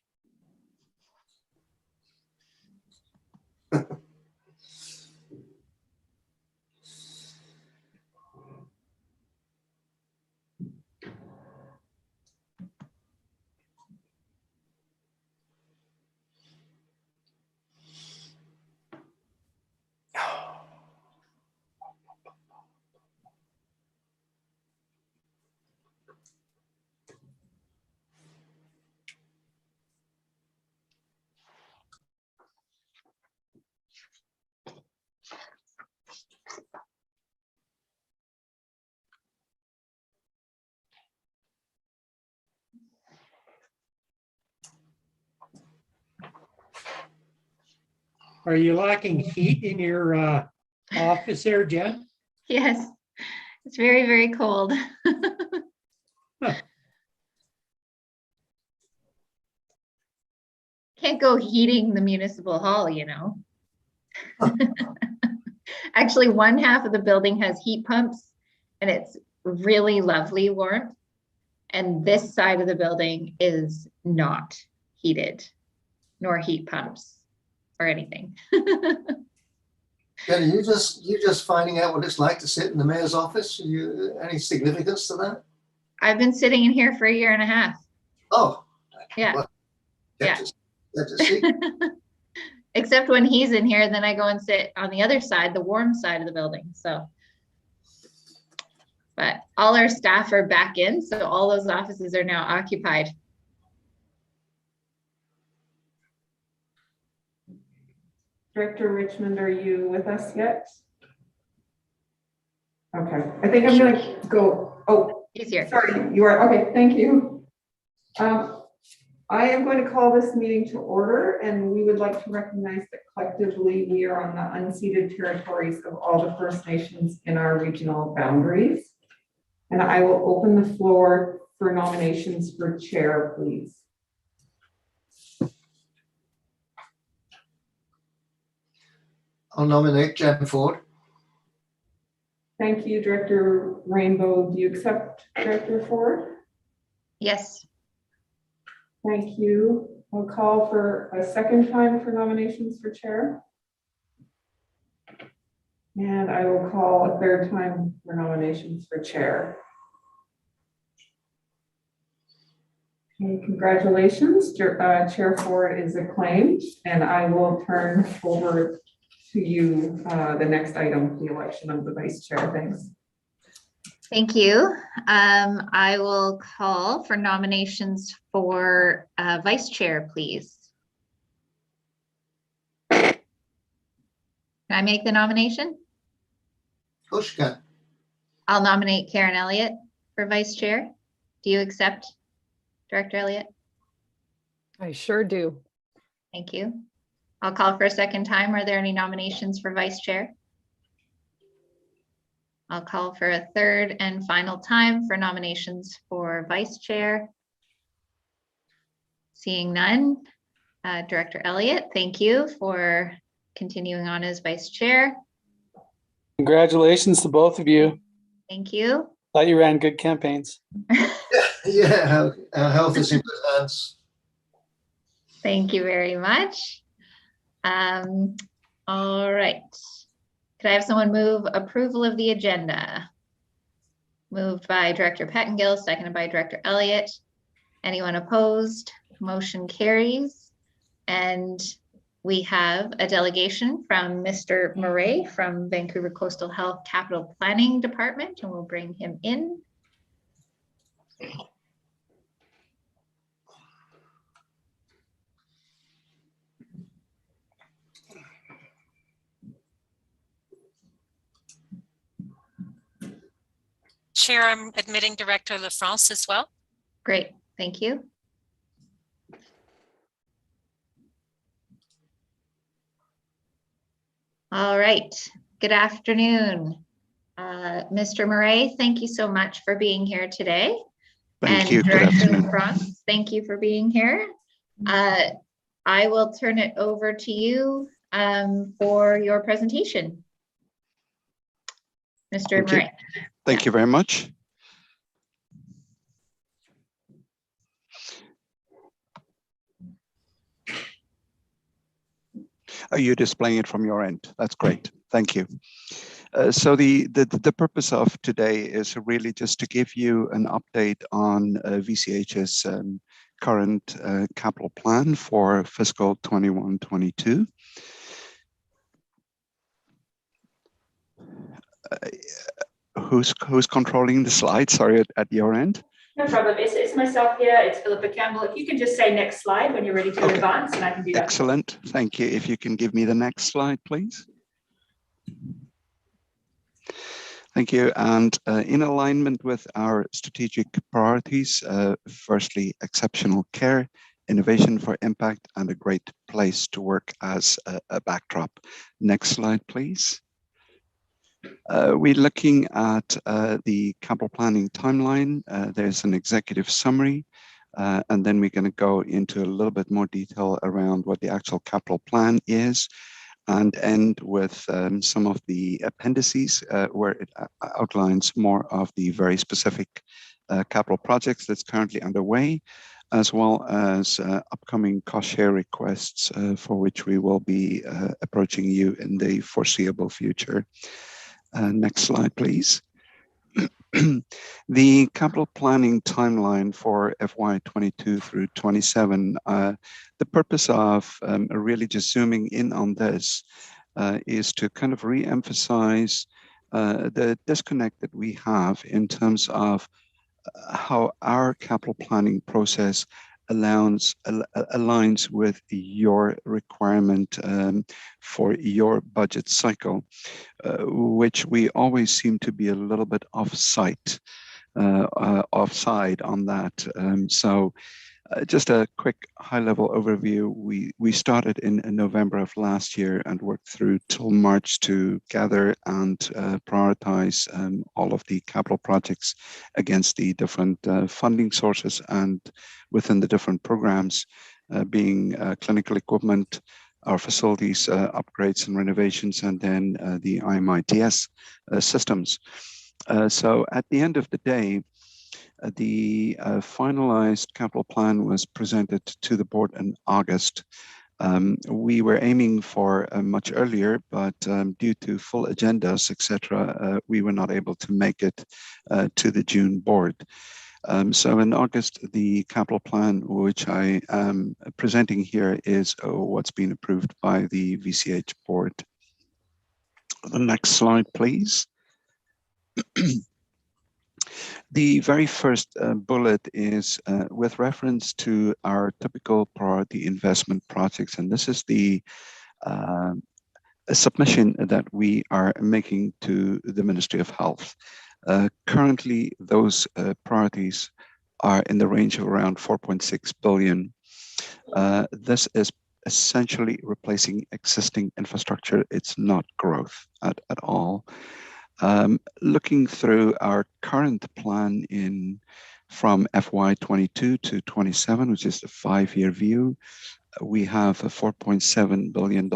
Are you lacking heat in your office there, Jen? Yes, it's very, very cold. Can't go heating the municipal hall, you know. Actually, one half of the building has heat pumps and it's really lovely warmth. And this side of the building is not heated. nor heat pumps or anything. Yeah, you just finding out what it's like to sit in the mayor's office? Any significance to that? I've been sitting in here for 1.5 years. Oh, yeah. Well, Yeah. That's a secret. Except when he's in here, then I go and sit on the other side, the warm side of the building. So, but all our staff are back in, so all those offices are now occupied. Director Richmond, are you with us yet? Okay, I think I'm gonna go. Oh, he's here. Sorry, you are, okay, thank you. I am going to call this meeting to order, and we would like to recognize that collectively we are on the unceded territories of all the First Nations in our regional boundaries. And I will open the floor for nominations for chair, please. I'll nominate Jen Ford. Thank you, Director Rainbow. Do you accept Director Ford? Yes. Thank you. I'll call for a second time for nominations for chair. And I will call a third time for nominations for chair. Okay, congratulations. Chair Ford is acclaimed, and I will turn over to you the next item, the election of the vice chair. Thanks. Thank you. I will call for nominations for vice chair, please. Can I make the nomination? Pushka. I'll nominate Karen Elliott for vice chair. Do you accept, Director Elliott? I sure do. Thank you. I'll call for a second time. Are there any nominations for vice chair? I'll call for a third and final time for nominations for vice chair. Seeing none, Director Elliott, thank you for continuing on as vice chair. Congratulations to both of you. Thank you. Thought you ran good campaigns. Yeah, our health is in good hands. Thank you very much. All right. Could I have someone move approval of the agenda? Moved by Director Pettengill, seconded by Director Elliott. Anyone opposed? Motion carries. And we have a delegation from Mr. Murray from Vancouver Coastal Health Capital Planning Department, and we'll bring him in. Chair, I'm admitting Director LaFrance as well. Great, thank you. All right, good afternoon. Mr. Murray, thank you so much for being here today. Thank you. Director LaFrance, thank you for being here. I will turn it over to you for your presentation. Mr. Murray. Thank you very much. Are you displaying it from your end? That's great. Thank you. So the purpose of today is really just to give you an update on VCH's current capital plan for fiscal 21-22. Who's controlling the slide? Sorry, at your end. No problem. It's myself here. It's Philippa Campbell. If you can just say next slide when you're ready to advance, and I can do that. Excellent. Thank you. If you can give me the next slide, please. Thank you. And in alignment with our strategic priorities, firstly, exceptional care, innovation for impact, and a great place to work as a backdrop. Next slide, please. We're looking at the capital planning timeline. There's an executive summary, and then we're going to go into a little bit more detail around what the actual capital plan is, and end with some of the appendices where it outlines more of the very specific capital projects that's currently underway, as well as upcoming cost share requests for which we will be approaching you in the foreseeable future. Next slide, please. The capital planning timeline for FY22 through 27, the purpose of really just zooming in on this is to kind of re-emphasize the disconnect that we have in terms of how our capital planning process aligns with your requirement for your budget cycle, which we always seem to be a little bit offside on that. So just a quick high-level overview. We started in November of last year and worked through till March to gather and prioritize all of the capital projects against the different funding sources and within the different programs, being clinical equipment, our facilities upgrades and renovations, and then the IMITS systems. So at the end of the day, the finalized capital plan was presented to the board in August. We were aiming for much earlier, but due to full agendas, etc., we were not able to make it to the June board. So in August, the capital plan, which I am presenting here, is what's been approved by the VCH board. The next slide, please. The very first bullet is with reference to our typical priority investment projects, and this is the submission that we are making to the Ministry of Health. Currently, those priorities are in the range of around 4.6 billion. This is essentially replacing existing infrastructure. It's not growth at all. Looking through our current plan from FY22 to 27, which is the 5-year view, we have $4.7 billion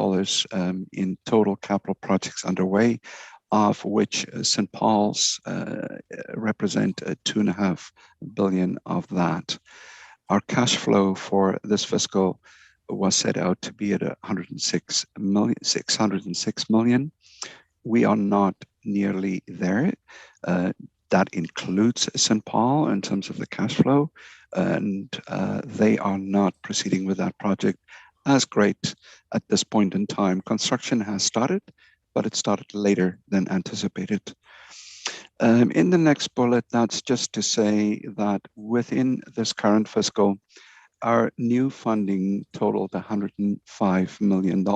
in total capital projects underway, of which St. Paul's represent 2.5 billion of that. Our cash flow for this fiscal was set out to be at 606 million. We are not nearly there. That includes St. Paul in terms of the cash flow, and they are not proceeding with that project as great at this point in time. Construction has started, but it started later than anticipated. In the next bullet, that's just to say that within this current fiscal, our new funding totaled $105 million.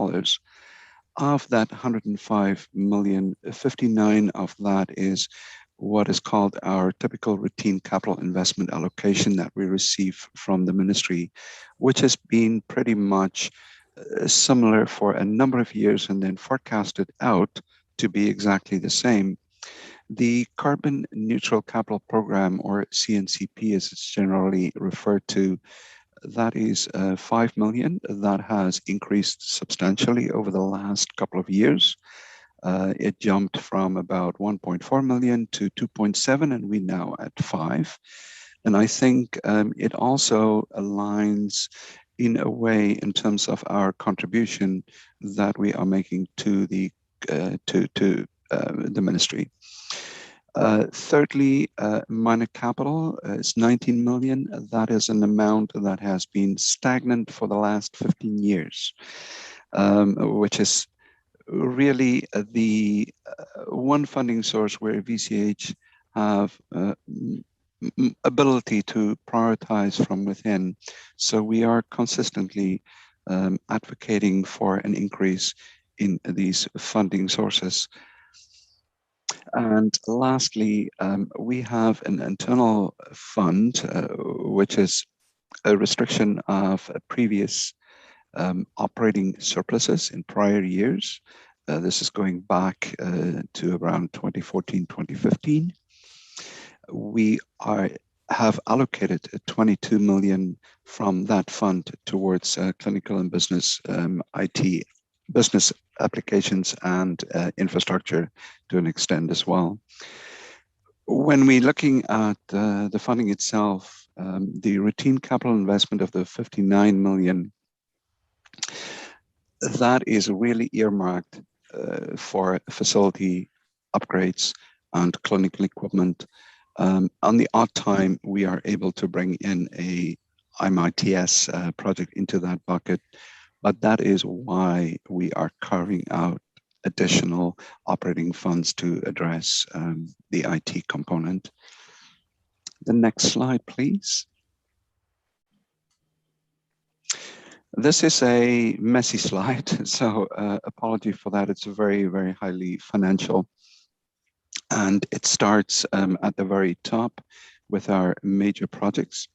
Of that 105 million, 59 of that is what is called our typical routine capital investment allocation that we receive from the ministry, which has been pretty much similar for a number of years and then forecasted out to be exactly the same. The Carbon Neutral Capital Program, or CNCP as it's generally referred to, that is 5 million. That has increased substantially over the last couple of years. It jumped from about 1.4 million to 2.7, and we're now at 5. And I think it also aligns in a way in terms of our contribution that we are making to the ministry. Thirdly, minor capital is 19 million. That is an amount that has been stagnant for the last 15 years, which is really the one funding source where VCH have ability to prioritize from within. So we are consistently advocating for an increase in these funding sources. And lastly, we have an internal fund, which is a restriction of previous operating surpluses in prior years. This is going back to around 2014, 2015. We have allocated 22 million from that fund towards clinical and business IT, business applications and infrastructure to an extent as well. When we're looking at the funding itself, The routine capital investment of the 59 million, that is really earmarked for facility upgrades and clinical equipment. On the odd time, we are able to bring in a IMITS project into that bucket, but that is why we are carving out additional operating funds to address the IT component. The next slide, please. This is a messy slide, so apology for that. It's very, very highly financial. And it starts at the very top with our major projects,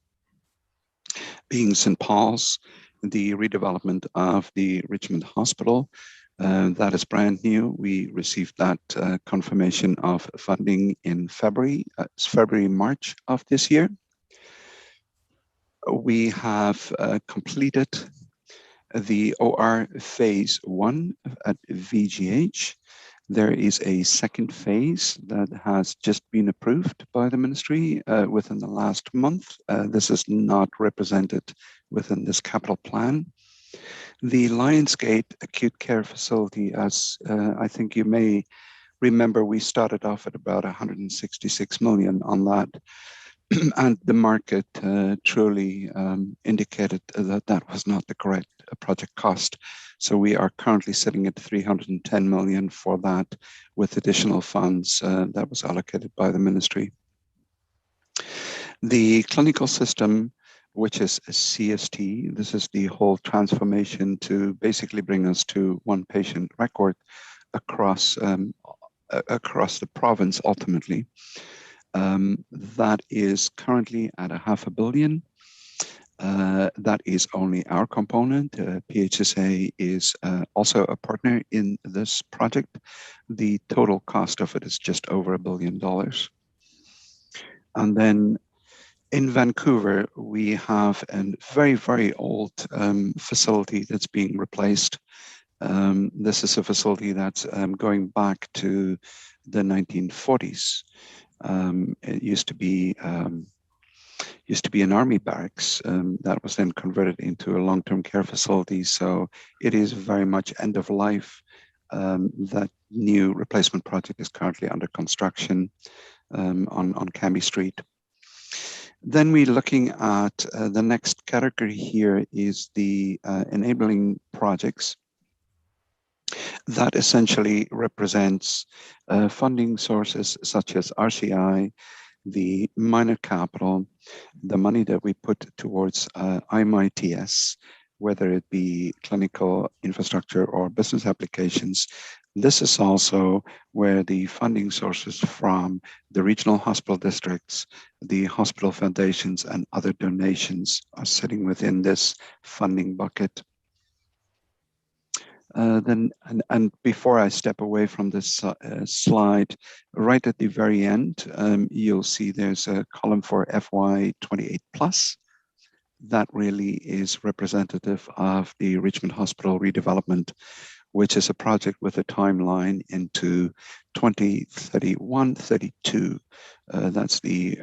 being St. Paul's, the redevelopment of the Richmond Hospital. That is brand new. We received that confirmation of funding in February, March of this year. We have completed the OR phase 1 at VGH. There is a second phase that has just been approved by the ministry within the last month. This is not represented within this capital plan. The Lionsgate Acute Care Facility, as I think you may remember, we started off at about 166 million on that. And the market truly indicated that that was not the correct project cost. So we are currently sitting at 310 million for that, with additional funds that was allocated by the ministry. The clinical system, which is a CST, this is the whole transformation to basically bring us to one patient record across the province ultimately. That is currently at $500 million. That is only our component. PHSA is also a partner in this project. The total cost of it is just over $1 billion. And then in Vancouver, we have a very, very old facility that's being replaced. This is a facility that's going back to the 1940s. It used to be an army barracks that was then converted into a long-term care facility. So it is very much end of life. That new replacement project is currently under construction on Cambie Street. Then we're looking at the next category here is the enabling projects. That essentially represents funding sources such as RCI, the minor capital, the money that we put towards IMITS, whether it be clinical infrastructure or business applications. This is also where the funding sources from the regional hospital districts, the hospital foundations, and other donations are sitting within this funding bucket. And before I step away from this slide, right at the very end, you'll see there's a column for FY28 plus. That really is representative of the Richmond Hospital redevelopment, which is a project with a timeline into 2031-32. That's the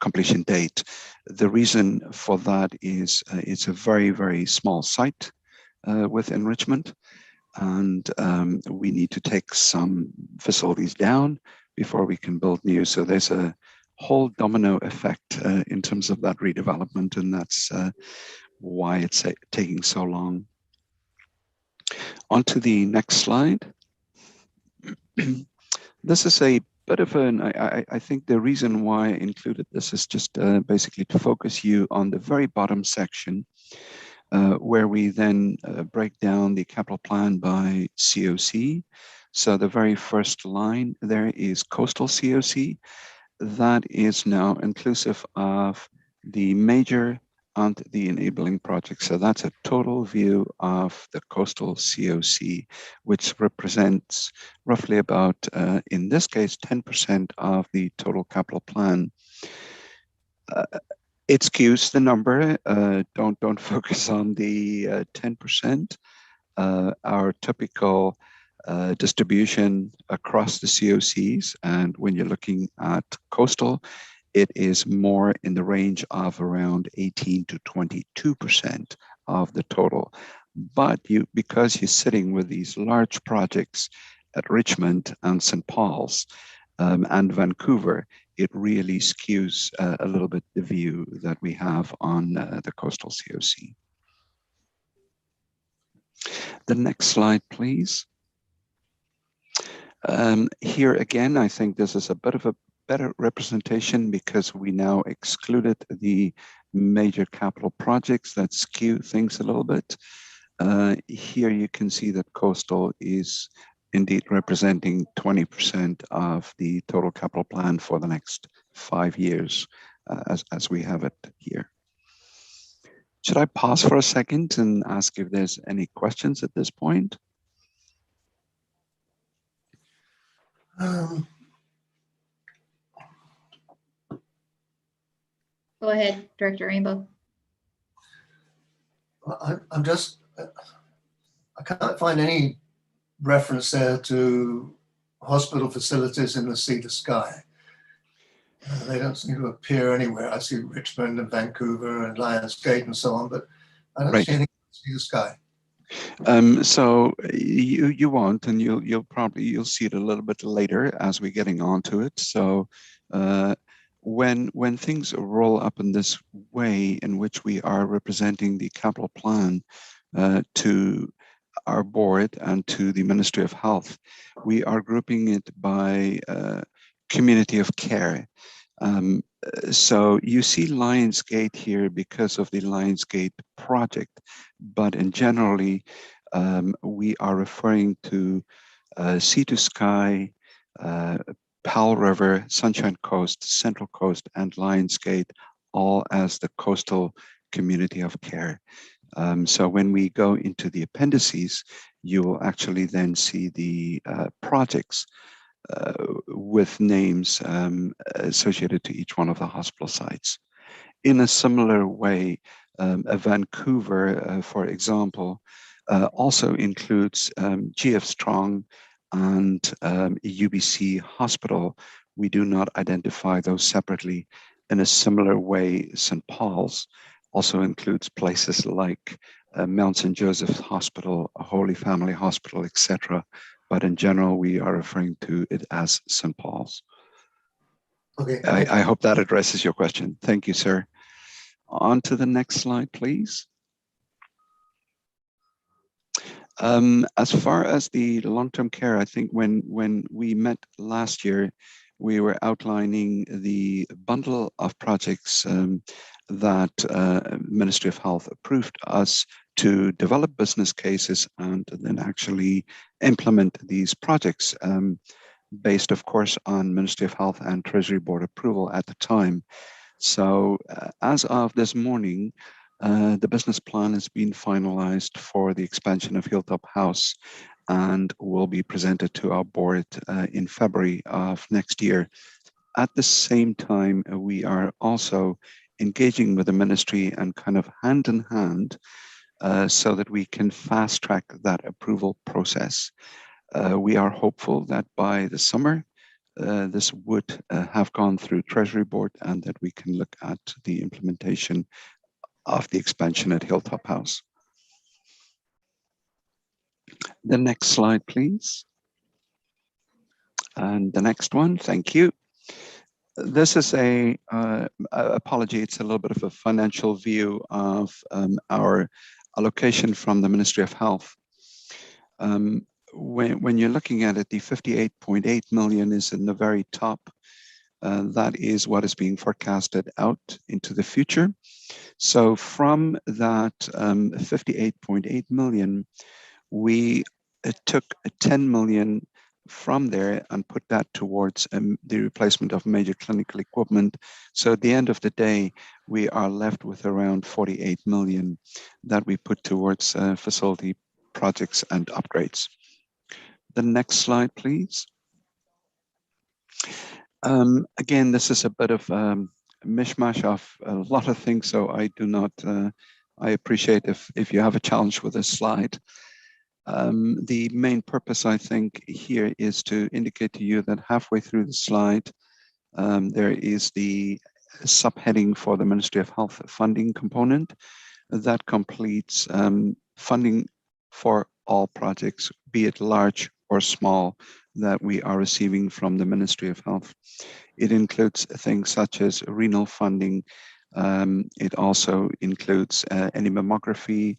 completion date. The reason for that is it's a very, very small site within Richmond, and we need to take some facilities down before we can build new. So there's a whole domino effect in terms of that redevelopment, and that's why it's taking so long. On to the next slide. This is a bit of an, I think the reason why I included this is just basically to focus you on the very bottom section, where we then break down the capital plan by COC. So the very first line there is coastal COC. That is now inclusive of the major and the enabling projects. So that's a total view of the coastal COC, which represents roughly about, in this case, 10% of the total capital plan. It skews the number. Don't focus on the 10%. Our typical distribution across the COCs, and when you're looking at coastal, it is more in the range of around 18 to 22% of the total. But because you're sitting with these large projects at Richmond and St. Paul's and Vancouver, it really skews a little bit the view that we have on the coastal COC. The next slide, please. Here again, I think this is a bit of a better representation because we now excluded the major capital projects that skew things a little bit. Here you can see that coastal is indeed representing 20% of the total capital plan for the next 5 years, as we have it here. Should I pause for a second and ask if there's any questions at this point? Go ahead, Director Rainbow. I'm just, I can't find any reference there to hospital facilities in the Sea to Sky. They don't seem to appear anywhere. I see Richmond and Vancouver and Lionsgate and so on, but I don't see anything in Sea to Sky. So you won't, and you'll see it a little bit later as we're getting onto it. So when things roll up in this way, in which we are representing the capital plan to our board and to the Ministry of Health, we are grouping it by community of care. So you see Lionsgate here because of the Lionsgate project, but in generally, we are referring to Sea to Sky, Powell River, Sunshine Coast, Central Coast, and Lionsgate, all as the coastal community of care. So when we go into the appendices, you will actually then see the projects with names associated to each one of the hospital sites. In a similar way, Vancouver, for example, also includes GF Strong and UBC Hospital. We do not identify those separately. In a similar way, St. Paul's also includes places like Mount St. Joseph's Hospital, Holy Family Hospital, etc. But in general, we are referring to it as St. Paul's. Okay. I hope that addresses your question. Thank you, sir. On to the next slide, please. As far as the long-term care, I think when we met last year, we were outlining the bundle of projects that Ministry of Health approved us to develop business cases and then actually implement these projects based, of course, on Ministry of Health and Treasury Board approval at the time. So as of this morning, the business plan has been finalized for the expansion of Hilltop House and will be presented to our board in February of next year. At the same time, we are also engaging with the ministry and kind of hand in hand so that we can fast track that approval process. We are hopeful that by the summer, this would have gone through Treasury Board and that we can look at the implementation of the expansion at Hilltop House. The next slide, please. And the next one, thank you. This is apology, it's a little bit of a financial view of our allocation from the Ministry of Health. When you're looking at it, the 58.8 million is in the very top. That is what is being forecasted out into the future. So from that 58.8 million, we took 10 million from there and put that towards the replacement of major clinical equipment. So at the end of the day, we are left with around 48 million that we put towards facility projects and upgrades. The next slide, please. Again, this is a bit of mishmash of a lot of things, so I do not, I appreciate if you have a challenge with this slide. The main purpose, I think, here is to indicate to you that halfway through the slide, There is the subheading for the Ministry of Health funding component that completes funding for all projects, be it large or small, that we are receiving from the Ministry of Health. It includes things such as renal funding. It also includes any mammography,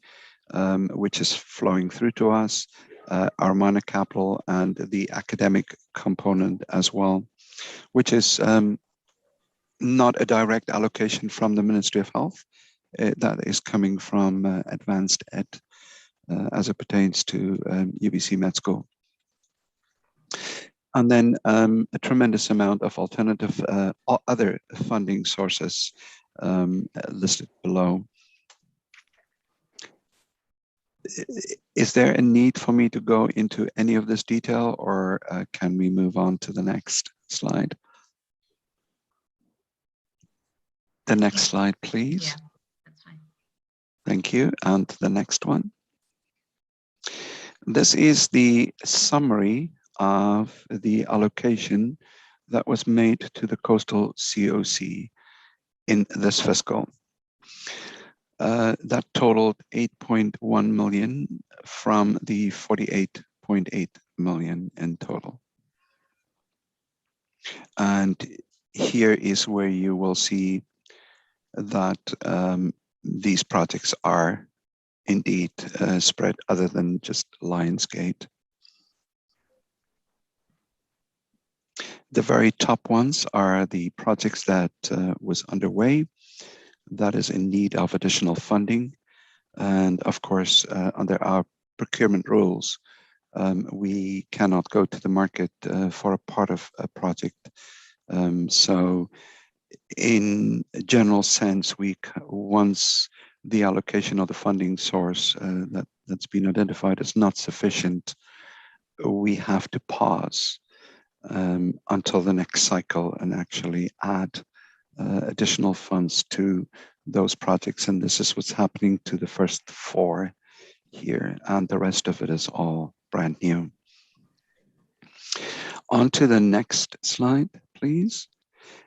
which is flowing through to us, our minor capital, and the academic component as well, which is not a direct allocation from the Ministry of Health. That is coming from Advanced Ed as it pertains to UBC Med School. And then a tremendous amount of alternative other funding sources listed below. Is there a need for me to go into any of this detail, or can we move on to the next slide? The next slide, please. Yeah, that's fine. Thank you. And the next one. This is the summary of the allocation that was made to the coastal COC in this fiscal. That totaled 8.1 million from the 48.8 million in total. And here is where you will see that these projects are indeed spread other than just Lionsgate. The very top ones are the projects that was underway, that is in need of additional funding. And of course, under our procurement rules, we cannot go to the market for a part of a project. So in a general sense, once the allocation of the funding source that's been identified is not sufficient, we have to pause until the next cycle and actually add additional funds to those projects. And this is what's happening to the first 4 here, and the rest of it is all brand new. On to the next slide, please.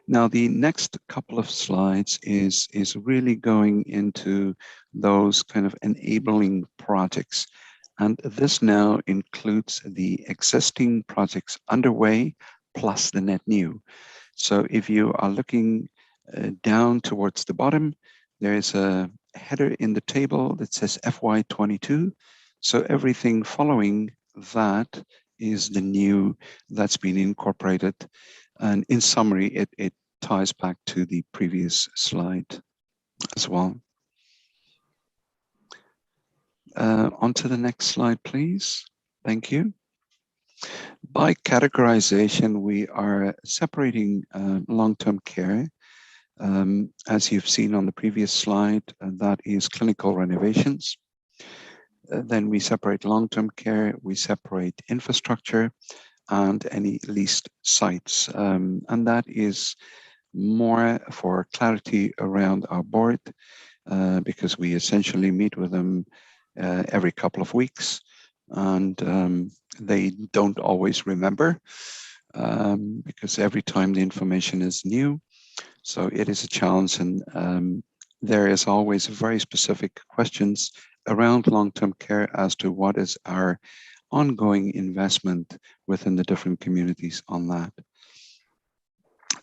Now, the next couple of slides is really going into those kind of enabling projects. And this now includes the existing projects underway plus the net new. So if you are looking down towards the bottom, there is a header in the table that says FY22. So everything following that is the new that's been incorporated. And in summary, it ties back to the previous slide as well. On to the next slide, please. Thank you. By categorization, we are separating long-term care. As you've seen on the previous slide, that is clinical renovations. Then we separate long-term care, we separate infrastructure, and any leased sites. And that is more for clarity around our board, because we essentially meet with them every couple of weeks, and they don't always remember because every time the information is new. So it is a challenge, and there is always very specific questions around long-term care as to what is our ongoing investment within the different communities on that.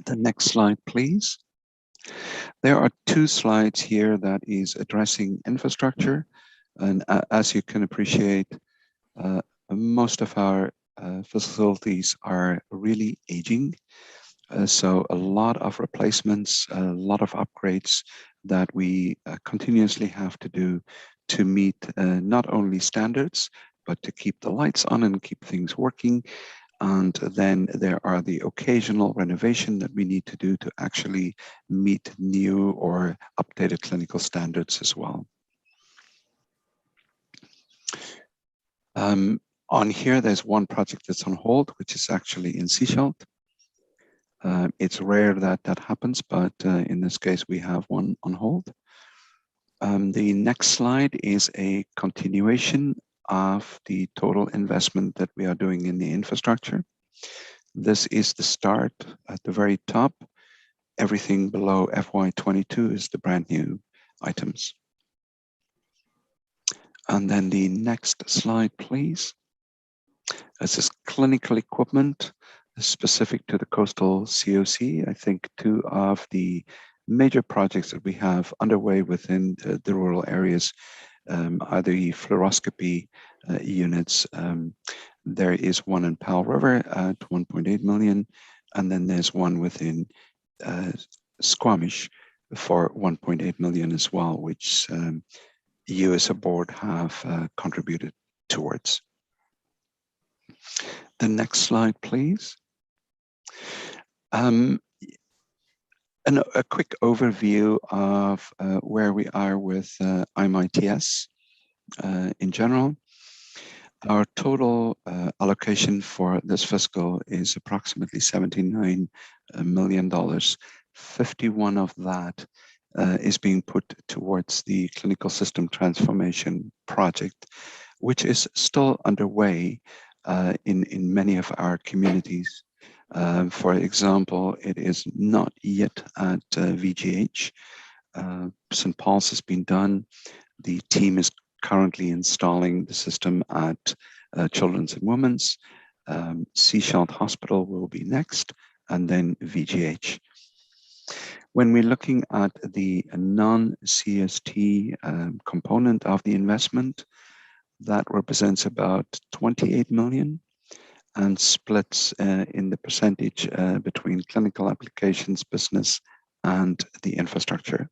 The next slide, please. There are 2 slides here that is addressing infrastructure. And as you can appreciate, most of our facilities are really aging. So a lot of replacements, a lot of upgrades that we continuously have to do to meet not only standards, but to keep the lights on and keep things working. And then there are the occasional renovation that we need to do to actually meet new or updated clinical standards as well. On here, there's one project that's on hold, which is actually in Sechelt. It's rare that that happens, but in this case, we have one on hold. The next slide is a continuation of the total investment that we are doing in the infrastructure. This is the start at the very top. Everything below FY22 is the brand new items. And then the next slide, please. This is clinical equipment specific to the coastal COC. I think two of the major projects that we have underway within the rural areas are the fluoroscopy units. There is one in Powell River at 1.8 million, and then there's one within Squamish for 1.8 million as well, which you as a board have contributed towards. The next slide, please. And a quick overview of where we are with IMITS in general. Our total allocation for this fiscal is approximately $79 million. 51 of that is being put towards the clinical system transformation project, which is still underway in many of our communities. For example, it is not yet at VGH. St. Paul's has been done. The team is currently installing the system at Children's and Women's. Seashell Hospital will be next, and then VGH. When we're looking at the non-CST component of the investment, that represents about 28 million and splits in the percentage between clinical applications, business, and the infrastructure.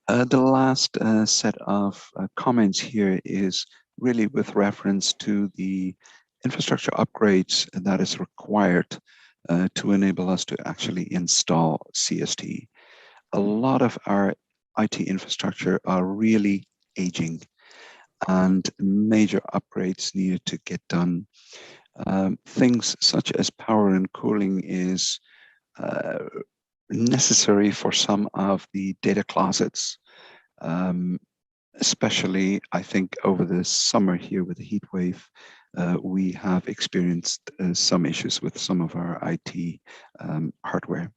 The last set of comments here is really with reference to the infrastructure upgrades that is required to enable us to actually install CST. A lot of our IT infrastructure are really aging, and major upgrades needed to get done. Things such as power and cooling is necessary for some of the data closets, especially I think over the summer here with the heat wave. We have experienced some issues with some of our IT hardware.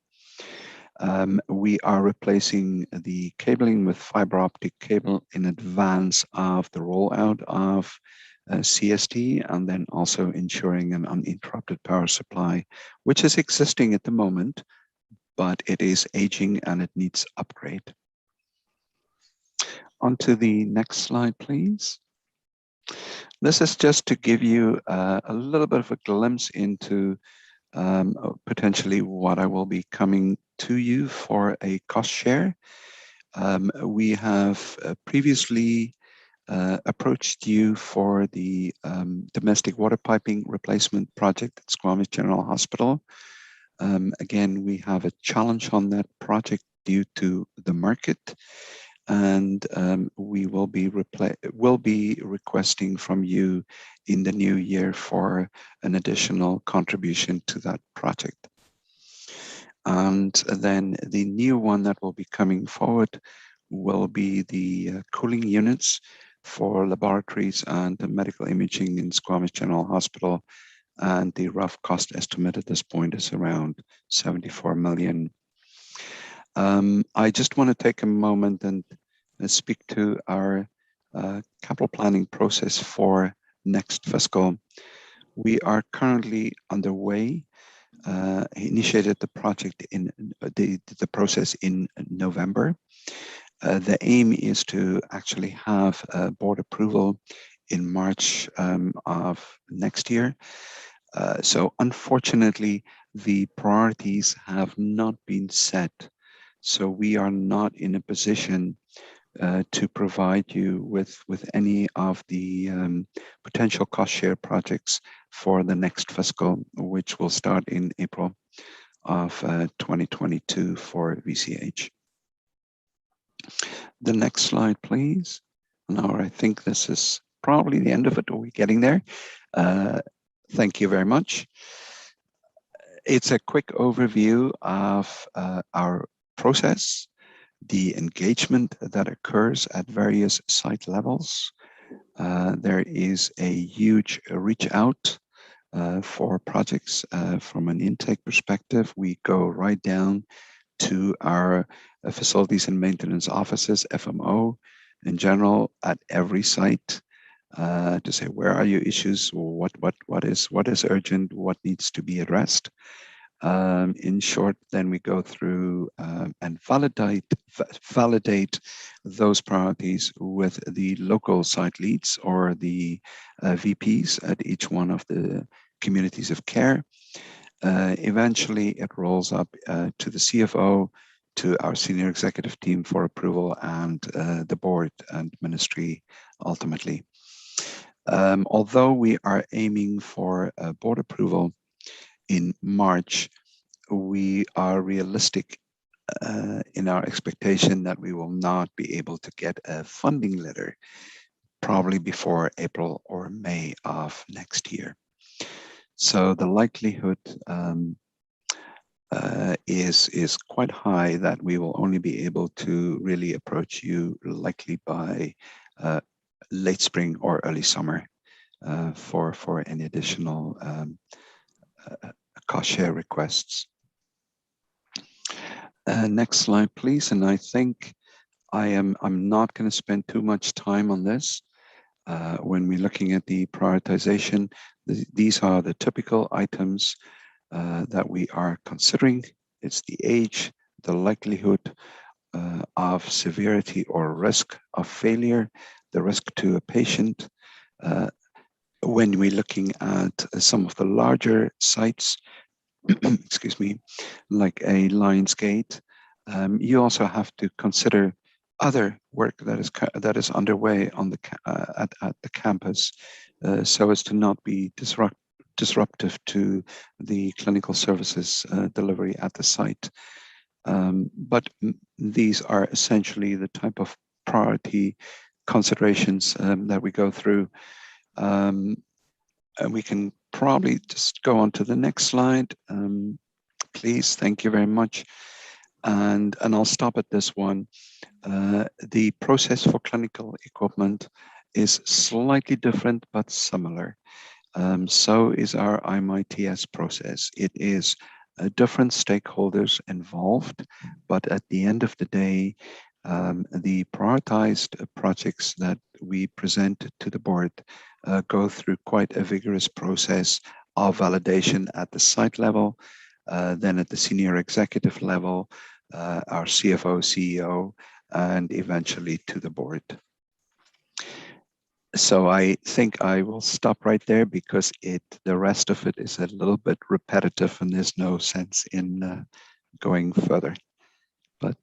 We are replacing the cabling with fiber optic cable in advance of the rollout of CST, and then also ensuring an uninterrupted power supply, which is existing at the moment, but it is aging and it needs upgrade. On to the next slide, please. This is just to give you a little bit of a glimpse into potentially what I will be coming to you for a cost share. We have previously approached you for the domestic water piping replacement project at Squamish General Hospital. Again, we have a challenge on that project due to the market, and we will be requesting from you in the new year for an additional contribution to that project. And then the new one that will be coming forward will be the cooling units for laboratories and medical imaging in Squamish General Hospital. And the rough cost estimate at this point is around 74 million. I just want to take a moment and speak to our capital planning process for next fiscal. We are currently underway. Initiated the project in the process in November. The aim is to actually have board approval in March of next year. So unfortunately, the priorities have not been set. So we are not in a position to provide you with any of the potential cost share projects for the next fiscal, which will start in April of 2022 for VCH. The next slide, please. Now, I think this is probably the end of it, or we're getting there. Thank you very much. It's a quick overview of our process, the engagement that occurs at various site levels. There is a huge reach out for projects. From an intake perspective, we go right down to our facilities and maintenance offices, FMO, in general, at every site, to say, where are your issues? What is urgent? What needs to be addressed? In short, then we go through and validate those priorities with the local site leads or the VPs at each one of the communities of care. Eventually, it rolls up to the CFO, to our senior executive team for approval, and the board and ministry ultimately. Although we are aiming for board approval in March, we are realistic in our expectation that we will not be able to get a funding letter probably before April or May of next year. So the likelihood is quite high that we will only be able to really approach you likely by late spring or early summer for any additional cost share requests. Next slide, please. And I think I'm not going to spend too much time on this. When we're looking at the prioritization, these are the typical items that we are considering. It's the age, the likelihood of severity or risk of failure, the risk to a patient. When we're looking at some of the larger sites, excuse me, like a Lions Gate, you also have to consider other work that is underway on the at the campus, so as to not be disruptive to the clinical services delivery at the site. But these are essentially the type of priority considerations that we go through. And we can probably just go on to the next slide, please. Thank you very much. And I'll stop at this one. The process for clinical equipment is slightly different but similar. So is our IMITS process. It is different stakeholders involved, but at the end of the day, the prioritized projects that we present to the board go through quite a vigorous process of validation at the site level, then at the senior executive level, our CFO, CEO, and eventually to the board. So I think I will stop right there because the rest of it is a little bit repetitive and there's no sense in going further. But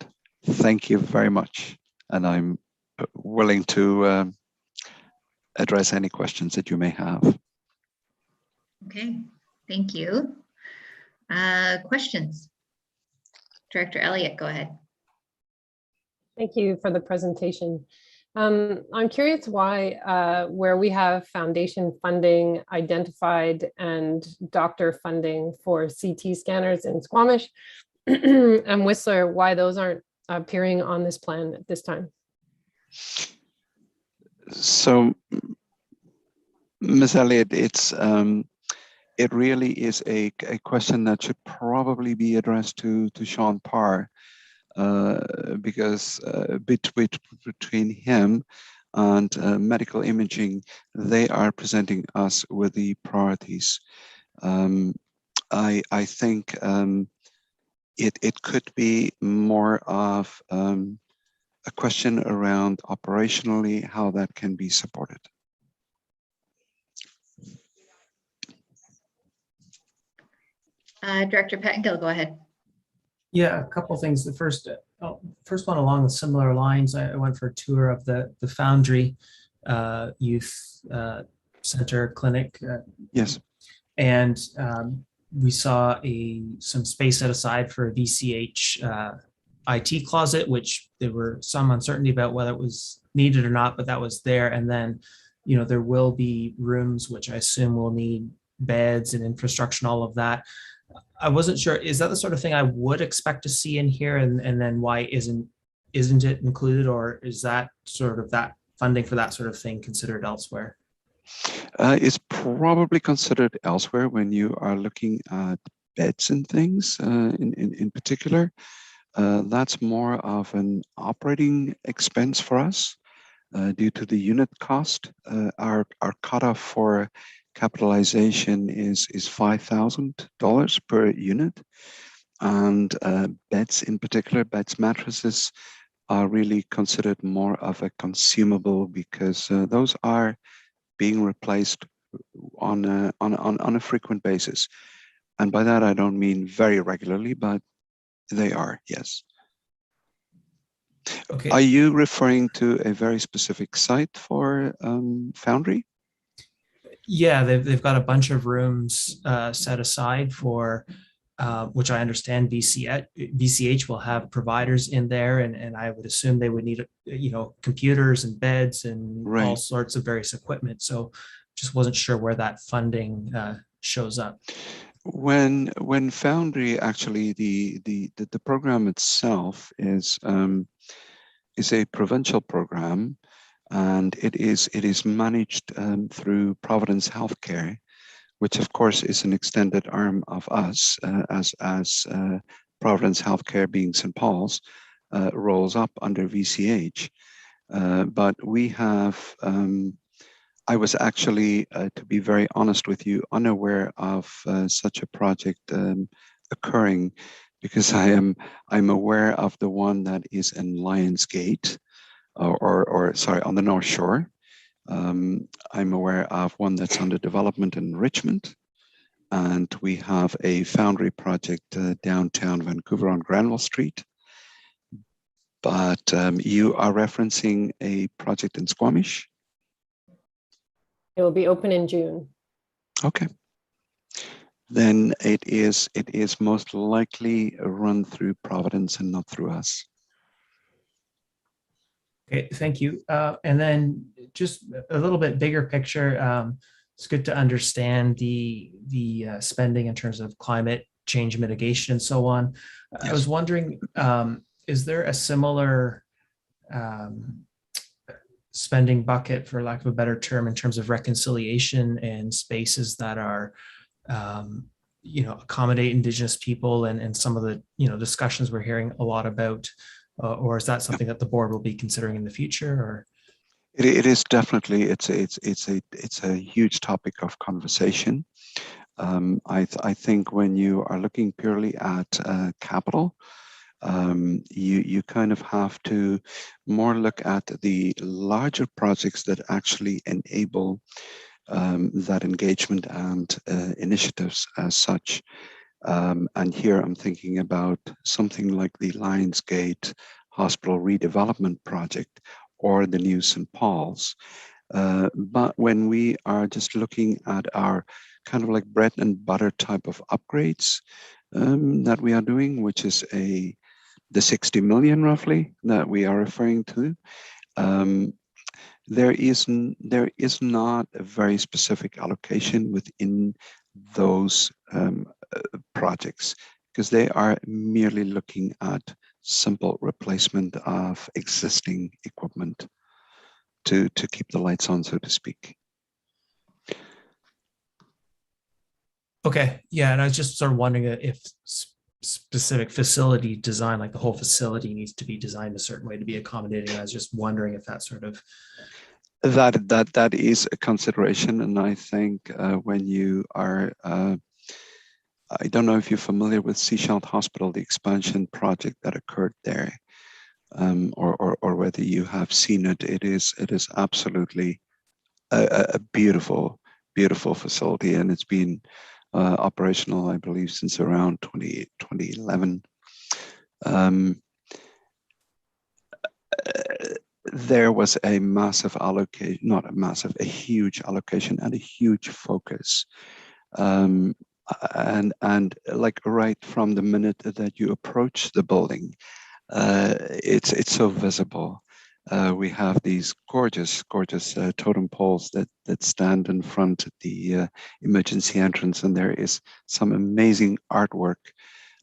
thank you very much. And I'm willing to address any questions that you may have. Okay, thank you. Questions? Director Elliott, go ahead. Thank you for the presentation. I'm curious why, where we have foundation funding identified and doctor funding for CT scanners in Squamish and Whistler, why those aren't appearing on this plan at this time? So, Ms. Elliott, it really is a question that should probably be addressed to Sean Parr. Because between him and medical imaging, they are presenting us with the priorities. I think it could be more of a question around operationally how that can be supported. Director Pettengill, go ahead. Yeah, a couple of things. The first one along the similar lines, I went for a tour of the Foundry Youth Center Clinic. Yes. And we saw some space set aside for a VCH IT closet, which there were some uncertainty about whether it was needed or not, but that was there. And then, there will be rooms which I assume will need beds and infrastructure and all of that. I wasn't sure, is that the sort of thing I would expect to see in here? And then why isn't it included, or is that sort of that funding for that sort of thing considered elsewhere? It's probably considered elsewhere when you are looking at beds and things in particular. That's more of an operating expense for us due to the unit cost. Our cutoff for capitalization is $5,000 per unit. And beds in particular, beds, mattresses are really considered more of a consumable because those are being replaced on a frequent basis. And by that, I don't mean very regularly, but they are, yes. Okay. Are you referring to a very specific site for Foundry? Yeah, they've got a bunch of rooms set aside for, which I understand VCH will have providers in there, and I would assume they would need, computers and beds and all Right. sorts of various equipment. So just wasn't sure where that funding shows up. When Foundry, actually the program itself is a provincial program, and it is managed through Providence Healthcare, which of course is an extended arm of us as Providence Healthcare, being St. Paul's, rolls up under VCH. But we have, I was actually, to be very honest with you, unaware of such a project occurring, because I'm aware of the one that is in Lionsgate, or sorry, on the North Shore. I'm aware of one that's under development in Richmond, and we have a Foundry project downtown Vancouver on Granville Street. But you are referencing a project in Squamish? It will be open in June. Okay. Then it is most likely run through Providence and not through us. Okay, thank you. And then just a little bit bigger picture. It's good to understand the spending in terms of climate change mitigation and so on. Yes. I was wondering, is there a similar spending bucket, for lack of a better term, in terms of reconciliation and spaces that are accommodate Indigenous people and some of the discussions we're hearing a lot about, or is that something that the board will be considering in the future? Or it is definitely, it's a huge topic of conversation. I think when you are looking purely at capital, you kind of have to more look at the larger projects that actually enable that engagement and initiatives as such. And here I'm thinking about something like the Lionsgate Hospital Redevelopment Project or the new St. Paul's. But when we are just looking at our kind of like bread and butter type of upgrades that we are doing, which is the 60 million roughly that we are referring to, there is not a very specific allocation within those projects, because they are merely looking at simple replacement of existing equipment to keep the lights on, so to speak. okay, yeah, and I was just sort of wondering if specific facility design, like the whole facility needs to be designed a certain way to be accommodating. I was just wondering if that sort of that is a consideration, and I think when you are, I don't know if you're familiar with Seashell Hospital, the expansion project that occurred there, or whether you have seen it. It is absolutely a beautiful facility, and it's been operational, I believe, since around 2011. There was a massive allocation, not a massive, a huge allocation and a huge focus. And like right from the minute that you approach the building, it's so visible. We have these gorgeous totem poles that stand in front of the emergency entrance, and there is some amazing artwork.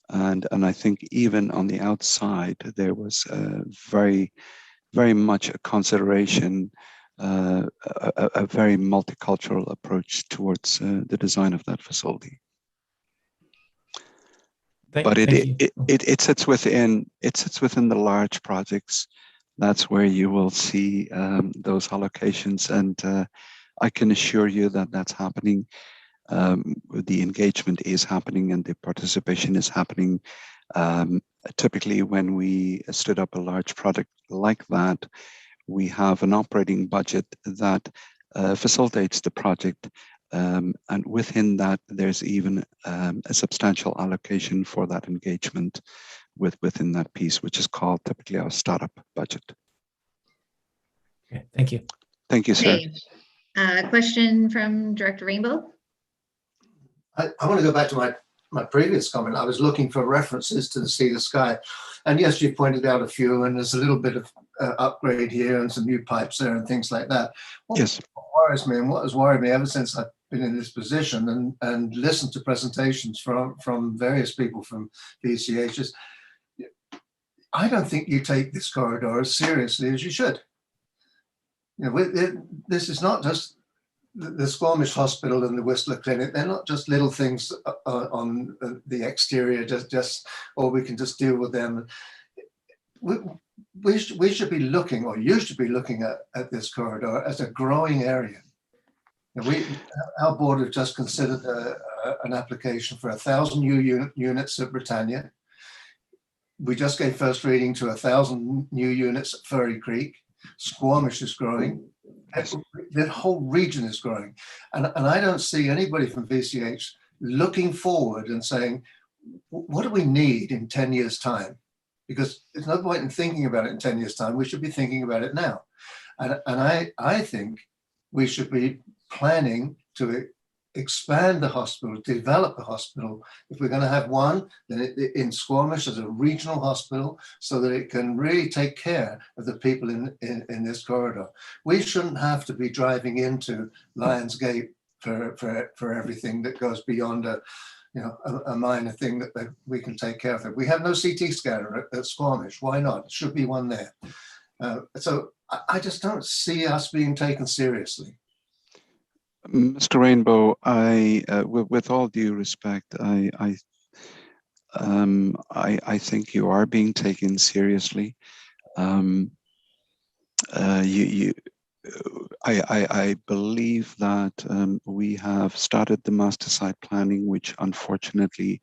And I think even on the outside, there was very much a consideration a very multicultural approach towards the design of that facility. But it sits within the large projects. That's where you will see those allocations, and I can assure you that that's happening. The engagement is happening and the participation is happening. Typically, when we stood up a large project like that, we have an operating budget that facilitates the project. And within that, there's even a substantial allocation for that engagement within that piece, which is called typically our startup budget. Okay, thank you. Thank you, sir. Okay. Question from Director Rainbow. I want to go back to my previous comment. I was looking for references to the Sea to Sky. And yes, you pointed out a few, and there's a little bit of upgrade here and some new pipes there and things like that. Yes. What worries me, and what has worried me ever since I've been in this position and listened to presentations from various people from VCH, is I don't think you take this corridor as seriously as you should. You know, this is not just the Squamish Hospital and the Whistler Clinic. They're not just little things on the exterior, or we can just deal with them. We should be looking, or you should be looking at this corridor as a growing area. You know, our board have just considered an application for 1,000 new units at Britannia. We just gave first reading to 1,000 new units at Furry Creek. Squamish is growing. The whole region is growing. And I don't see anybody from VCH looking forward and saying, what do we need in 10 years' time? Because there's no point in thinking about it in 10 years' time. We should be thinking about it now. And I think we should be planning to expand the hospital, develop the hospital. If we're going to have one, then in Squamish as a regional hospital, so that it can really take care of the people in this corridor. We shouldn't have to be driving into Lions Gate for everything that goes beyond a minor thing that we can take care of. We have no CT scanner at Squamish. Why not? There should be one there. So I just don't see us being taken seriously. Mr. Rainbow, with all due respect, I think you are being taken seriously. I believe that we have started the master site planning, which unfortunately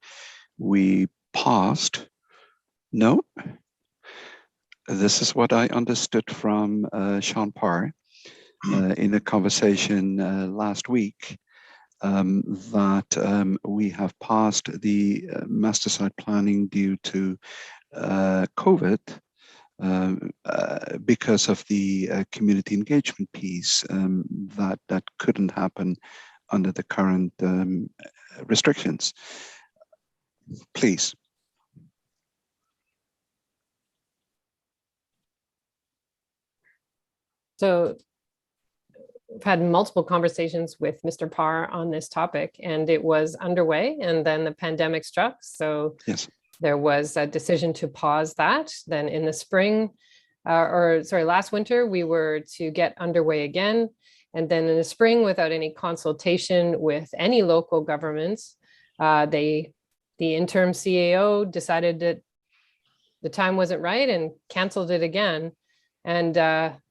we paused. No, this is what I understood from Sean Parr. In a conversation last week, that we have passed the master site planning due to COVID because of the community engagement piece that couldn't happen under the current restrictions. Please. So I've had multiple conversations with Mr. Parr on this topic, and it was underway, and then the pandemic struck. So yes, there was a decision to pause that. Then in the spring, last winter, we were to get underway again. And then in the spring, without any consultation with any local governments, the interim CAO decided that the time wasn't right and canceled it again. And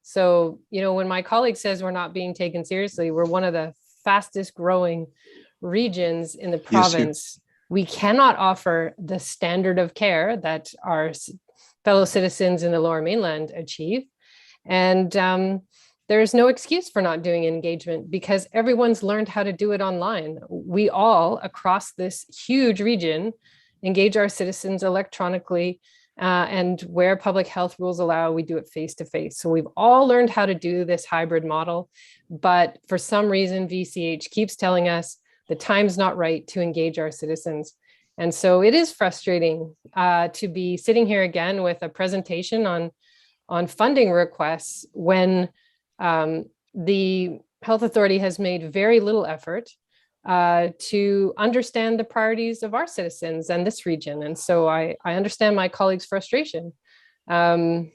so, you know, when my colleague says we're not being taken seriously, we're one of the fastest growing regions in the province. Yes, we cannot offer the standard of care that our fellow citizens in the Lower Mainland achieve. And there's no excuse for not doing engagement because everyone's learned how to do it online. We all across this huge region engage our citizens electronically. And where public health rules allow, we do it face-to-face. So we've all learned how to do this hybrid model, but for some reason, VCH keeps telling us the time's not right to engage our citizens. And so it is frustrating to be sitting here again with a presentation on funding requests when the health authority has made very little effort to understand the priorities of our citizens and this region. And so I understand my colleagues' frustration. I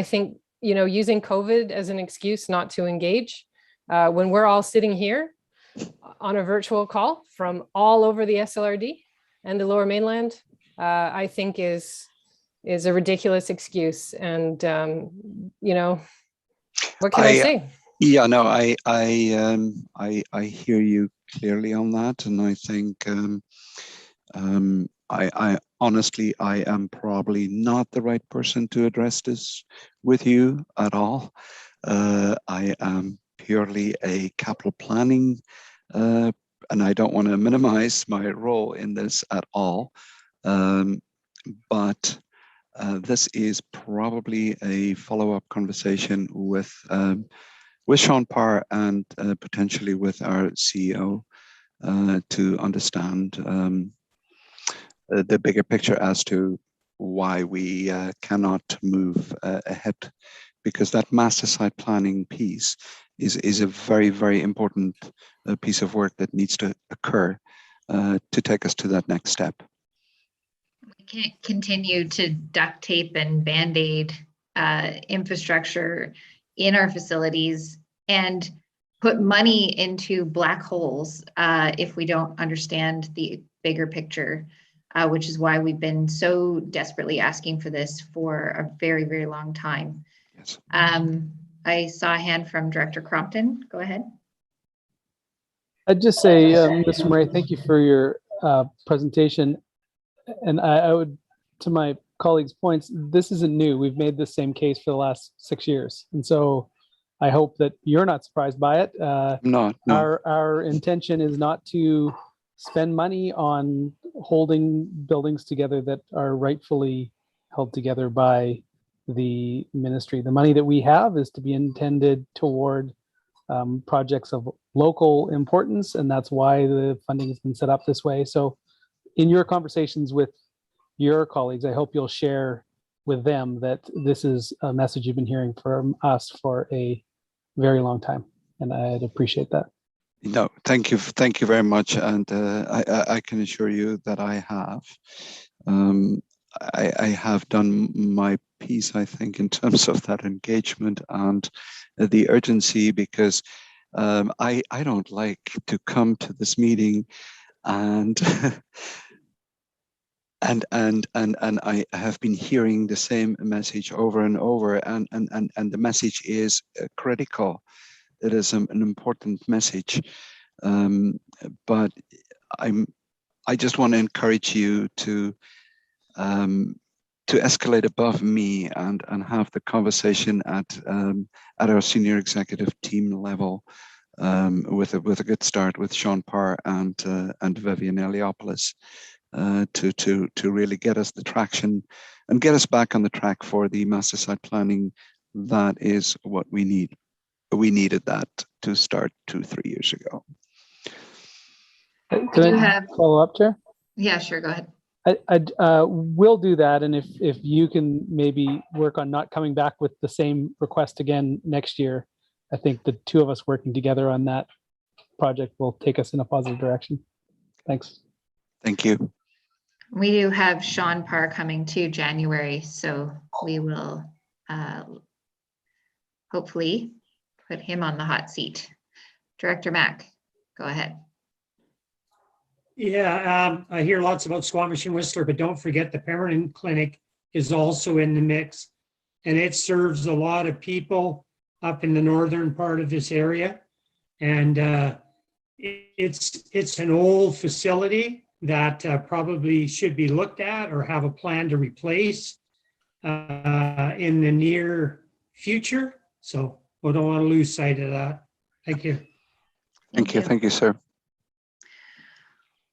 think using COVID as an excuse not to engage when we're all sitting here on a virtual call from all over the SLRD and the Lower Mainland, I think is a ridiculous excuse. And, what can I say? Yeah, no, I hear you clearly on that, and I think I honestly, I am probably not the right person to address this with you at all. I am purely a capital planning, and I don't want to minimize my role in this at all. But this is probably a follow-up conversation with Sean Parr and potentially with our CEO to understand the bigger picture as to why we cannot move ahead, because that master site planning piece is a very, very important piece of work that needs to occur to take us to that next step. We can't continue to duct tape and Band-Aid infrastructure in our facilities and put money into black holes if we don't understand the bigger picture, which is why we've been so desperately asking for this for a very, very long time. Yes. I saw a hand from Director Crompton. Go ahead. I'd just say, Mr. Murray, thank you for your presentation. And I would, to my colleagues' points, this isn't new. We've made the same case for the last 6 years. And so I hope that you're not surprised by it. No. Our intention is not to spend money on holding buildings together that are rightfully held together by the ministry. The money that we have is to be intended toward projects of local importance, and that's why the funding has been set up this way. So in your conversations with your colleagues, I hope you'll share with them that this is a message you've been hearing from us for a very long time, and I'd appreciate that. No, thank you very much, and I can assure you that I have. I have done my piece, I think, in terms of that engagement and the urgency, because I don't like to come to this meeting and and I have been hearing the same message over and over, and the message is critical. It is an important message, but I just want to encourage you to escalate above me and have the conversation at our senior executive team level, with a good start with Sean Parr and Vivian Eliopoulos, to really get us the traction and get us back on the track for the master site planning. That is what we need. We needed that to start 2-3 years ago. Can I follow up, Chair? Yeah, sure. Go ahead. I will do that, and if you can maybe work on not coming back with the same request again next year, I think the two of us working together on that project will take us in a positive direction. Thanks. Thank you. We do have Sean Parr coming to January, so we will hopefully put him on the hot seat. Director Mack, go ahead. Yeah, I hear lots about Squamish and Whistler, but don't forget the Pemberton Clinic is also in the mix, and it serves a lot of people up in the northern part of this area. And it's an old facility that probably should be looked at or have a plan to replace in the near future. So we don't want to lose sight of that. Thank you. Thank you, sir.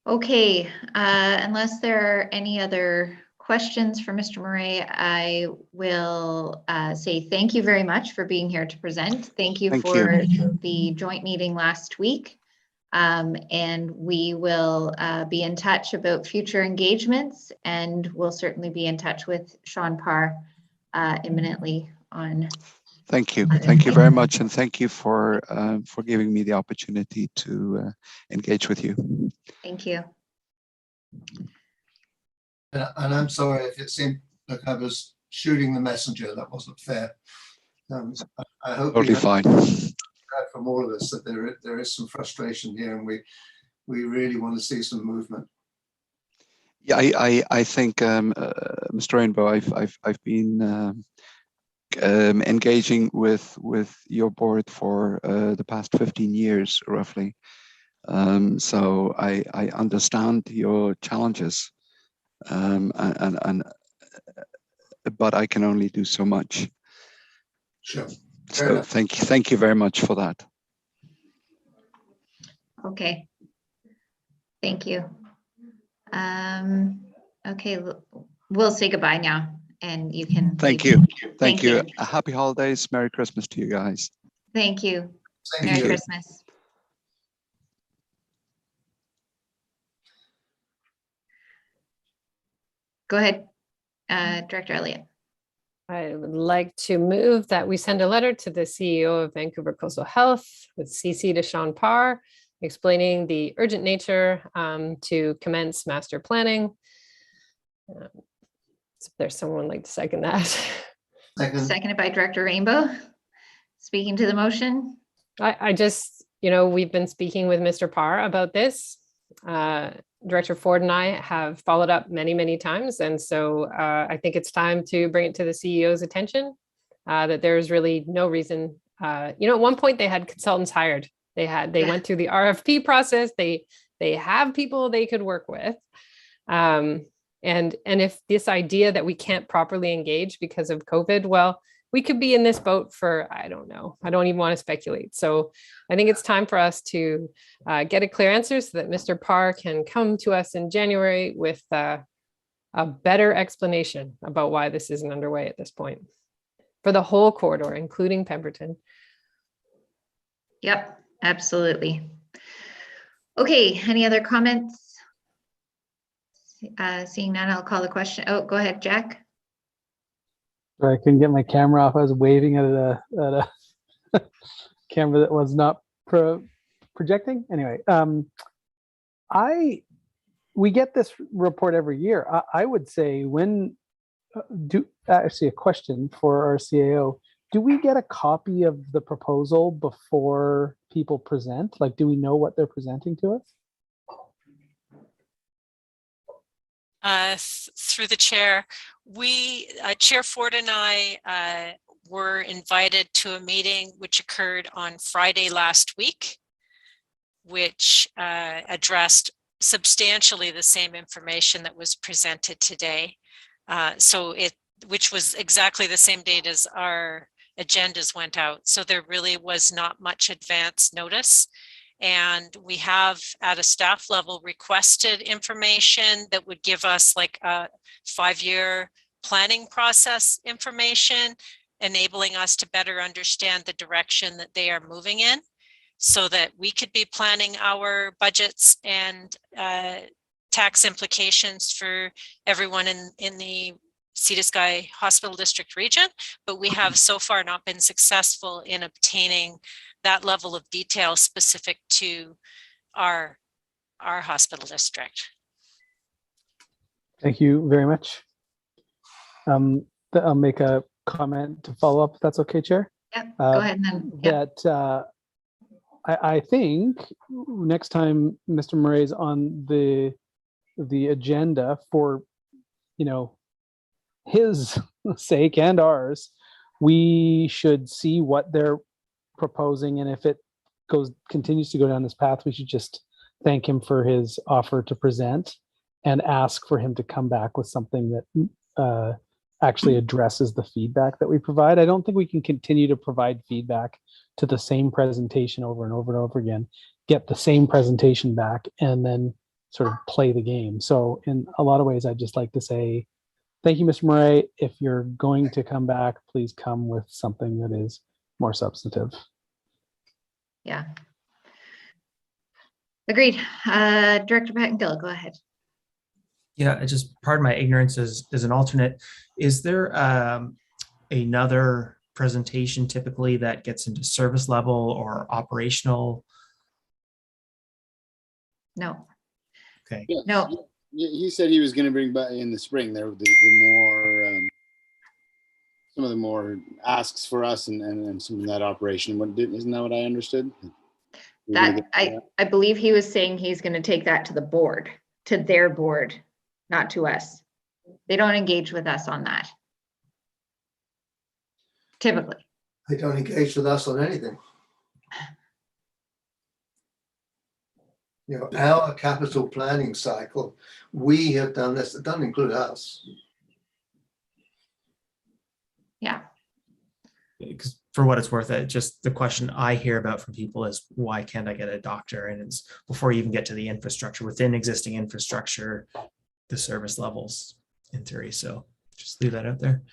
Okay, unless there are any other questions for Mr. Murray, I will say thank you very much for being here to present. Thank you for the joint meeting last week. And we will be in touch about future engagements, and we'll certainly be in touch with Sean Parr imminently on. Thank you very much, and thank you for giving me the opportunity to engage with you. Thank you. And I'm sorry if it seemed like I was shooting the messenger. That wasn't fair. I hope Totally fine. From all of us that there is some frustration here, and we really want to see some movement. Yeah, I think Mr. Rainbow, I've been engaging with your board for the past 15 years roughly. So I understand your challenges, but I can only do so much. Sure. So thank you very much for that. Okay. Thank you. Okay, we'll say goodbye now, and you can. Thank leave. you. Thank you. Happy holidays. Merry Christmas to you guys. Thank you. Thank Merry you. Christmas. Go ahead, Director Elliott. I would like to move that we send a letter to the CEO of Vancouver Coastal Health with CC to Sean Parr, explaining the urgent nature to commence master planning. So if there's someone like to second that. Seconded by Director Rainbow. Speaking to the motion. I just, we've been speaking with Mr. Parr about this. Director Ford and I have followed up many, many times. And so I think it's time to bring it to the CEO's attention that there's really no reason. At one point they had consultants hired. They went through the RFP process. They have people they could work with. And if this idea that we can't properly engage because of COVID, well, we could be in this boat for, I don't know. I don't even want to speculate. So I think it's time for us to get a clear answer so that Mr. Parr can come to us in January with a better explanation about why this isn't underway at this point for the whole corridor, including Pemberton. Yep, absolutely. Okay, any other comments? Seeing none, I'll call the question. Oh, go ahead, Jack. Sorry, I couldn't get my camera off. I was waving at a camera that was not projecting. Anyway, we get this report every year. I would say actually a question for our CAO. Do we get a copy of the proposal before people present? Like, do we know what they're presenting to us? Through the chair, Chair Ford and I were invited to a meeting which occurred on Friday last week, which addressed substantially the same information that was presented today. Which was exactly the same date as our agendas went out. So there really was not much advance notice. And we have at a staff level requested information that would give us like a 5-year planning process information, enabling us to better understand the direction that they are moving in so that we could be planning our budgets and tax implications for everyone in the Sea to Sky Hospital District region. But we have so far not been successful in obtaining that level of detail specific to our hospital district. Thank you very much. I'll make a comment to follow up, if that's okay, Chair. Yeah, go ahead then. That I think next time Mr. Murray's on the agenda for, his sake and ours, we should see what they're proposing, and if it continues to go down this path, we should just thank him for his offer to present and ask for him to come back with something that actually addresses the feedback that we provide. I don't think we can continue to provide feedback to the same presentation over and over and over again, get the same presentation back, and then sort of play the game. So in a lot of ways, I'd just like to say, thank you, Mr. Murray. If you're going to come back, please come with something that is more substantive. Yeah. Agreed. Director Pattengill, go ahead. Yeah, just pardon my ignorance as an alternate. Is there another presentation typically that gets into service level or operational? No. Okay. Yeah, no. He said he was going to bring back in the spring. The more some of the more asks for us and some of that operation. Isn't that what I understood? That I believe he was saying he's going to take that to the board, to their board, not to us. They don't engage with us on that. Typically. They don't engage with us on anything. You know, our capital planning cycle, we have done this. It doesn't include us. Yeah. Because for what it's worth, just the question I hear about from people is, why can't I get a doctor? And it's before you even get to the infrastructure, within existing infrastructure, the service levels in theory. So just leave that out there.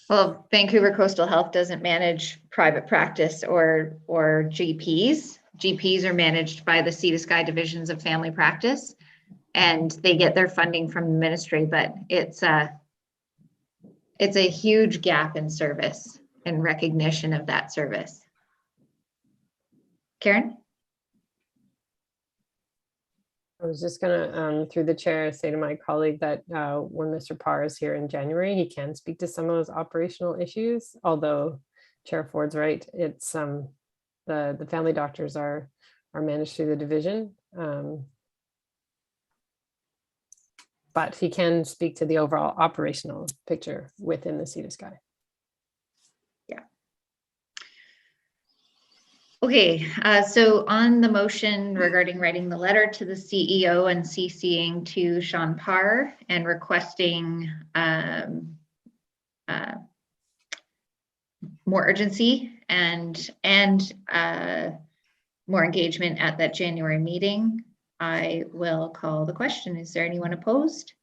Well, Vancouver Coastal Health doesn't manage private practice or GPs. GPs are managed by the Sea to Sky divisions of family practice, and they get their funding from the ministry, but it's a huge gap in service and recognition of that service. Karen? I was just gonna, through the chair, say to my colleague that when Mr. Parr is here in January, he can speak to some of those operational issues, although Chair Ford's right, it's the family doctors are managed through the division. But he can speak to the overall operational picture within the Sea to Sky. Yeah. Okay, so on the motion regarding writing the letter to the CEO and CCing to Sean Parr and requesting more urgency and more engagement at that January meeting, I will call the question. Is there anyone opposed?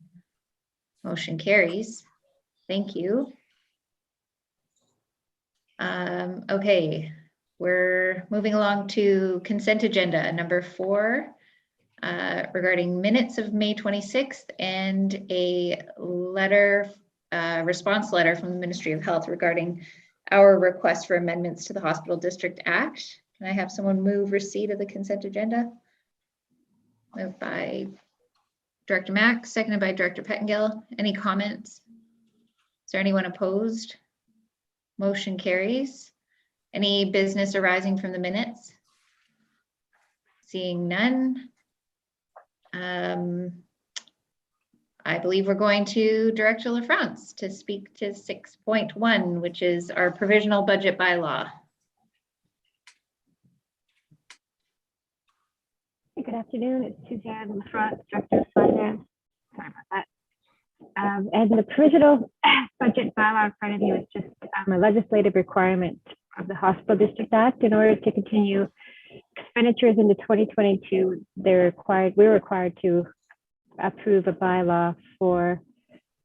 Motion carries. Thank you. Okay, we're moving along to consent agenda number 4 regarding minutes of May 26th and a letter, response letter from the Ministry of Health regarding our request for amendments to the Hospital District Act. Can I have someone move receipt of the consent agenda? Moved by Director Mack, seconded by Director Pettengill. Any comments? Is there anyone opposed? Motion carries. Any business arising from the minutes? Seeing none. I believe we're going to Director LaFrance to speak to 6.1, which is our provisional budget bylaw. Good afternoon. It's Suzanne LaFrance, Director of Finance. Sorry about that. And the provisional budget bylaw in front of you is just a legislative requirement of the Hospital District Act. In order to continue expenditures into 2022, we're required to approve a bylaw for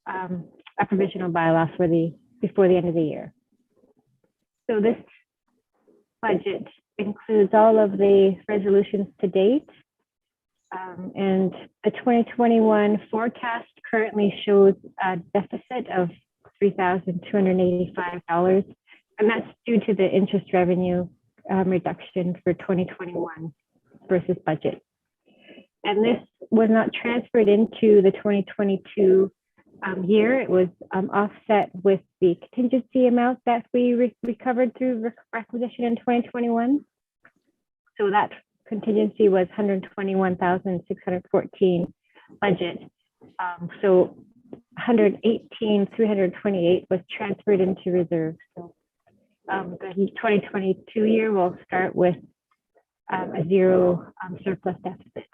a provisional bylaw for before the end of the year. So this budget includes all of the resolutions to date. And the 2021 forecast currently shows a deficit of $3,285, and that's due to the interest revenue reduction for 2021 versus budget. And this was not transferred into the 2022 year. It was offset with the contingency amount that we recovered through requisition in 2021. So that contingency was $121,614 budget. So $118,328 was transferred into reserve. So the 2022 year will start with a zero surplus deficit.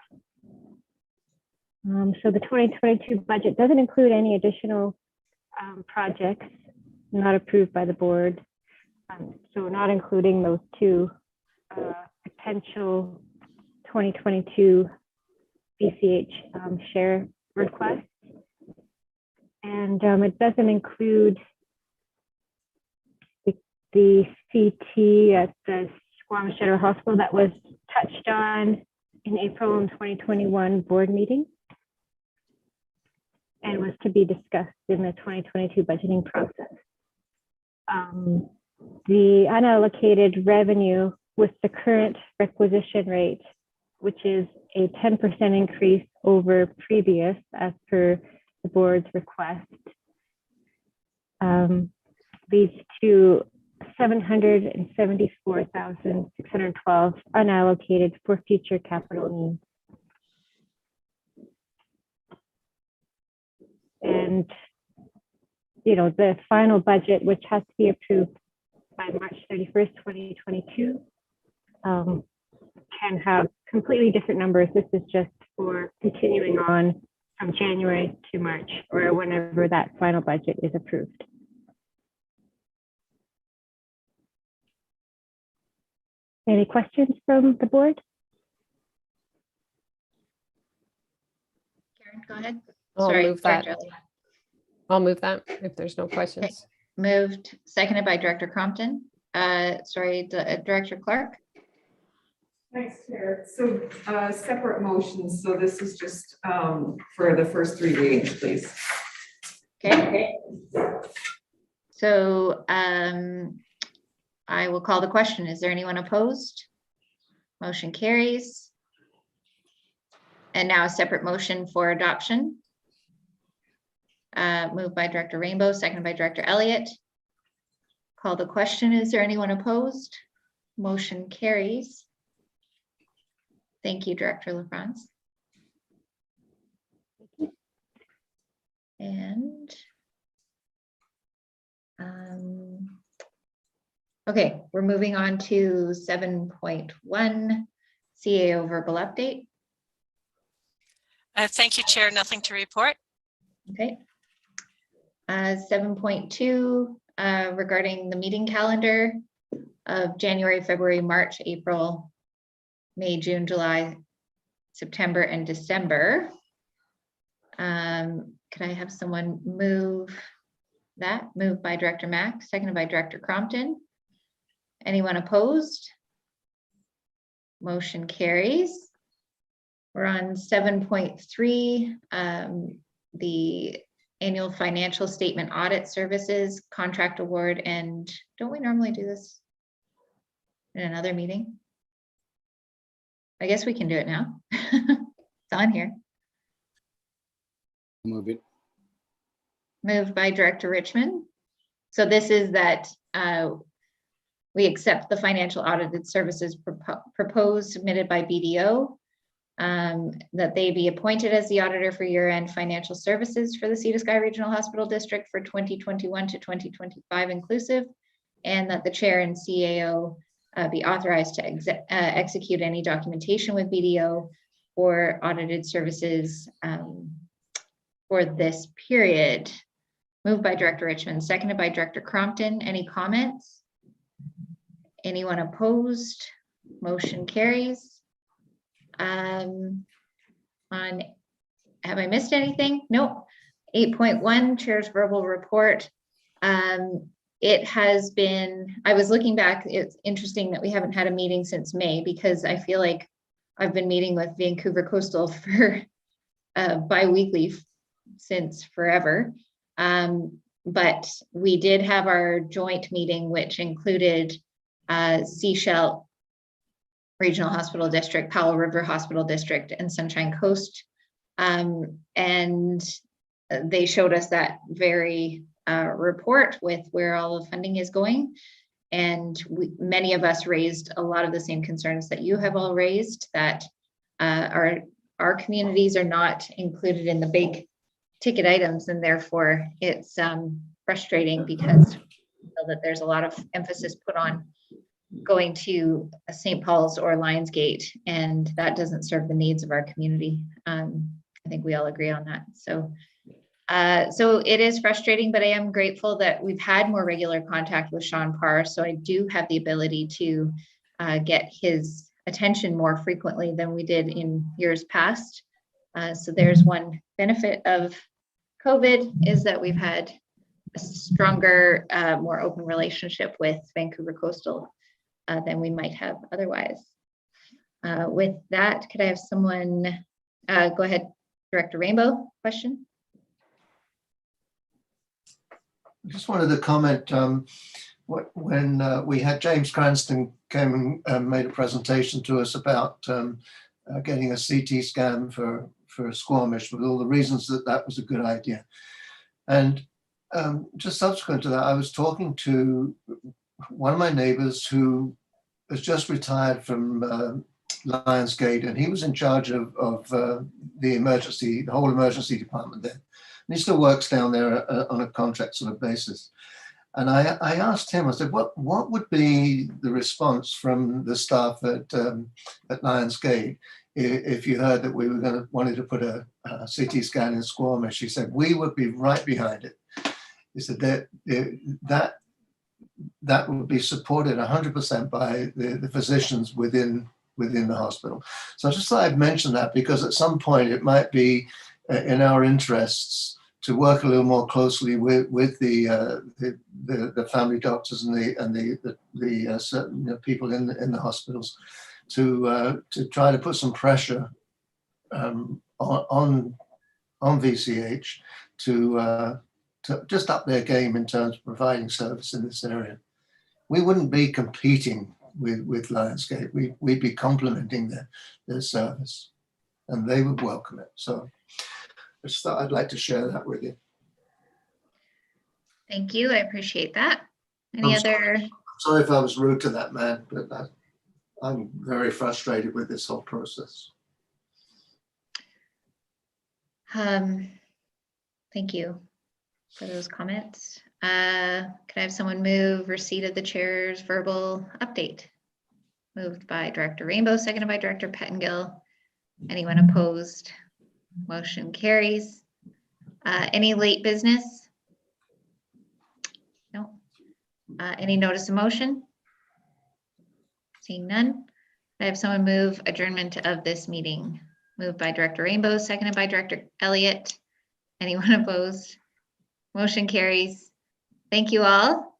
So the 2022 budget doesn't include any additional projects not approved by the board. So not including those two potential 2022 BCH share requests. And it doesn't include the CT at the Squamish General Hospital that was touched on in April 2021 board meeting and was to be discussed in the 2022 budgeting process. The unallocated revenue with the current requisition rate, which is a 10% increase over previous as per the board's request. The leads to 774,612 unallocated for future capital needs. And, you know, the final budget, which has to be approved by March 31st, 2022, can have completely different numbers. This is just for continuing on from January to March, or whenever that final budget is approved. Any questions from the board? Karen, go ahead. I'll Sorry, move that. Director Elliott. I'll move that if there's no questions. Moved, seconded by Director Crompton. Director Clark. Thanks, Chair. So separate motions. So this is just for the first three readings, please. Okay. So I will call the question. Is there anyone opposed? Motion carries. And now a separate motion for adoption. Moved by Director Rainbow, seconded by Director Elliott. Call the question. Is there anyone opposed? Motion carries. Thank you, Director LaFrance. And okay, we're moving on to 7.1 CAO verbal update. Thank you, Chair. Nothing to report. Okay. 7.2 regarding the meeting calendar of January, February, March, April, May, June, July, September, and December. Could I have someone move that? Moved by Director Mack, seconded by Director Crompton. Anyone opposed? Motion carries. We're on 7.3, the annual financial statement audit services contract award. And don't we normally do this in another meeting? I guess we can do it now. It's on here. Move it. Moved by Director Richmond. So this is that we accept the financial audited services proposed submitted by BDO, that they be appointed as the auditor for year-end financial services for the Sea to Sky Regional Hospital District for 2021 to 2025 inclusive, and that the chair and CAO be authorized to execute any documentation with BDO for audited services for this period. Moved by Director Richmond, seconded by Director Crompton. Any comments? Anyone opposed? Motion carries. Have I missed anything? Nope. 8.1 Chair's verbal report. It has been, I was looking back, it's interesting that we haven't had a meeting since May, because I feel like I've been meeting with Vancouver Coastal for bi-weekly since forever. But we did have our joint meeting, which included Seashell Regional Hospital District, Powell River Hospital District, and Sunshine Coast. And they showed us that very report with where all the funding is going. And many of us raised a lot of the same concerns that you have all raised, that our communities are not included in the big ticket items, and therefore it's frustrating because we feel that there's a lot of emphasis put on going to St. Paul's or Lionsgate, and that doesn't serve the needs of our community. I think we all agree on that. So it is frustrating, but I am grateful that we've had more regular contact with Sean Parr, so I do have the ability to get his attention more frequently than we did in years past. So there's one benefit of COVID, is that we've had a stronger, more open relationship with Vancouver Coastal than we might have otherwise. With that, could I have someone go ahead, Director Rainbow, question? I just wanted to comment, when we had James Cranston came and made a presentation to us about getting a CT scan for Squamish, with all the reasons that that was a good idea. And just subsequent to that, I was talking to one of my neighbors who has just retired from Lionsgate, and he was in charge of the whole emergency department there. And he still works down there on a contract sort of basis. And I asked him, I said, what would be the response from the staff at Lionsgate if you heard that we were wanted to put a CT scan in Squamish? He said, we would be right behind it. He said that would be supported 100% by the physicians within the hospital. So I just thought I'd mention that, because at some point it might be in our interests to work a little more closely with the family doctors and the certain people in the hospitals to try to put some pressure on VCH to just up their game in terms of providing service in this area. We wouldn't be competing with Lionsgate. We'd be complementing their service, and they would welcome it. So I just thought I'd like to share that with you. Thank you. I appreciate that. Any other? Sorry if I was rude to that man, but I'm very frustrated with this whole process. Thank you for those comments. Could I have someone move receipt of the chair's verbal update? Moved by Director Rainbow, seconded by Director Pettengill. Anyone opposed? Motion carries. Any late business? No. Any notice of motion? Seeing none. I have someone move adjournment of this meeting. Moved by Director Rainbow, seconded by Director Elliott. Anyone opposed? Motion carries. Thank you all.